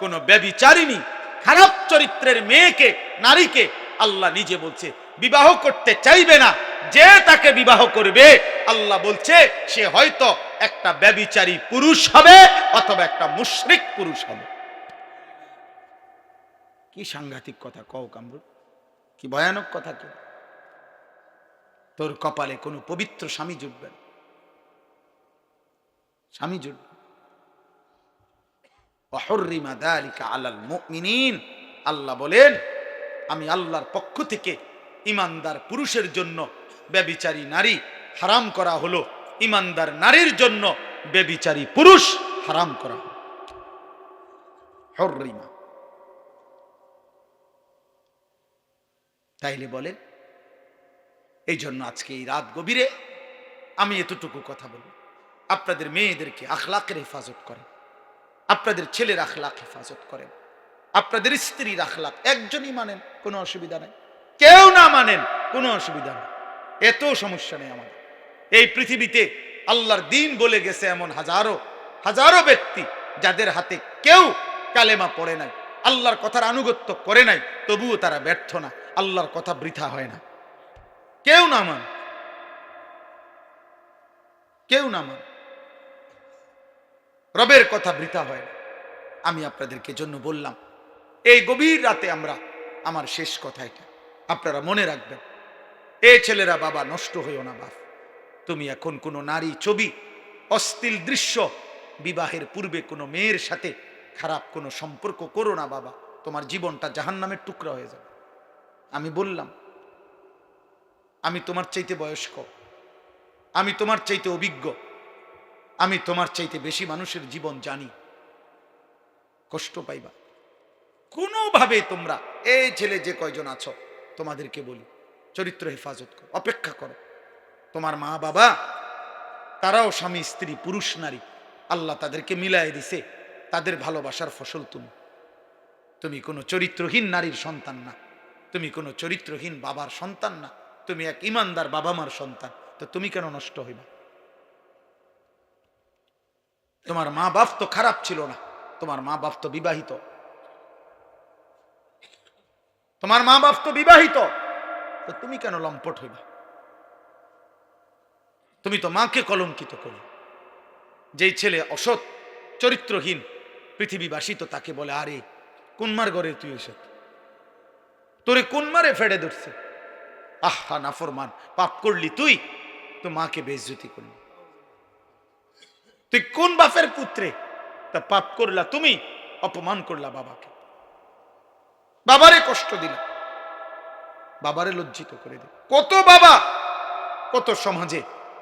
কোন ব্যভিচারিণী, খারাপ চরিত্রের মেয়েকে, নারীকে আল্লাহ নিজে বলছে বিবাহ করতে চাইবে না। যে তাকে বিবাহ করবে, আল্লাহ বলছে সে হয়তো একটা ব্যভিচারী পুরুষ হবে অথবা একটা মুশরিক পুরুষ হবে। কি সাংঘাতিক কথা কও কামরুল, কি ভয়ানক কথা। কি তোর কপালে কোনো পবিত্র স্বামী জুটবে না, স্বামী জুটবে। ওয়াহুররিমা যালিকা আলাল মুমিনিন। আল্লাহ বলেন, আমি আল্লাহর পক্ষ থেকে ঈমানদার পুরুষের জন্য ব্যভিচারী নারী হারাম করা হলো, ঈমানদার নারীর জন্য ব্যভিচারী পুরুষ হারাম করা হলো। হুররিমা। তাইলে বলেন, এই জন্য আজকে এই রাত গভীরে আমি এতটুকু কথা বলি, আপনাদের মেয়েদেরকে আখলাকের হেফাজত করেন, আপনাদের ছেলের আখলাক হেফাজত করেন, আপনাদের স্ত্রীর আখলাক। একজনই মানেন, কোনো অসুবিধা নেই, কেউ না মানেন কোনো অসুবিধা নেই, এত সমস্যা নেই আমাদের। এই পৃথিবীতে আল্লাহর দ্বীন বলে গেছে এমন হাজারো হাজারো ব্যক্তি যাদের হাতে কেউ কালেমা পড়ে নাই, আল্লাহর কথার আনুগত্য করে নাই, তবুও তারা ব্যর্থ না, আল্লাহর কথা বৃথা হয় না। কেউ না মান, কেউ না মান, রবের কথা বৃথা হয় না। আমি আপনাদেরকে জন্য বললাম, এই গভীর রাতে আমার শেষ কথা এটা, আপনারা মনে রাখবেন। এ ছেলেরা, বাবা নষ্ট হইও না বাপ। তুমি এখন কোনো নারী ছবি, অশ্লীল দৃশ্য, বিবাহের পূর্বে কোনো মেয়ের সাথে খারাপ কোনো সম্পর্ক করো না বাবা, তোমার জীবনটা জাহান্নামের টুকরা হয়ে যাবে। আমি বললাম, আমি তোমার চাইতে বয়স্ক, আমি তোমার চাইতে অভিজ্ঞ, আমি তোমার চাইতে বেশি মানুষের জীবন জানি। কষ্ট পাইবা কোনোভাবে তোমরা, এই ছেলে যে কয়জন আছো, তোমাদেরকে বলি চরিত্র হেফাজত করো, অপেক্ষা করো। তোমার মা বাবা তারাও স্বামী স্ত্রী, পুরুষ নারী, আল্লাহ তাদেরকে মিলাই দিছে, তাদের ভালোবাসার ফসল তুমি। তুমি কোনো চরিত্রহীন নারীর সন্তান না, তুমি কোনো চরিত্রহীন বাবার সন্তান না, তুমি এক ইমানদার বাবা মার সন্তান। তো তুমি কেন নষ্ট হইবা? তোমার মা বাপ তো খারাপ ছিল না, তোমার মা বাপ তো বিবাহিত, তোমার মা বাপ তো বিবাহিত, তো তুমি কেন লম্পট হইবা? তুমি তো মাকে কলঙ্কিত করো। যেই ছেলে অসৎ চরিত্রহীন, পৃথিবীবাসী তো তাকে বলে, আরে কোন মার ঘরে তুই অসৎ, তোরে কোন মারে ফেড়ে ধরছে, আহা নাফরমান, পাপ করলি তুই, তো মাকে বেইজ্জতি করলি, তুই কোন বাপের পুত্রে, তা পাপ করলা তুমি, অপমান করলা বাবাকে, বাবারে কষ্ট দিলা, বাবারে লজ্জিত করে দিল। কত বাবা, কত সমাজে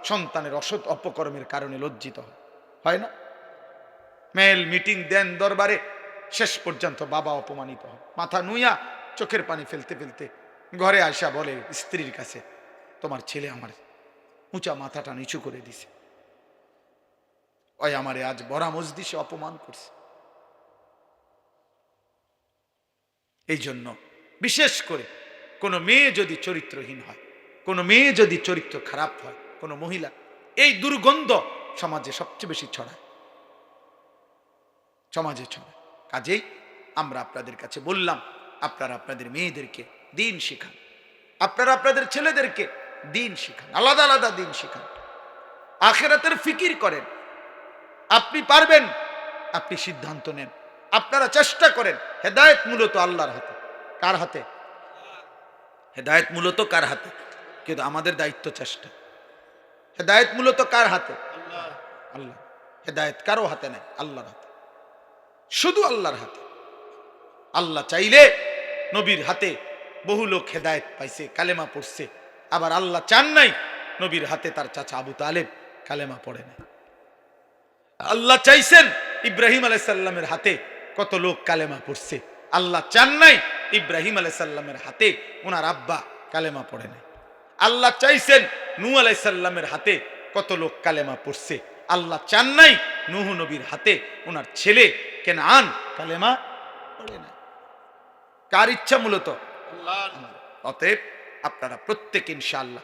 সন্তানের অসৎ অপকর্মের কারণে লজ্জিত হয় না? মেল মিটিং দেন দরবারে, শেষ পর্যন্ত বাবা অপমানিত হয়, মাথা নুইয়া চোখের পানি ফেলতে ফেলতে ঘরে আসা বলে স্ত্রীর কাছে, তোমার ছেলে আমার উঁচা মাথাটা নিচু করে দিছে, ওই আমারে আজ বড়া মজলিসে অপমান করছে। এই জন্য বিশেষ করে কোনো মেয়ে যদি চরিত্রহীন হয়, কোনো মেয়ে যদি চরিত্র খারাপ হয়, কোনো মহিলা, এই দুর্গন্ধ সমাজে সবচেয়ে বেশি ছড়ায়, সমাজে ছড়ায়। কাজেই আমরা আপনাদের কাছে বললাম, আপনারা আপনাদের মেয়েদেরকে দিন শিখান, আপনারা আপনাদের ছেলেদেরকে দিন শিখান, আলাদা আলাদা দিন শিখান, আখিরাতের ফিকির করেন। আপনি পারবেন, আপনি সিদ্ধান্ত নেন, আপনারা চেষ্টা করেন। হেদায়েত মূলত আল্লাহর হাতে। কার হাতে? হেদায়েত মূলত কার হাতে? কিন্তু আমাদের দায়িত্ব চেষ্টা। হেদায়েত মূলত কার হাতে? আল্লাহ। হেদায়েত কারো হাতে নাই, আল্লাহর হাতে, শুধু আল্লাহর হাতে। আল্লাহ চাইলে নবীর হাতে বহু লোক হেদায়েত পাইছে, কালেমা পড়ছে, আবার আল্লাহ চান নাই, নবীর হাতে তার চাচা আবু তালেব কালেমা পড়ে নাই। আল্লাহ চাইছেন ইব্রাহিম আলাইহিস সালামের হাতে কত লোক কালেমা পড়ছে, আল্লাহ চান নাই ইব্রাহিম আলাইহিস সালামের হাতে ওনার আব্বা কালেমা পড়ে নাই। আল্লাহ চাইছেন নূহ আলাইহিস সালামের হাতে কত লোক কালেমা পড়ছে, আল্লাহ চান নাই নূহ নবীর হাতে ওনার ছেলে কেনান কালেমা পড়ে নাই। কার ইচ্ছা? মূলত আল্লাহ। অতএব আপনারা প্রত্যেক ইনশাআল্লাহ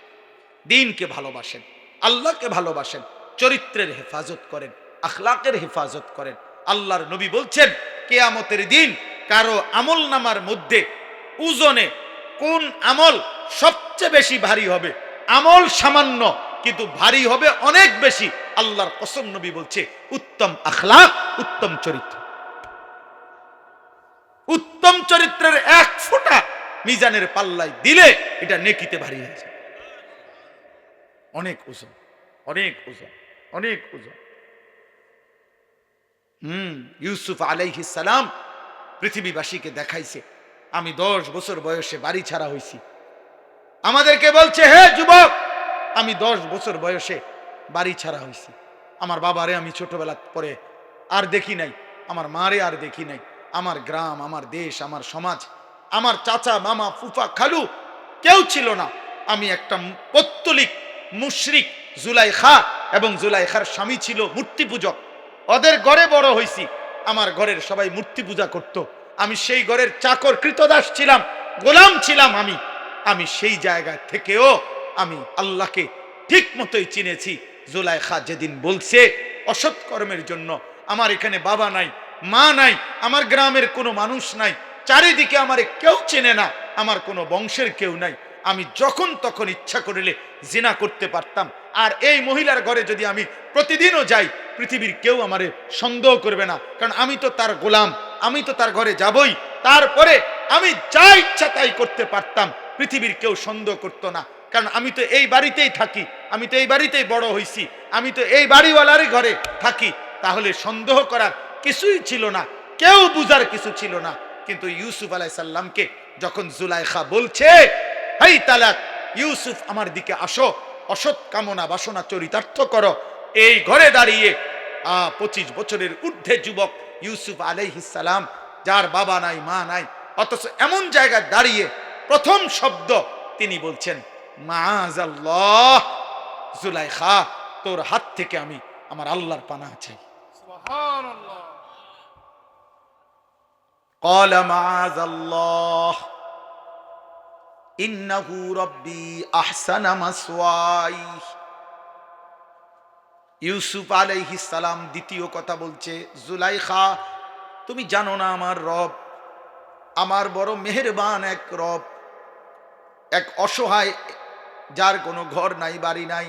দ্বীনকে ভালোবাসেন, আল্লাহকে ভালোবাসেন, চরিত্রের হেফাজত করেন, আখলাকের হেফাজত করেন। আল্লাহর নবী বলছেন, কিয়ামতের দিন কারো আমল নামার মধ্যে ওজনে কোন আমল সবচেয়ে বেশি ভারী হবে? আমল সামান্য, কিন্তু ভারী হবে অনেক বেশি। আল্লাহর কসম, নবী বলছে, উত্তম আখলাক, উত্তম চরিত্র। উত্তম চরিত্রের এক ফোঁটা মিজানের পাল্লায় দিলে এটা নেকিতে ভারী হয়ে যায়। অনেক ওজন, অনেক ওজন, অনেক ওজন। ইউসুফ আলাইহিস সালাম পৃথিবীবাসীকে দেখাইছে, আমি 10 বছর বয়সে বাড়ি ছাড়া হইছি। আমাদেরকে বলছে, হে যুবক, আমি 10 বছর বয়সে বাড়ি ছাড়া হইছি। আমার বাবারে আমি ছোটবেলা পরে আর দেখি নাই, আমার মারে আর দেখি নাই। আমার গ্রাম, আমার দেশ, আমার সমাজ, আমার চাচা, মামা, ফুফা, খালু কেউ ছিল না। আমি একটা পৌত্তলিক মুশরিক, জুলাইখা এবং জুলাইখার স্বামী ছিল মূর্তি পূজক, ওদের ঘরে বড় হইছি। আমার ঘরের সবাই মূর্তি পূজা করত, আমি সেই ঘরের চাকর কৃতদাস ছিলাম, গোলাম ছিলাম। আমি সেই জায়গায় থেকেও আমি আল্লাহকে ঠিক মতোই চিনেছি। জুলাইখা যেদিন বলছে অসৎ কর্মের জন্য, আমার এখানে বাবা নাই, মা নাই, আমার গ্রামের কোনো মানুষ নাই, চারিদিকে আমারে কেউ চেনে না, আমার কোনো বংশের কেউ নাই, আমি যখন তখন ইচ্ছা করিলে জিনা করতে পারতাম। আর এই মহিলার ঘরে যদি আমি প্রতিদিনও যাই, পৃথিবীর কেউ আমারে সন্দেহ করবে না, কারণ আমি তো তার গোলাম, আমি তো তার ঘরে যাবই। তারপরে আমি যা ইচ্ছা তাই করতে পারতাম, পৃথিবীর কেউ সন্দেহ করতো না, কারণ আমি তো এই বাড়িতেই থাকি, আমি তো এই বাড়িতেই বড় হইছি, আমি তো এই বাড়িওয়ালারই ঘরে থাকি। তাহলে সন্দেহ করার কিছুই ছিল না, কেউ বুঝার কিছু ছিল না। কিন্তু ইউসুফ আলাইহিস সালামকে যখন জুলাইখা বলছে, হেই তালাক, ইউসুফ আমার দিকে আসো, অসৎ কামনা বাসনা চরিতার্থ করো, এই ঘরে দাঁড়িয়ে 25 বছরের ঊর্ধ্বে যুবক ইউসুফ আলাইহিস সালাম, যার বাবা নাই, মা নাই, অথচ এমন জায়গায় দাঁড়িয়ে প্রথম শব্দ তিনি বলছেন, মাআযাল্লাহ, জুলাইখা, তোর হাত থেকে আমি আমার আল্লাহর পানাহ চাই। সুবহানাল্লাহ। قال معاذ الله إنه ربي أحسن مثواي। ইউসুফ আলাইহিস সালাম দ্বিতীয় কথা বলছে, জুলাইখা, তুমি জানো না আমার রব আমার বড় মেহেরবান এক রব, এক অসহায় যার কোনো ঘর নাই, বাড়ি নাই,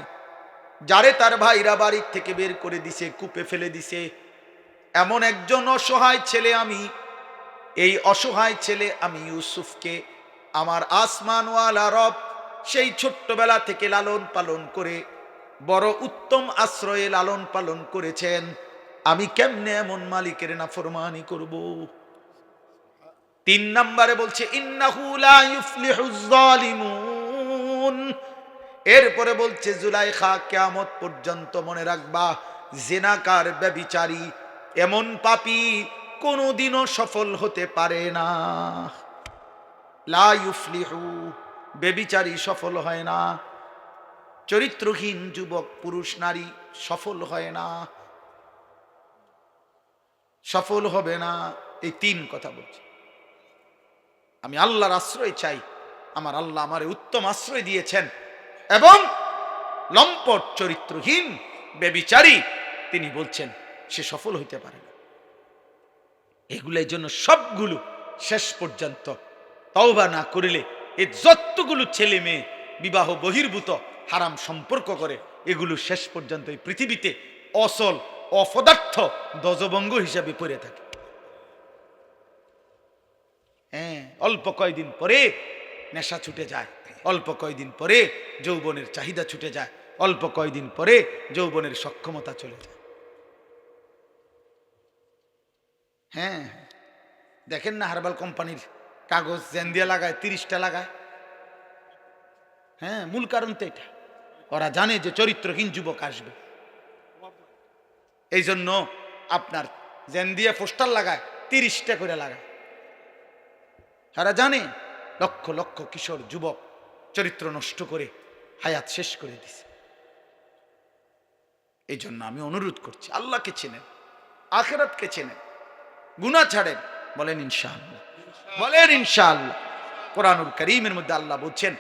যারে তার ভাইরা বাড়ির থেকে বের করে দিছে, কূপে ফেলে দিছে, এমন একজন অসহায় ছেলে আমি, এই অসহায় ছেলে আমি ইউসুফকে আমার আসমানওয়ালা রব সেই ছোট্টবেলা থেকে লালন পালন করে বড় উত্তম আশ্রয়ে লালন পালন করেছেন, আমি কেমনে এমন মালিকের নাফরমানি করব? 3 নম্বরে বলছে ইন্নাহু লা ইউফলিহুজ জালিমুন। এরপরে বলছে জুলাইখা, কিয়ামত পর্যন্ত মনে রাখবা, জিনাকার, ব্যভিচারী, এমন পাপী কোনোদিনও সফল হতে পারে না। লা ইউফলিহু, ব্যভিচারী সফল হয় না, চরিত্রহীন যুবক, পুরুষ, নারী সফল হয় না, সফল হবে না। এই 3 কথা বলছি। আমি আল্লাহর আশ্রয় চাই, আমার আল্লাহ আমারে উত্তম আশ্রয় দিয়েছেন, এবং লম্পট, চরিত্রহীন, ব্যভিচারী তিনি বলছেন সে সফল হইতে পারে না। এগুলোর জন্য সবগুলো শেষ পর্যন্ত তওবা না করিলে, এই যতগুলো ছেলে মেয়ে বিবাহ বহির্ভূত হারাম সম্পর্ক করে, এগুলো শেষ পর্যন্ত এই পৃথিবীতে অসল অপদার্থ দজবঙ্গ হিসাবে পড়ে থাকে। হ্যাঁ, অল্প কয়দিন পরে নেশা ছুটে যায়, অল্প কয়দিন পরে যৌবনের চাহিদা ছুটে যায়, অল্প কয়দিন পরে যৌবনের সক্ষমতা চলে যায়। হ্যাঁ, দেখেন না হার্বাল কোম্পানির কাগজ জেন্দিয়া লাগায়, 30টা লাগায়। হ্যাঁ, মূল কারণ তো এটা, ওরা জানে যে চরিত্রহীন যুবক আসবে, এই জন্য আপনার জেন্দিয়া পোস্টার লাগায়, 30টা করে লাগায়। তারা জানে লক্ষ লক্ষ কিশোর যুবক চরিত্র নষ্ট করে হায়াত শেষ করে দিছে। এই জন্য আমি অনুরোধ করছি, আল্লাহকে চেনেন, আখিরাতকে চেনেন, গুনাহ ছাড়েন, বলেন ইনশাআল্লাহ, বলেন ইনশাআল্লাহ। কোরআনুল কারীমের মধ্যে আল্লাহ বলছেন,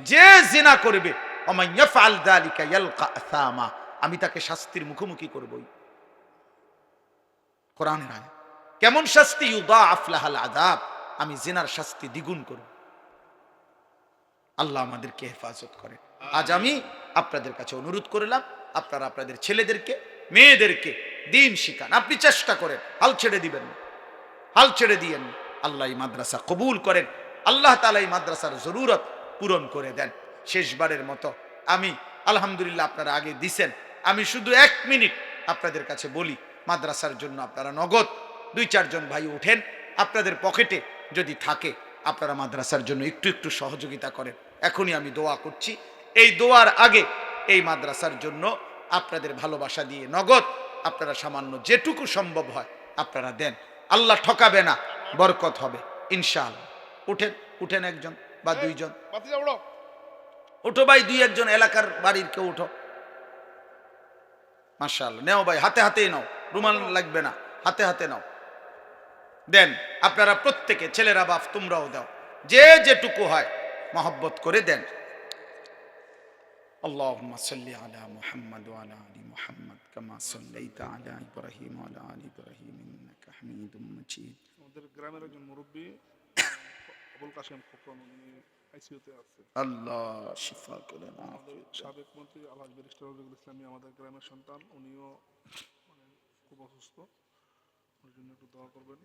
যে জিনা করবে ওয়া ইয়াফআল যালিকা ইয়ালকা আসামা, আমি তাকে শাস্তির মুখোমুখি করবই। কোরআনের আয়াত। কেমন শাস্তি? ইউদাআফ লাহাল আযাব, আমি জিনার শাস্তি দ্বিগুণ করব। আল্লাহ আমাদেরকে হেফাজত করেন। আজ আমি আপনাদের কাছে অনুরোধ করলাম, আপনারা আপনাদের ছেলেদেরকে, মেয়েদেরকে দ্বীন শিখান। আপনি চেষ্টা করেন, হাল ছেড়ে দিবেন না, হাল ছেড়ে দিয়েন। আল্লাহ এই মাদ্রাসা কবুল করেন, আল্লাহ তাআলা এই মাদ্রাসার জরুরত পূরণ করে দেন। শেষবারের মতো আমি আলহামদুলিল্লাহ আপনারা আগে দিছেন, আমি শুধু 1 মিনিট আপনাদের কাছে বলি, মাদ্রাসার জন্য আপনারা নগদ 2-4 জন ভাই উঠেন, আপনাদের পকেটে যদি থাকে আপনারা মাদ্রাসার জন্য একটু একটু সহযোগিতা করেন। এখনই আমি দোয়া করছি, এই দোয়ার আগে এই মাদ্রাসার জন্য আপনাদের ভালোবাসা দিয়ে নগদ আপনারা সামান্য যেটুকু সম্ভব হয় আপনারা দেন। আল্লাহ ঠকাবে না, বরকত হবে ইনশাআল্লাহ। উঠেন, উঠেন, 1 জন বা 2 জন উঠো ভাই, 2-1 জন এলাকার বাড়ির কেউ উঠো। মাশাআল্লাহ, নেও ভাই, হাতে হাতেই নাও, রুমাল লাগবে না, হাতে হাতে নাও, দেন। আপনারা প্রত্যেকে, ছেলেরা বাপ তোমরাও দাও, যে যেটুকু হয় মহব্বত করে দেন। আল্লাহুম্মা সাল্লি আলা মুহাম্মাদ ওয়া আলা আলি মুহাম্মাদ কামা সাল্লাইতা আলা ইব্রাহিম ওয়া আলা আলি ইব্রাহিম ইন্নাকা হামিদুম মাজিদ। আমাদের গ্রামের একজন মুরব্বী আবুল কাশেম খোকন, উনি আইসিইউতে আছে। আল্লাহ শিফা করেন। আমাদের সাবেক মন্ত্রী আলহাজ ব্যারিস্টার রফিকুল ইসলামী আমাদের গ্রামের সন্তান, উনিও মানে খুব অসুস্থ, ওর জন্য একটু দোয়া করবেন।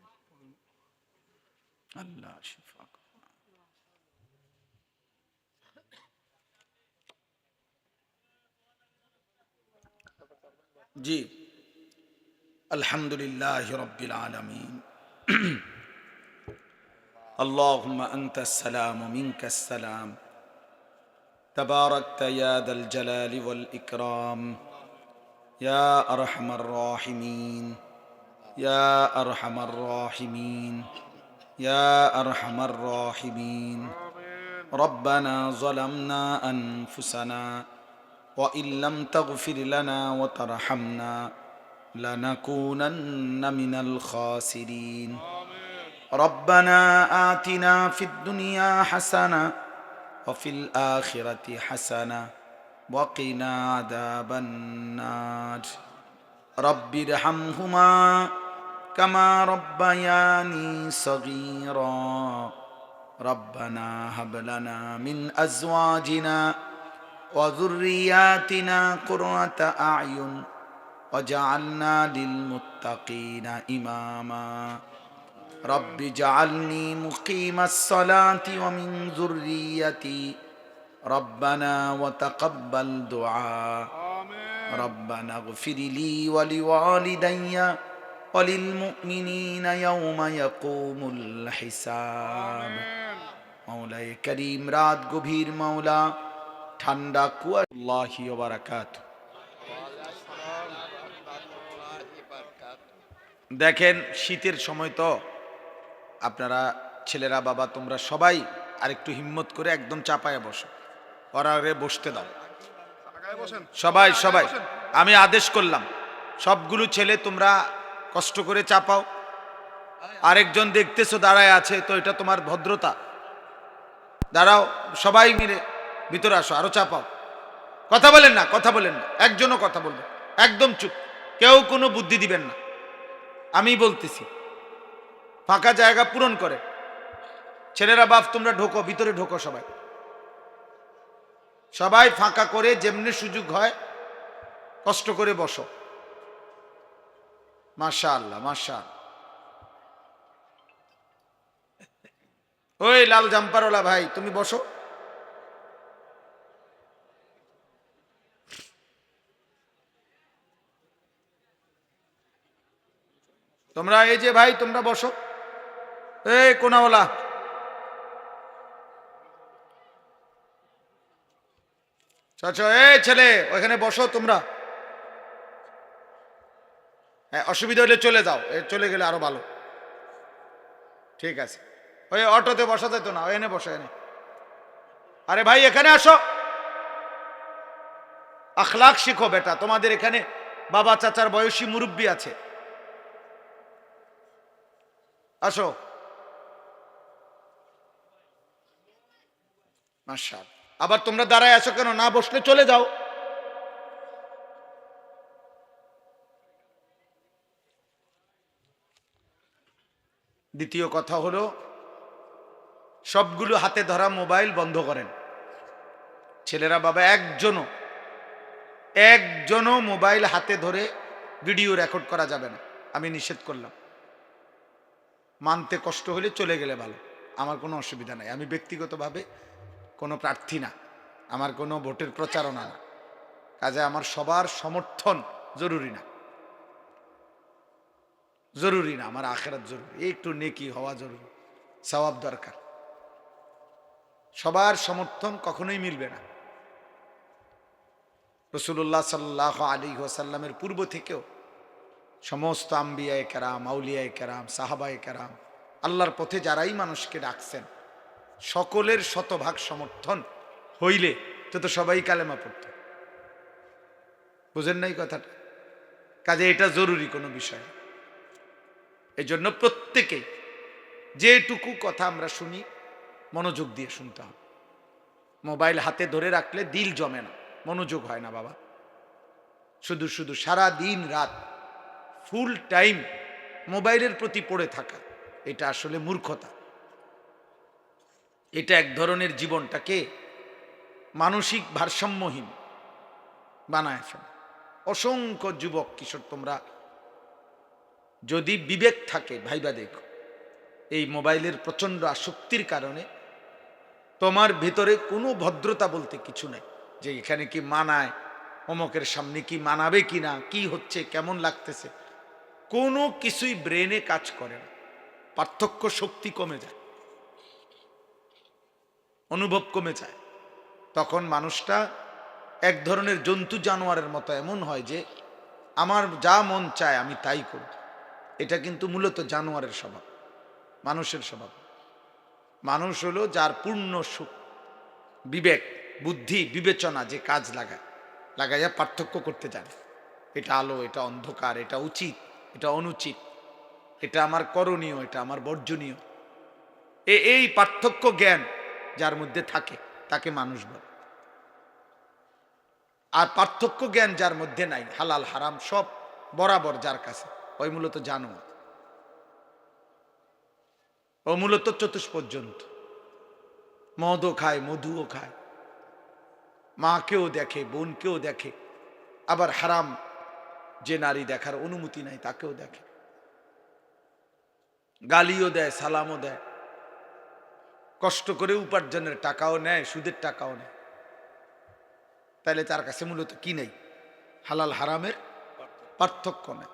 আল্লাহ শিফা করেন। জি, আলহামদুলিল্লাহি রাব্বিল আলামিন। اللهم أنت السلام ومنك السلام تباركت يا ذا الجلال والإكرام يا أرحم الراحمين يا أرحم الراحمين يا أرحم الراحمين ربنا ظلمنا أنفسنا وإن لم تغفر لنا وترحمنا لنكونن من الخاسرين ربنا آتنا في الدنيا حسنة وفي الآخرة حسنة وقنا عذاب النار رب ارحمهما كما ربياني صغيرا ربنا هب لنا من أزواجنا وذرياتنا قرة أعين وجعلنا للمتقين إماما رب اجعلني مقيم الصلاة ومن ذريتي ربنا وتقبل دعاء ربنا اغفر لي ولوالدي وللمؤمنين يوم يقوم الحساب মওলায়ে করিম রাত গভীর মাওলা ঠান্ডা কুয়াল্লাহি ওয়া বারাকাতুহু। দেখেন শীতের সময় তো আপনারা ছেলেরা বাবা তোমরা সবাই আরেকটু হিম্মত করে একদম চাপায় বসো, পরারে বসতে দাও সবাই সবাই। আমি আদেশ করলাম সবগুলো ছেলে তোমরা কষ্ট করে চাপাও। আরেকজন দেখতেছো দাঁড়ায় আছে, তো এটা তোমার ভদ্রতা। দাঁড়াও সবাই মিলে ভিতরে আসো, আরো চাপাও। কথা বলেন না, কথা বলেন না, একজনও কথা বলবে, একদম চুপ, কেউ কোনো বুদ্ধি দিবেন না। আমি বলতেছি ফাঁকা জায়গা পূরণ করে। ছেলেরা বাপ তোমরা ঢোকো, ভিতরে ঢোকো, সবাই সবাই ফাঁকা করে যেমনি সুযোগ হয় কষ্ট করে বসো। মাশাআল্লাহ মাশাআল্লাহ। ওই লাল জাম্পারওয়ালা ভাই তুমি বসো। তোমরা এই যে ভাই তোমরা বসো। এই কোনাওয়ালা আচ্ছা, এই ছেলে ওখানে বসো তোমরা। হ্যাঁ, অসুবিধা হলে চলে যাও, চলে গেলে আরো ভালো। ঠিক আছে, ওই অটোতে বসা যেত না, এনে বসো এনে। আরে ভাই এখানে আসো, আখলাক শিখো বেটা। তোমাদের এখানে বাবা চাচার বয়সী মুরব্বী আছে, আসো। মাশাআল্লাহ। আবার তোমরা দাঁড়ায় আছো কেন? না বসলে চলে যাও। দ্বিতীয় কথা হলো সবগুলো হাতে ধরা মোবাইল বন্ধ করেন। ছেলেরা বাবা একজনও মোবাইল হাতে ধরে ভিডিও রেকর্ড করা যাবে না, আমি নিষেধ করলাম। মানতে কষ্ট হলে চলে গেলে ভালো, আমার কোনো অসুবিধা নাই। আমি ব্যক্তিগতভাবে কোনো প্রার্থী না, আমার কোনো ভোটের প্রচারণা না, কাজে আমার সবার সমর্থন জরুরি না, জরুরি না। আমার আখিরাত জরুরি, একটু নেকি হওয়া জরুরি, সওয়াব দরকার। সবার সমর্থন কখনোই মিলবে না। রাসূলুল্লাহ সাল্লাল্লাহু আলাইহি ওয়াসাল্লামের পূর্ব থেকেও সমস্ত আম্বিয়ায়ে কেরাম, আউলিয়ায়ে কেরাম, সাহাবায়ে কেরাম, আল্লাহর পথে যারাই মানুষকে ডাকছেন সকলের শতভাগ সমর্থন হইলে তো সবাই কালেমা পড়ত। বুঝেন নাই কথাটা? কাজে এটা জরুরি কোনো বিষয়। এই জন্য প্রত্যেকে যেটুকু কথা আমরা শুনি মনোযোগ দিয়ে শুনতে হবে। মোবাইল হাতে ধরে রাখলে দিল জমে না, মনোযোগ হয় না বাবা। শুধু শুধু সারা দিন রাত ফুল টাইম মোবাইলের প্রতি পড়ে থাকা, এটা আসলে মূর্খতা। এটা এক ধরনের জীবনটাকে মানসিক ভারসাম্যহীন বানায় ফেলে। অসংখ্য যুবক কিশোর তোমরা যদি বিবেক থাকে ভাইবা দেখো, এই মোবাইলের প্রচন্ড আসক্তির কারণে তোমার ভিতরে কোনো ভদ্রতা বলতে কিছু নাই, যে এখানে কি মানায়, অমকের সামনে কি মানাবে কিনা, কি হচ্ছে, কেমন লাগতেছে, কোনো কিছুই ব্রেনে কাজ করে না। পার্থক্য শক্তি কমে যায়, অনুভব কমে যায়। তখন মানুষটা এক ধরনের জন্তু জানোয়ারের মতো এমন হয় যে আমার যা মন চায় আমি তাই করব। এটা কিন্তু মূলত জানোয়ারের স্বভাব, মানুষের স্বভাব। মানুষ হলো যার পূর্ণ সুখ, বিবেক, বুদ্ধি, বিবেচনা যে কাজ লাগাইয়া পার্থক্য করতে জানে। এটা আলো, এটা অন্ধকার, এটা উচিত, এটা অনুচিত, এটা আমার করণীয়, এটা আমার বর্জনীয়। এই পার্থক্য জ্ঞান যার মধ্যে থাকে তাকে মানুষ বলে। আর পার্থক্য জ্ঞান যার মধ্যে নাই, হালাল হারাম সব বরাবর যার কাছে, ওই মূলত জানোয়ার। ও মূলত চতুষ্পদ জন্তু, মদও খায়, মধুও খায়, মাকেও দেখে, বোনকেও দেখে, আবার হারাম যে নারী দেখার অনুমতি নাই তাকেও দেখে, গালিও দেয়, সালামও দেয়, কষ্ট করে উপার্জনের টাকাও নেয়, সুদের টাকাও নেয়। তাইলে তার কাছে মূলত কি নেই? হালাল হারামের পার্থক্য নেই।